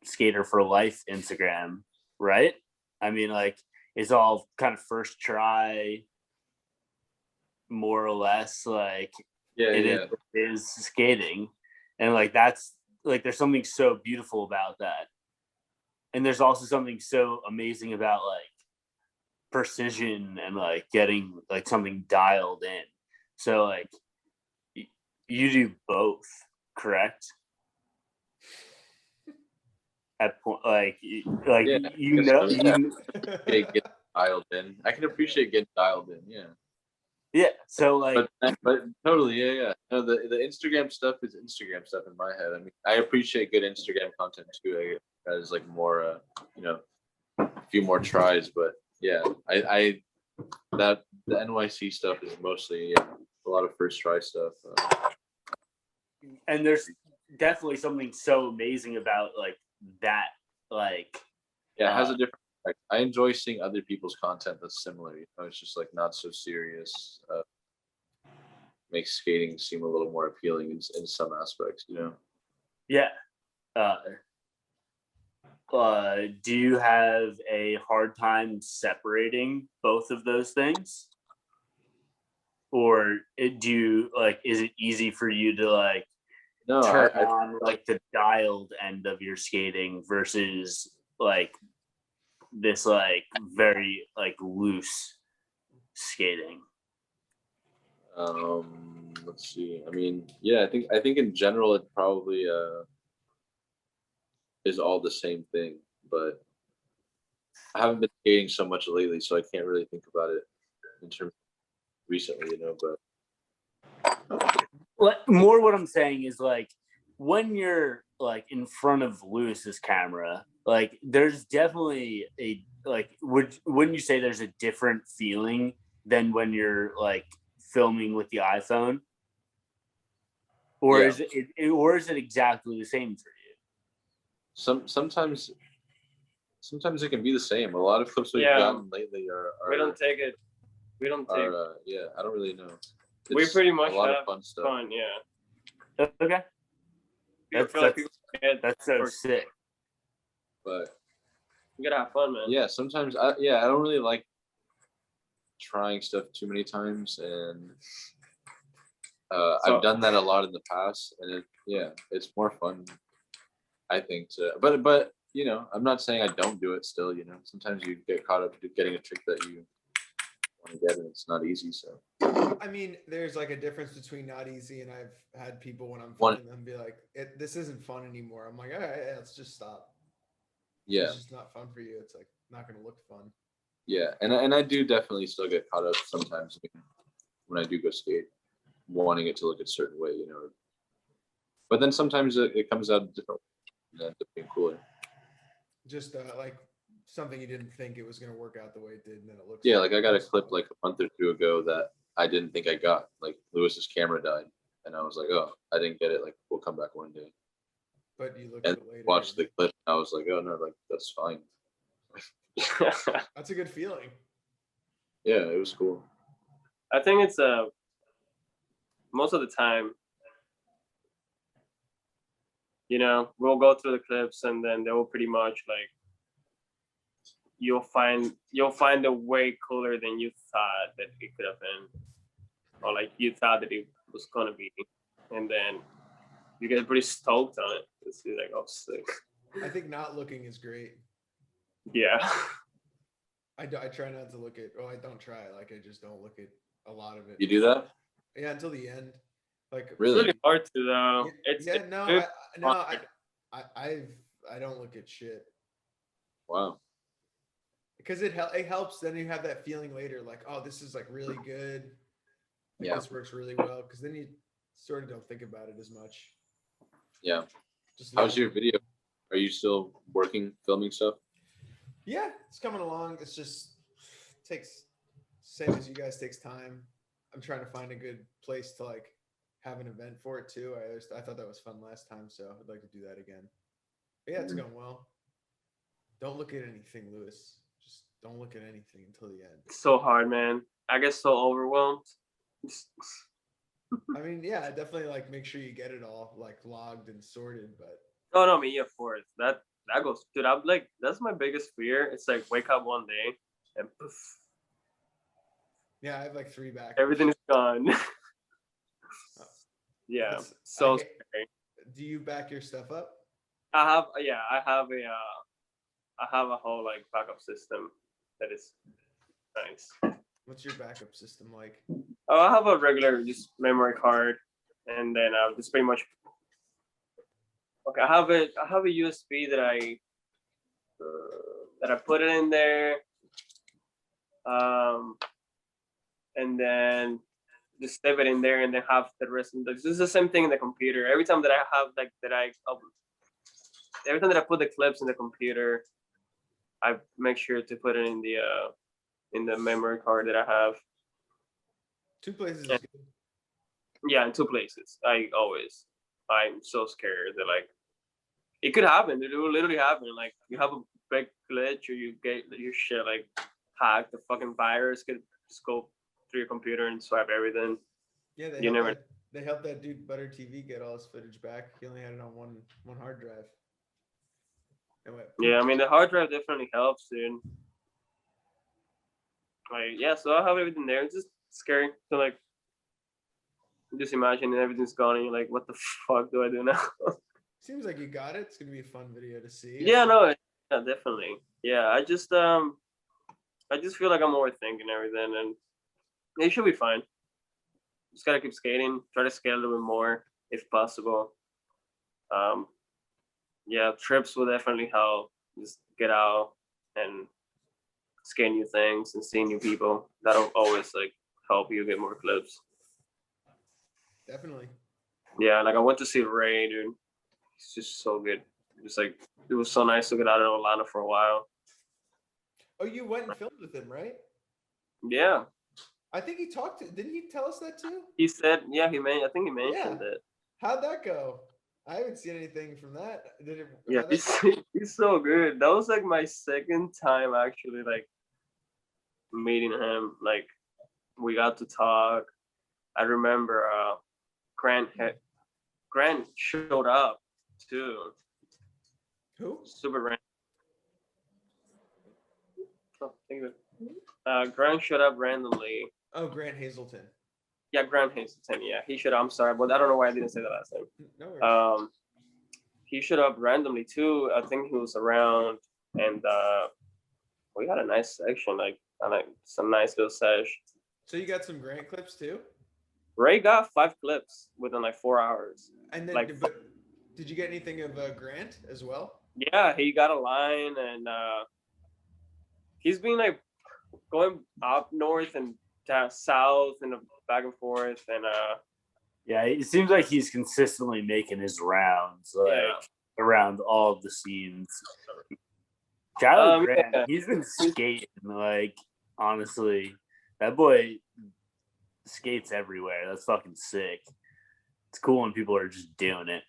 Skater for Life Instagram, right? I mean, like it's all kind of first try, more or less. Like it is skating, and like that's like there's something so beautiful about that, and there's also something so amazing about like precision and like getting like something dialed in. So like you do both, correct? At point, you get dialed in. I can appreciate getting dialed in. Yeah. So like, but totally, yeah. No, the Instagram stuff is Instagram stuff in my head. I mean, I appreciate good Instagram content too. As like more, a few more tries. But yeah, the NYC stuff is mostly a lot of first try stuff. And there's definitely something so amazing about like that. Like, it has a different. Like, I enjoy seeing other people's content that's similar. You know, it's just like not so serious. Makes skating seem a little more appealing in some aspects. You know. Yeah. do you have a hard time separating both of those things? Or is it easy for you to like turn on like the dialed end of your skating versus like this like very like loose skating? Let's see. I mean, yeah, I think in general it probably is all the same thing, but I haven't been skating so much lately, so I can't really think about it in terms of recently, but more what I'm saying is like when you're like in front of Lewis's camera, like there's definitely a like wouldn't you say there's a different feeling than when you're like filming with the iPhone? Or is it exactly the same for you? Sometimes it can be the same. A lot of clips we've gotten lately are we don't take it. We don't take. I don't really know. We pretty much a lot have of fun stuff. fun, yeah. Okay. That's so sick. But you gotta have fun, man. Yeah, sometimes I don't really like trying stuff too many times, and I've done that a lot in the past, and it's more fun, I think. But you know, I'm not saying I don't do it still. You know, sometimes you get caught up getting a trick that you want to get, and it's not easy. So I mean, there's like a difference between not easy, and I've had people when I'm filming them be like, "This isn't fun anymore." I'm like, "All right, let's just stop." Yeah, it's just not fun for you. It's like not going to look fun. Yeah, and I do definitely still get caught up sometimes when I do go skate, wanting it to look a certain way, you know. But then sometimes it comes out different, and ends up being cooler. Just like something you didn't think it was going to work out the way it did, and then it looks. Yeah, like I got a clip like a month or two ago that I didn't think I got. Like Lewis's camera died, and I was like, oh, I didn't get it. Like we'll come back one day. But you looked and at it later. Watched the clip. And I was like, oh no, like that's fine. That's a good feeling. Yeah, it was cool. I think it's most of the time, you know, we'll go through the clips and then they will pretty much like you'll find a way cooler than you thought that it could have been, or like you thought that it was gonna be, and then you get pretty stoked on it. It's like, oh, sick. I think not looking is great. Yeah. I try not to look at. Oh, I don't try. Like I just don't look at a lot of it. You do that? Yeah, until the end. Like really? It's really hard to though. I don't look at shit. Wow. Because it helps. Then you have that feeling later, like, oh, this is like really good. Like, this works really well. Because then you sort of don't think about it as much. Yeah. How's your video? Are you still filming stuff? Yeah, it's coming along. It's just takes, same as you guys, takes time. I'm trying to find a good place to like have an event for it too. I thought that was fun last time, so I'd like to do that again. But yeah, it's going well. Don't look at anything, Lewis. Just don't look at anything until the end. It's so hard, man. I get so overwhelmed. I mean, yeah, definitely like make sure you get it all like logged and sorted, but no, me, of course. That goes, dude. I'm like, that's my biggest fear. It's like wake up one day and poof. Yeah, I have like 3 back. Everything is gone. Yeah, so scary. Do you back your stuff up? I have a whole like backup system that is nice. What's your backup system like? Oh, I have a regular just memory card, and then it's pretty much. Okay, I have a USB that I put it in there, and then just save it in there, and then have the rest. This is the same thing in the computer. Every time that I have every time that I put the clips in the computer, I make sure to put it in the memory card that I have. 2 places is good. Yeah, in 2 places. I'm so scared that like it could happen. It will literally happen. Like you have a big glitch, or you get your shit like hacked. The fucking virus could just go through your computer and swipe everything. Yeah, they helped that dude Butter TV get all his footage back. He only had it on one hard drive. Yeah, I mean the hard drive definitely helps, dude. Like, yeah, so I have everything there. It's just scary to like just imagine everything's gone and you're like, what the fuck do I do now? Seems like you got it. It's gonna be a fun video to see. Yeah, no, yeah, definitely. Yeah, I just feel like I'm overthinking everything, and it should be fine. Just gotta keep skating. Try to skate a little bit more if possible. Yeah, trips will definitely help. Just get out and skate new things and see new people. That'll always like help you get more clips. Definitely. Yeah, like I went to see Ray, dude. He's just so good. It's like it was so nice to get out of Atlanta for a while. Oh, you went and filmed with him, right? Yeah, I think he talked to. Didn't he tell us that too? he said. Yeah, I think he mentioned it. How'd that go? I haven't seen anything from that. Yeah, he's so good. That was like my second time actually like meeting him. Like we got to talk. I remember Grant showed up too. Who? Super random. Oh, thank you. Grant showed up randomly. Oh, Grant Hazelton. Yeah, Grant Hazelton. Yeah, he showed up. I'm sorry, but I don't know why I didn't say that last time. No worries. He showed up randomly too. I think he was around, and we had a nice section, like some nice little sesh. So you got some Grant clips too? Ray got 5 clips within like 4 hours. And then, like, did you get anything of Grant as well? Yeah, he got a line, and he's been like going up north and down south and back and forth, and yeah, it seems like he's consistently making his rounds, like around all of the scenes. Tyler Grant, he's been skating, like, honestly, that boy skates everywhere. That's fucking sick. It's cool when people are just doing it.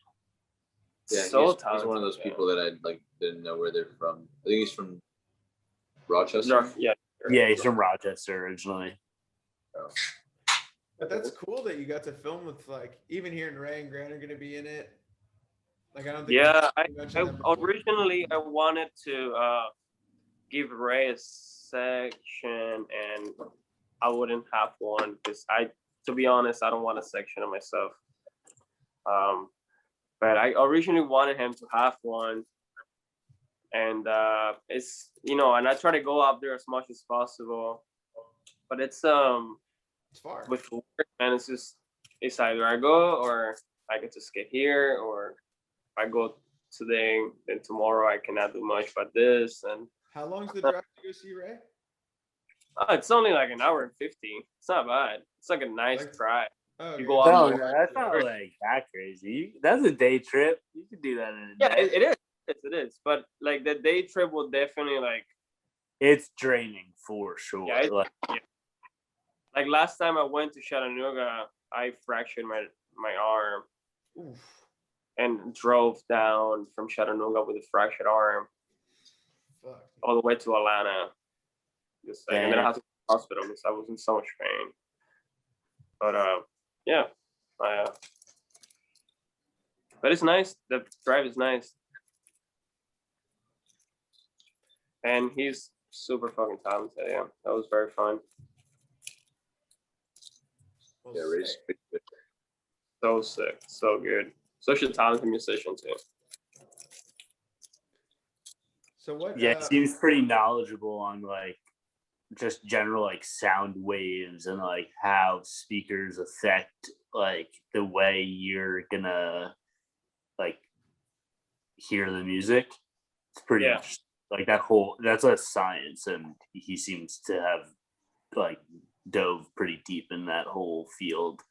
Yeah, he's one of those people that I like didn't know where they're from. I think he's from Rochester. Yeah, he's from Rochester originally. Oh. But that's cool that you got to film with, like, even here in Ray and Grant are going to be in it. Like, I don't think. Yeah, I originally I wanted to give Ray a section, and I wouldn't have one because to be honest, I don't want a section of myself. But I originally wanted him to have one, and it's and I try to go up there as much as possible, but it's far with work, and it's either I go or I get to skate here, or if I go today, then tomorrow I cannot do much but this. And how long's the drive to go see Ray? It's only like an hour and 50. It's not bad. It's like a nice drive. Oh, you go out. No, that's not like that crazy. That's a day trip. You can do that in a day. Yeah, it is. It is. But like the day trip will definitely like. It's draining for sure. Yeah, like last time I went to Chattanooga, I fractured my arm. Oof. And drove down from Chattanooga with a fractured arm. Fuck. All the way to Atlanta. And then I had to go to the hospital because I was in so much pain. But yeah. But it's nice. The drive is nice. And he's super fucking talented. Yeah, that was very fun. Yeah, Ray's so sick, so good. Such a talented musician too. So what? Yeah, he seems pretty knowledgeable on like just general like sound waves and like how speakers affect like the way you're gonna like hear the music. It's pretty interesting. Like that's a science, and he seems to have like dove pretty deep in that whole field.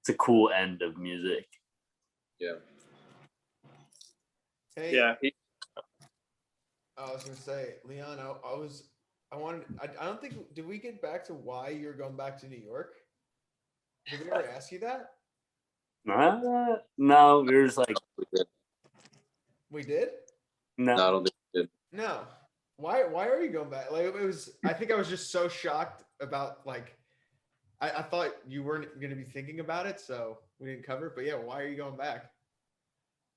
It's a cool end of music. Yeah. Hey. Yeah. I was gonna say, Leon, I don't think, did we get back to why you're going back to New York? Did we ever ask you that? No, we were just like, we did? No, I don't think we did. No. Why are you going back? Like, I think I was just so shocked about, like, I thought you weren't going to be thinking about it, so we didn't cover it. But yeah, why are you going back?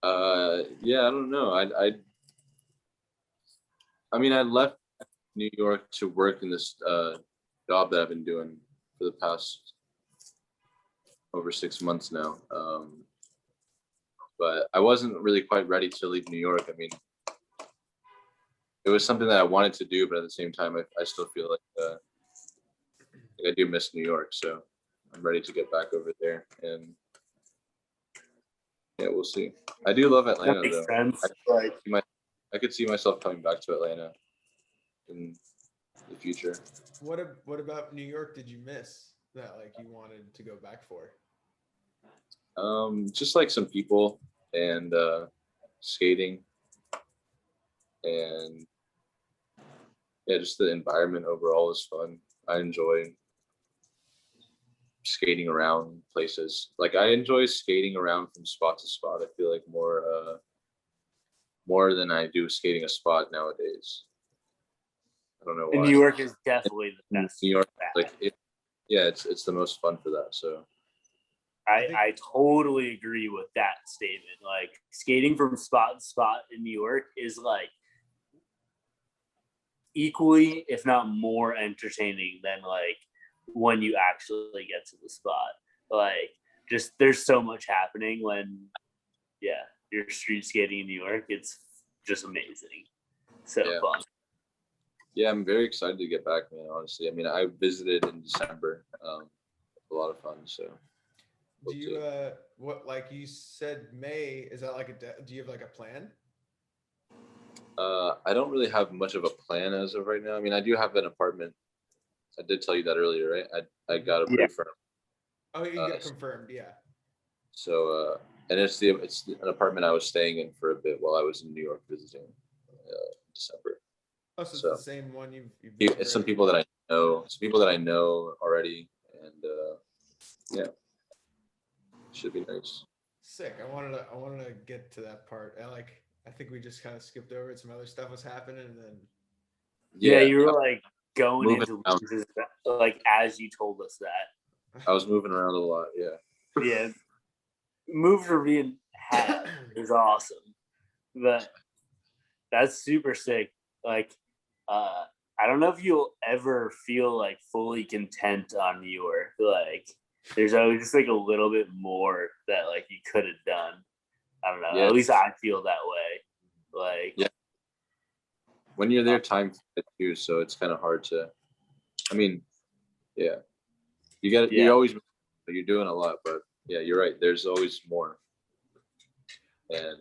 Yeah, I don't know. I mean, I left New York to work in this job that I've been doing for the past over 6 months now. But I wasn't really quite ready to leave New York. I mean, it was something that I wanted to do, but at the same time, I still feel like I do miss New York. So I'm ready to get back over there, and yeah, we'll see. I do love Atlanta, That makes though. sense. I could see myself coming back to Atlanta in the future. What about New York did you miss that like you wanted to go back for? Just like some people and skating, and yeah, just the environment overall is fun. I enjoy skating around places. Like I enjoy skating around from spot to spot. I feel like more than I do skating a spot nowadays. I don't know why. And New York is definitely the best. New York, like it's the most fun for that. So I totally agree with that statement. Like skating from spot to spot in New York is like equally, if not more entertaining than like when you actually get to the spot. Like just there's so much happening when you're street skating in New York. It's just amazing. So fun. Yeah, I'm very excited to get back, man, honestly. I mean, I visited in December. A lot of fun, so. Do you what like you said May, is that like do you have like a plan? I don't really have much of a plan as of right now. I mean, I do have an apartment. I did tell you that earlier, right? I got approved for. Oh, you got confirmed, yeah. So and it's an apartment I was staying in for a bit while I was in New York visiting December. Oh, so it's the same one you've it's some people that I know. Some people that I know already, and yeah, should be nice. Sick. I wanted to get to that part. I think we just kind of skipped over it. Some other stuff was happening, and then you were like going into like as you told us that. I was moving around a lot. Yeah. Yeah. Move for being hat is awesome, but that's super sick. Like, I don't know if you'll ever feel like fully content on New York. Like, there's always just like a little bit more that like you could have done. I don't know. Yeah. At least I feel that way. Like, yeah. When you're there, time flies too, so it's kind of hard to. I mean, yeah, you're always you're doing a lot, but yeah, you're right. There's always more, and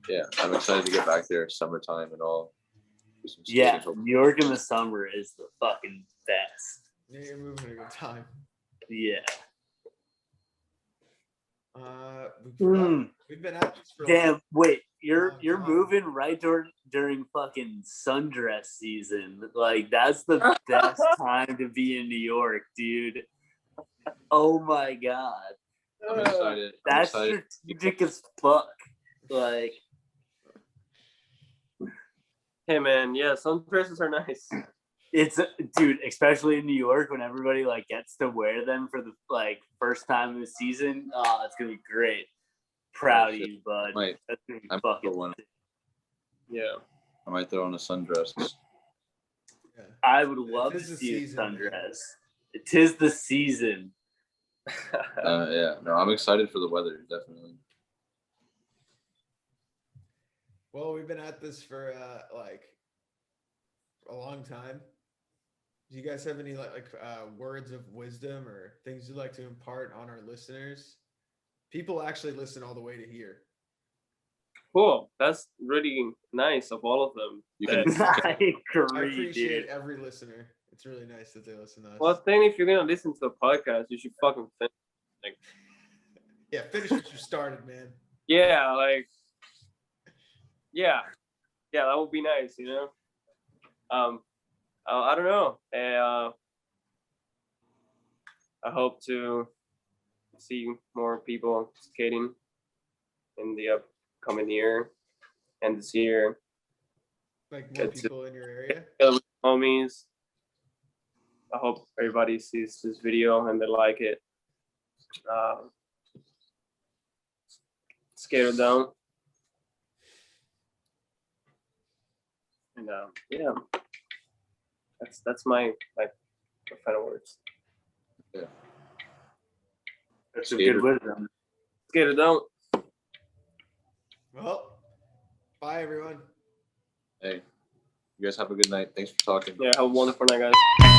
yeah, I'm excited to get back there. Summertime and all. Yeah, New York in the summer is the fucking best. Yeah, you're moving at a good time. Yeah. We've been at this for damn. Wait, you're moving right during fucking sundress season. Like that's the best time to be in New York, dude. Oh my god, I'm excited. That's strategic as fuck. Like, hey man, yeah, some dresses are nice. It's dude, especially in New York when everybody like gets to wear them for the like first time of the season. Oh, it's gonna be great. Proud of you, bud. That's gonna be fucking one. Yeah. I might throw on a sundress. Yeah. I would love to see a sundress. It is the season. Yeah, no, I'm excited for the weather, definitely. Well, we've been at this for like a long time. Do you guys have any like words of wisdom or things you'd like to impart on our listeners? People actually listen all the way to here. Cool. That's really nice of all of them. I agree, I appreciate every listener. It's really nice that they listen to us. Well, then if you're gonna listen to the podcast, you should fucking finish. Like, yeah, finish what you started, man. Yeah, like, yeah, that would be nice, you know. I don't know. I hope to see more people skating in the upcoming year and this year. Like more people in your area? Homies. I hope everybody sees this video and they like it. Skate it down. And yeah, that's my final words. That's some good wisdom. Let's get it done. Well, bye everyone. Hey, you guys have a good night. Thanks for talking. Yeah, have a wonderful night, guys.